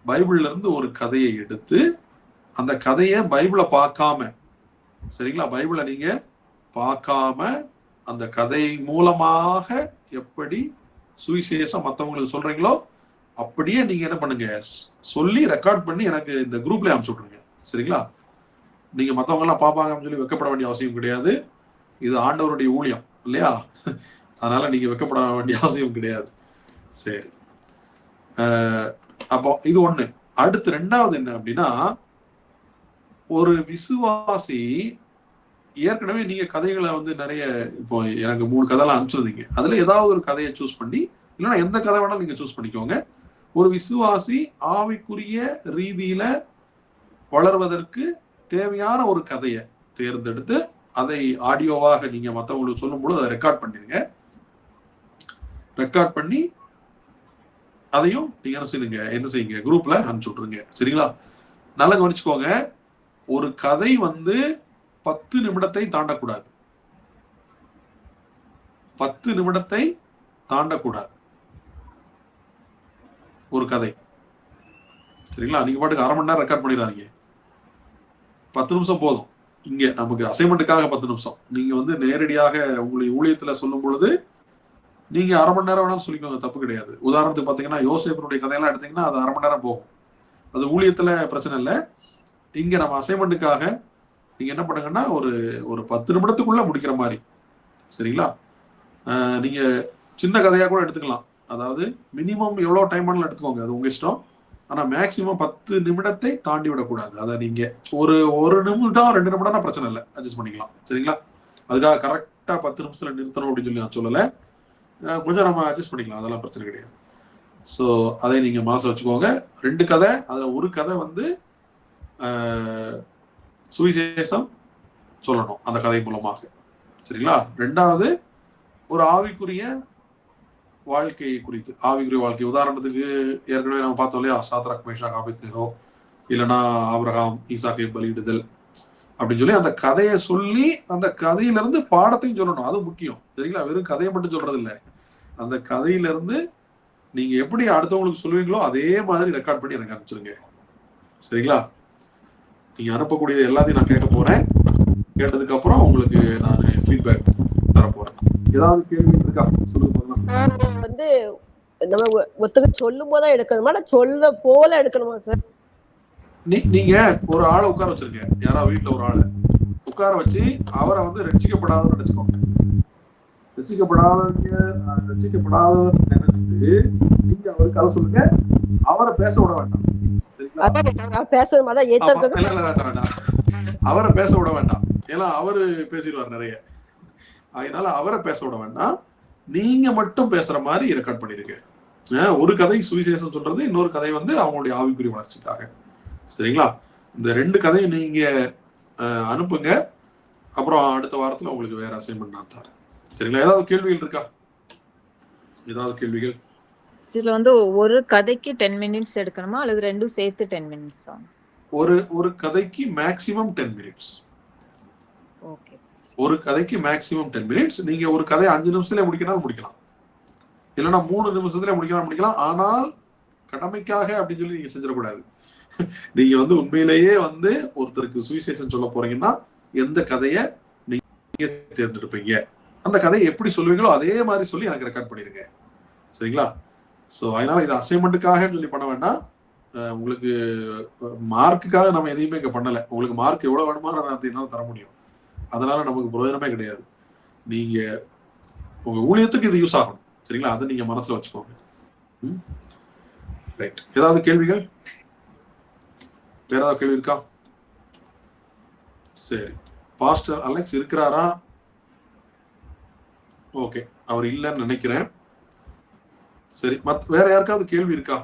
பைபிள்ல இருந்து ஒரு கதையை எடுத்து அந்த கதையை பைபிளை பார்க்காம, சரிங்களா, பைபிளை நீங்க பார்க்காம அந்த கதை மூலமாக எப்படி சுவிசேஷம் மற்றவங்களுக்கு சொல்றீங்களோ அப்படியே நீங்க என்ன பண்ணுங்க, சொல்லி ரெக்கார்ட் பண்ணி எனக்கு இந்த குரூப்ல அனுப்பிச்சு விட்டுருங்க. சரிங்களா? நீங்க மற்றவங்க எல்லாம் பார்ப்பாங்க அப்படின்னு சொல்லி வெக்கப்பட வேண்டிய அவசியம் கிடையாது. இது ஆண்டவருடைய ஊழியம் இல்லையா? அதனால நீங்க வெக்கப்பட வேண்டிய அவசியம் கிடையாது. சரி, அப்போ இது ஒண்ணு. அடுத்து 2வது என்ன அப்படின்னா, ஒரு விசுவாசி ஏற்கனவே நீங்க கதைகளை நிறைய, இப்போ எனக்கு 3 கதைலாம் அனுப்பிச்சிருந்தீங்க. அதுல ஏதாவது ஒரு கதையை சூஸ் பண்ணி, இல்லைன்னா எந்த கதை வேணாலும் நீங்க சூஸ் பண்ணிக்கோங்க. ஒரு விசுவாசி ஆவிக்குரிய ரீதியில வளர்வதற்கு தேவையான ஒரு கதையை தேர்ந்தெடுத்து அதை ஆடியோவாக நீங்க மற்றவங்களுக்கு சொல்லும்போது அதை ரெக்கார்ட் பண்ணிருங்க. ரெக்கார்ட் பண்ணி அதையும் நீங்க என்ன செய்யுங்க, குரூப்ல அனுப்பிச்சு விட்டுருங்க. சரிங்களா? நல்லா கவனிச்சுக்கோங்க. ஒரு கதை 10 நிமிடத்தை தாண்டக்கூடாது. 10 நிமிடத்தை தாண்டக்கூடாது ஒரு கதை. சரிங்களா? நீங்க பாட்டுக்கு அரை மணி நேரம் ரெக்கார்ட் பண்ணிடாதீங்க. 10 நிமிஷம் போதும். இங்க நமக்கு அசைன்மெண்ட்டுக்காக 10 நிமிஷம். நீங்க நேரடியாக உங்களுடைய ஊழியத்துல சொல்லும் பொழுது நீங்க அரை மணி நேரம் வேணாலும் சொல்லிக்கோங்க, தப்பு கிடையாது. உதாரணத்துக்கு பாத்தீங்கன்னா யோசேப்பினுடைய கதையெல்லாம் எடுத்தீங்கன்னா அது அரை மணி நேரம் போகும். அது ஊழியத்துல பிரச்சனை இல்லை. இங்க நம்ம அசைன்மெண்ட்டுக்காக நீங்க என்ன பண்ணுங்கன்னா ஒரு 10 நிமிடத்துக்குள்ள முடிக்கிற மாதிரி. சரிங்களா? நீங்க சின்ன கதையா கூட எடுத்துக்கலாம். அதாவது மினிமம் எவ்வளவு டைம் வேணாலும் எடுத்துக்கோங்க, அது உங்க இஷ்டம். ஆனா மேக்சிமம் 10 நிமிடத்தை தாண்டி விடக்கூடாது. அதை நீங்க ஒரு நிமிடம் 2 நிமிடம்னா பிரச்சனை இல்லை, அட்ஜஸ்ட் பண்ணிக்கலாம். சரிங்களா? அதுக்காக கரெக்டா 10 நிமிஷத்துல நிறுத்தணும் அப்படின்னு சொல்லி நான் சொல்லலை. கொஞ்சம் நம்ம அட்ஜஸ்ட் பண்ணிக்கலாம், அதெல்லாம் பிரச்சனை கிடையாது. ஸோ அதை நீங்க மனசுல வச்சுக்கோங்க. 2 கதை, அதுல ஒரு கதை சுவிசேஷம் சொல்லணும் அந்த கதை மூலமாக. சரிங்களா? 2வது ஒரு ஆவிக்குரிய வாழ்க்கையை குறித்து, ஆவிக்குரிய வாழ்க்கை. உதாரணத்துக்கு ஏற்கனவே நம்ம பார்த்தோம் இல்லையா, சாத்ராக் மேஷாக் ஆபேத்நேகோ, இல்லைன்னா ஆபிரகாம் ஈசாக்கை பலியிடுதல் அப்படின்னு சொல்லி அந்த கதையை சொல்லி அந்த கதையில இருந்து பாடத்தையும் சொல்லணும். அது முக்கியம். சரிங்களா? வெறும் கதையை மட்டும் சொல்றது இல்லை, அந்த கதையில இருந்து நீங்க எப்படி அடுத்தவங்களுக்கு சொல்லுவீங்களோ அதே மாதிரி ரெக்கார்ட் பண்ணி எனக்கு அனுப்பிச்சிருங்க. சரிங்களா? நீங்க அனுப்பக்கூடியது எல்லாத்தையும் நான் கேட்க போறேன். கேட்டதுக்கு அப்புறம் உங்களுக்கு நான் ஃபீட்பேக் தர போறேன். ஏதாவது கேள்வி இருக்கா சொல்லுங்க. நம்ம ஒருத்தங்க சொல்லும் போதுதான் எடுக்கணுமா, சொல்ல போல எடுக்கணுமா சார்? நீங்க ஒரு ஆளை உட்கார வச்சிருங்க. யாராவது வீட்டுல ஒரு ஆளை உட்கார வச்சு அவரை ரட்சிக்கப்படாதவன்னு நினைச்சுக்கோங்க. ரட்சிக்கப்படாதவர் நினைச்சிட்டு நீங்க அவருக்கு அதை சொல்லுங்க. அவரை பேச விட வேண்டாம். அவரை பேச விட வேண்டாம். ஏன்னா அவரு பேசிடுவார் நிறைய. அதனால அவரை பேச விட வேண்டாம். நீங்க மட்டும் பேசுற மாதிரி ரெக்கார்ட் பண்ணிருங்க. ஒரு கதை சுவிசேஷம் சொல்றது, இன்னொரு கதை அவங்களுடைய ஆவிக்குரிய வளர்ச்சிக்காக. சரிங்களா? இந்த 2 கதையை நீங்க அனுப்புங்க. அப்புறம் அடுத்த வாரத்துல உங்களுக்கு வேற அசைன்மெண்ட் நான் தரேன். சரிங்களா? ஏதாவது கேள்விகள் இருக்கா? ஏதாவது கேள்விகள்? இதுல ஒரு கதைக்கு 10 மினிட்ஸ் எடுக்கணுமா அல்லது 2 சேர்த்து 10 மினிட்ஸ்? ஒரு கதைக்கு மேக்ஸிமம் 10 மினிட்ஸ். ஓகே. ஒரு கதைக்கு மேக்ஸிமம் 10 மினிட்ஸ். நீங்க ஒரு கதை 5 நிமிஷத்துல முடிக்கலாம், இல்லைன்னா 3 நிமிஷத்துல முடிக்கலாம். ஆனால் கடமைக்காக அப்படின்னு சொல்லி நீங்க செஞ்சிடக்கூடாது. நீங்க உண்மையிலேயே ஒருத்தருக்கு சுவிசேஷம் சொல்ல போறீங்கன்னா எந்த கதையை நீங்க தேர்ந்தெடுப்பீங்க, அந்த கதையை எப்படி சொல்லுவீங்களோ அதே மாதிரி சொல்லி எனக்கு ரெக்கார்ட் பண்ணிருங்க. சரிங்களா? ஸோ அதனால இது அசைன்மெண்ட்டுக்காக சொல்லி பண்ண வேண்டாம். உங்களுக்கு மார்க்குக்காக நம்ம எதையுமே இங்க பண்ணல. உங்களுக்கு மார்க் எவ்வளவு வேணுமோ நான் தர முடியும். அதனால நமக்கு பிரயோஜனமே கிடையாது. நீங்க உங்க ஊழியத்துக்கு இது யூஸ் ஆகணும். சரிங்களா? அதை நீங்க மனசுல வச்சுக்கோங்க. ரைட். ஏதாவது கேள்விகள்? வேற ஏதாவது கேள்வி இருக்கா? சரி, பாஸ்டர் அலெக்ஸ் இருக்கிறாரா? ஓகே, அவர் இல்லைன்னு நினைக்கிறேன். சரி, வேற யாருக்காவது கேள்வி இருக்கா?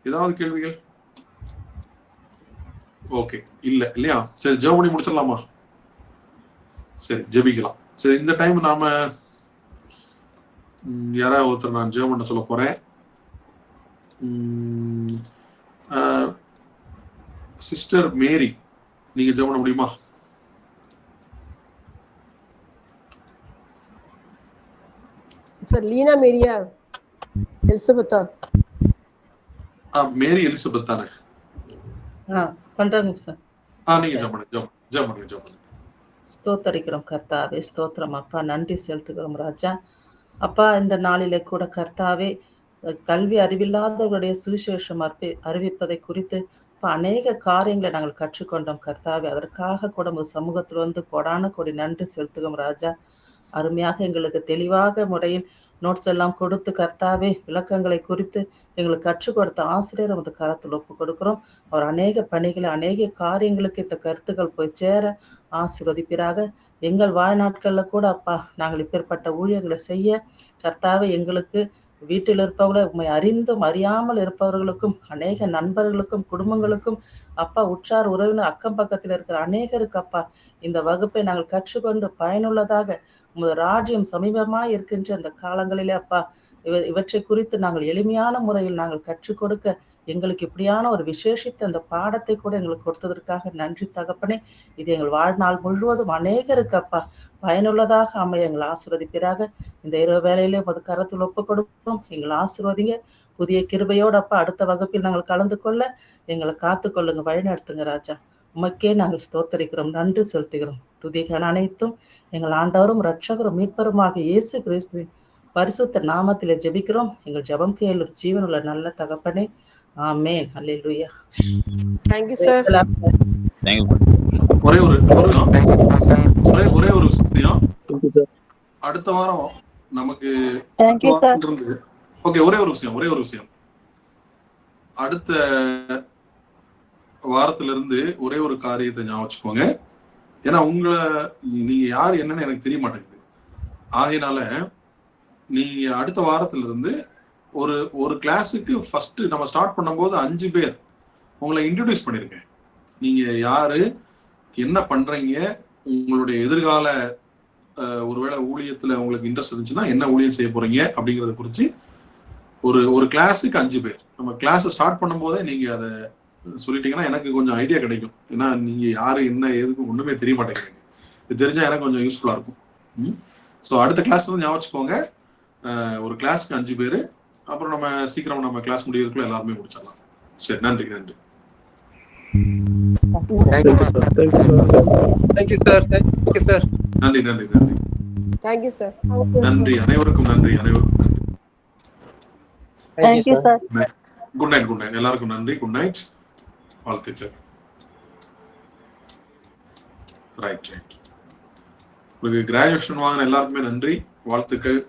ஏதாவது கேள்விகள்? ஓகே, இல்லையா? சரி, ஜெபம் பண்ணி முடிச்சிடலாமா? சரி, ஜெபிக்கலாம். சரி, இந்த டைம் நாம யாராவது ஒருத்தர் நான் ஜெபம் பண்ண சொல்ல போறேன். சிஸ்டர் மேரி, நீங்க ஜெபம் பண்ண முடியுமா? சார் லீனா மேரியா எலிசபெத்தா? மேரி எலிசபெத் தானே? பண்றாங்க சார். நீங்க ஜெபம் பண்ணுங்க. ஸ்தோத்தரிக்கிறோம் கர்த்தாவே, ஸ்தோத்திரம் அப்பா, நன்றி செலுத்துகிறோம் ராஜா. அப்பா, இந்த நாளிலே கூட கர்த்தாவே கல்வி அறிவில்லாதவர்களுடைய சுவிசேஷம் அறிவிப்பதை குறித்து அநேக காரியங்களை நாங்கள் கற்றுக்கொண்டோம் கர்த்தாவே. அதற்காக கூட ஒரு சமூகத்தில் வந்து கொடான கொடி நன்றி செலுத்துகிறோம் ராஜா. அருமையாக எங்களுக்கு தெளிவாக முறையில் நோட்ஸ் எல்லாம் கொடுத்து கர்த்தாவே விளக்கங்களை குறித்து எங்களுக்கு கற்றுக் கொடுத்த ஆசிரியர் நமது கரத்தில் ஒப்பு கொடுக்கிறோம். அவர் அநேக பணிகளை அநேக காரியங்களுக்கு இந்த கருத்துக்கள் போய் சேர ஆசீர்வதிப்பீராக. எங்கள் வாழ்நாட்களில் கூட அப்பா நாங்கள் இப்பேற்பட்ட ஊழியர்களை செய்ய கர்த்தாவே எங்களுக்கு வீட்டில் இருப்பவர்களை உண்மை அறிந்தும் அறியாமல் இருப்பவர்களுக்கும் அநேக நண்பர்களுக்கும் குடும்பங்களுக்கும் அப்பா உற்றார் உறவினர் அக்கம் பக்கத்தில் இருக்கிற அநேகருக்கு அப்பா இந்த வகுப்பை நாங்கள் கற்றுக்கொண்டு பயனுள்ளதாக உமது ராஜ்யம் சமீபமாய் இருக்கின்ற அந்த காலங்களிலே அப்பா இவற்றை குறித்து நாங்கள் எளிமையான முறையில் நாங்கள் கற்றுக் கொடுக்க எங்களுக்கு இப்படியான ஒரு விசேஷித்த அந்த பாடத்தை கூட எங்களுக்கு கொடுத்ததற்காக நன்றி தகப்பனே. இது எங்கள் வாழ்நாள் முழுவதும் அநேகருக்கு அப்பா பயனுள்ளதாக அமைய எங்களை ஆசீர்வதிப்பீராக. இந்த இரவு வேளையிலே உமது கரத்தில் ஒப்பு கொடுக்கிறோம். எங்களை ஆசீர்வதிங்க. புதிய கிருபையோடு அப்பா அடுத்த வகுப்பில் நாங்கள் கலந்து கொள்ள எங்களை காத்துக்கொள்ளுங்க, வழிநடத்துங்க ராஜா. உமக்கே நாங்கள் ஸ்தோத்தரிக்கிறோம், நன்றி செலுத்துகிறோம். துதிகள் அனைத்தும் எங்கள் ஆண்டவரும் இரட்சகரும் மீட்பருமாக இயேசு கிறிஸ்துவின் பரிசுத்த நாமத்திலே ஜெபிக்கிறோம். எங்கள் ஜெபம் கேளும் ஜீவனுள்ள நல்ல தகப்பனே. ஆமென். அல்லேலூயா. Thank you sir. ஒரே ஒரு விஷயம், அடுத்த வாரம் நமக்கு ஓகே, ஒரே ஒரு விஷயம் அடுத்த வாரத்திலிருந்து ஒரே ஒரு காரியத்தை ஞாபகம் வச்சுக்கோங்க. ஏன்னா நீங்க யார் என்னன்னு எனக்கு தெரிய மாட்டேங்குது. ஆகையினால நீங்க அடுத்த வாரத்துல இருந்து ஒரு கிளாஸுக்கு ஃபர்ஸ்ட் நம்ம ஸ்டார்ட் பண்ணும்போது 5 பேர் உங்களை இன்ட்ரோடியூஸ் பண்ணிருங்க. நீங்க யாரு, என்ன பண்றீங்க, உங்களுடைய எதிர்கால ஒருவேளை ஊழியத்துல உங்களுக்கு இன்ட்ரெஸ்ட் இருந்துச்சுன்னா என்ன ஊழியம் செய்ய போறீங்க அப்படிங்கறத குறிச்சு ஒரு கிளாஸுக்கு 5 பேர் நம்ம கிளாஸ் ஸ்டார்ட் பண்ணும் போதே நீங்க அதை சொல்லிட்டீங்கன்னா எனக்கு கொஞ்சம் ஐடியா கிடைக்கும். ஏன்னா நீங்க யாரு என்ன எதுக்கு ஒண்ணுமே தெரிய மாட்டேங்கிறீங்க. இது தெரிஞ்சா எனக்கு கொஞ்சம் யூஸ்ஃபுல்லா இருக்கும். ஸோ அடுத்த கிளாஸ் வந்து ஞாபகம் வச்சுக்கோங்க, ஒரு கிளாஸ்க்கு 5 பேர். அப்புறம் நம்ம சீக்கிரம் நம்ம கிளாஸ் முடியறதுக்குள்ள எல்லாருமே முடிச்சிடலாம். சரி, நன்றி. Thank you sir. நன்றி. Thank you sir. நன்றி, அனைவருக்கும் நன்றி. Thank you sir. Good night. எல்லாருக்கும் நன்றி. Good night. வாழ்த்துக்கள். ரைட். உங்களுக்கு கிராஜுவேஷன் வாங்கின எல்லாருக்குமே நன்றி, வாழ்த்துக்கள்.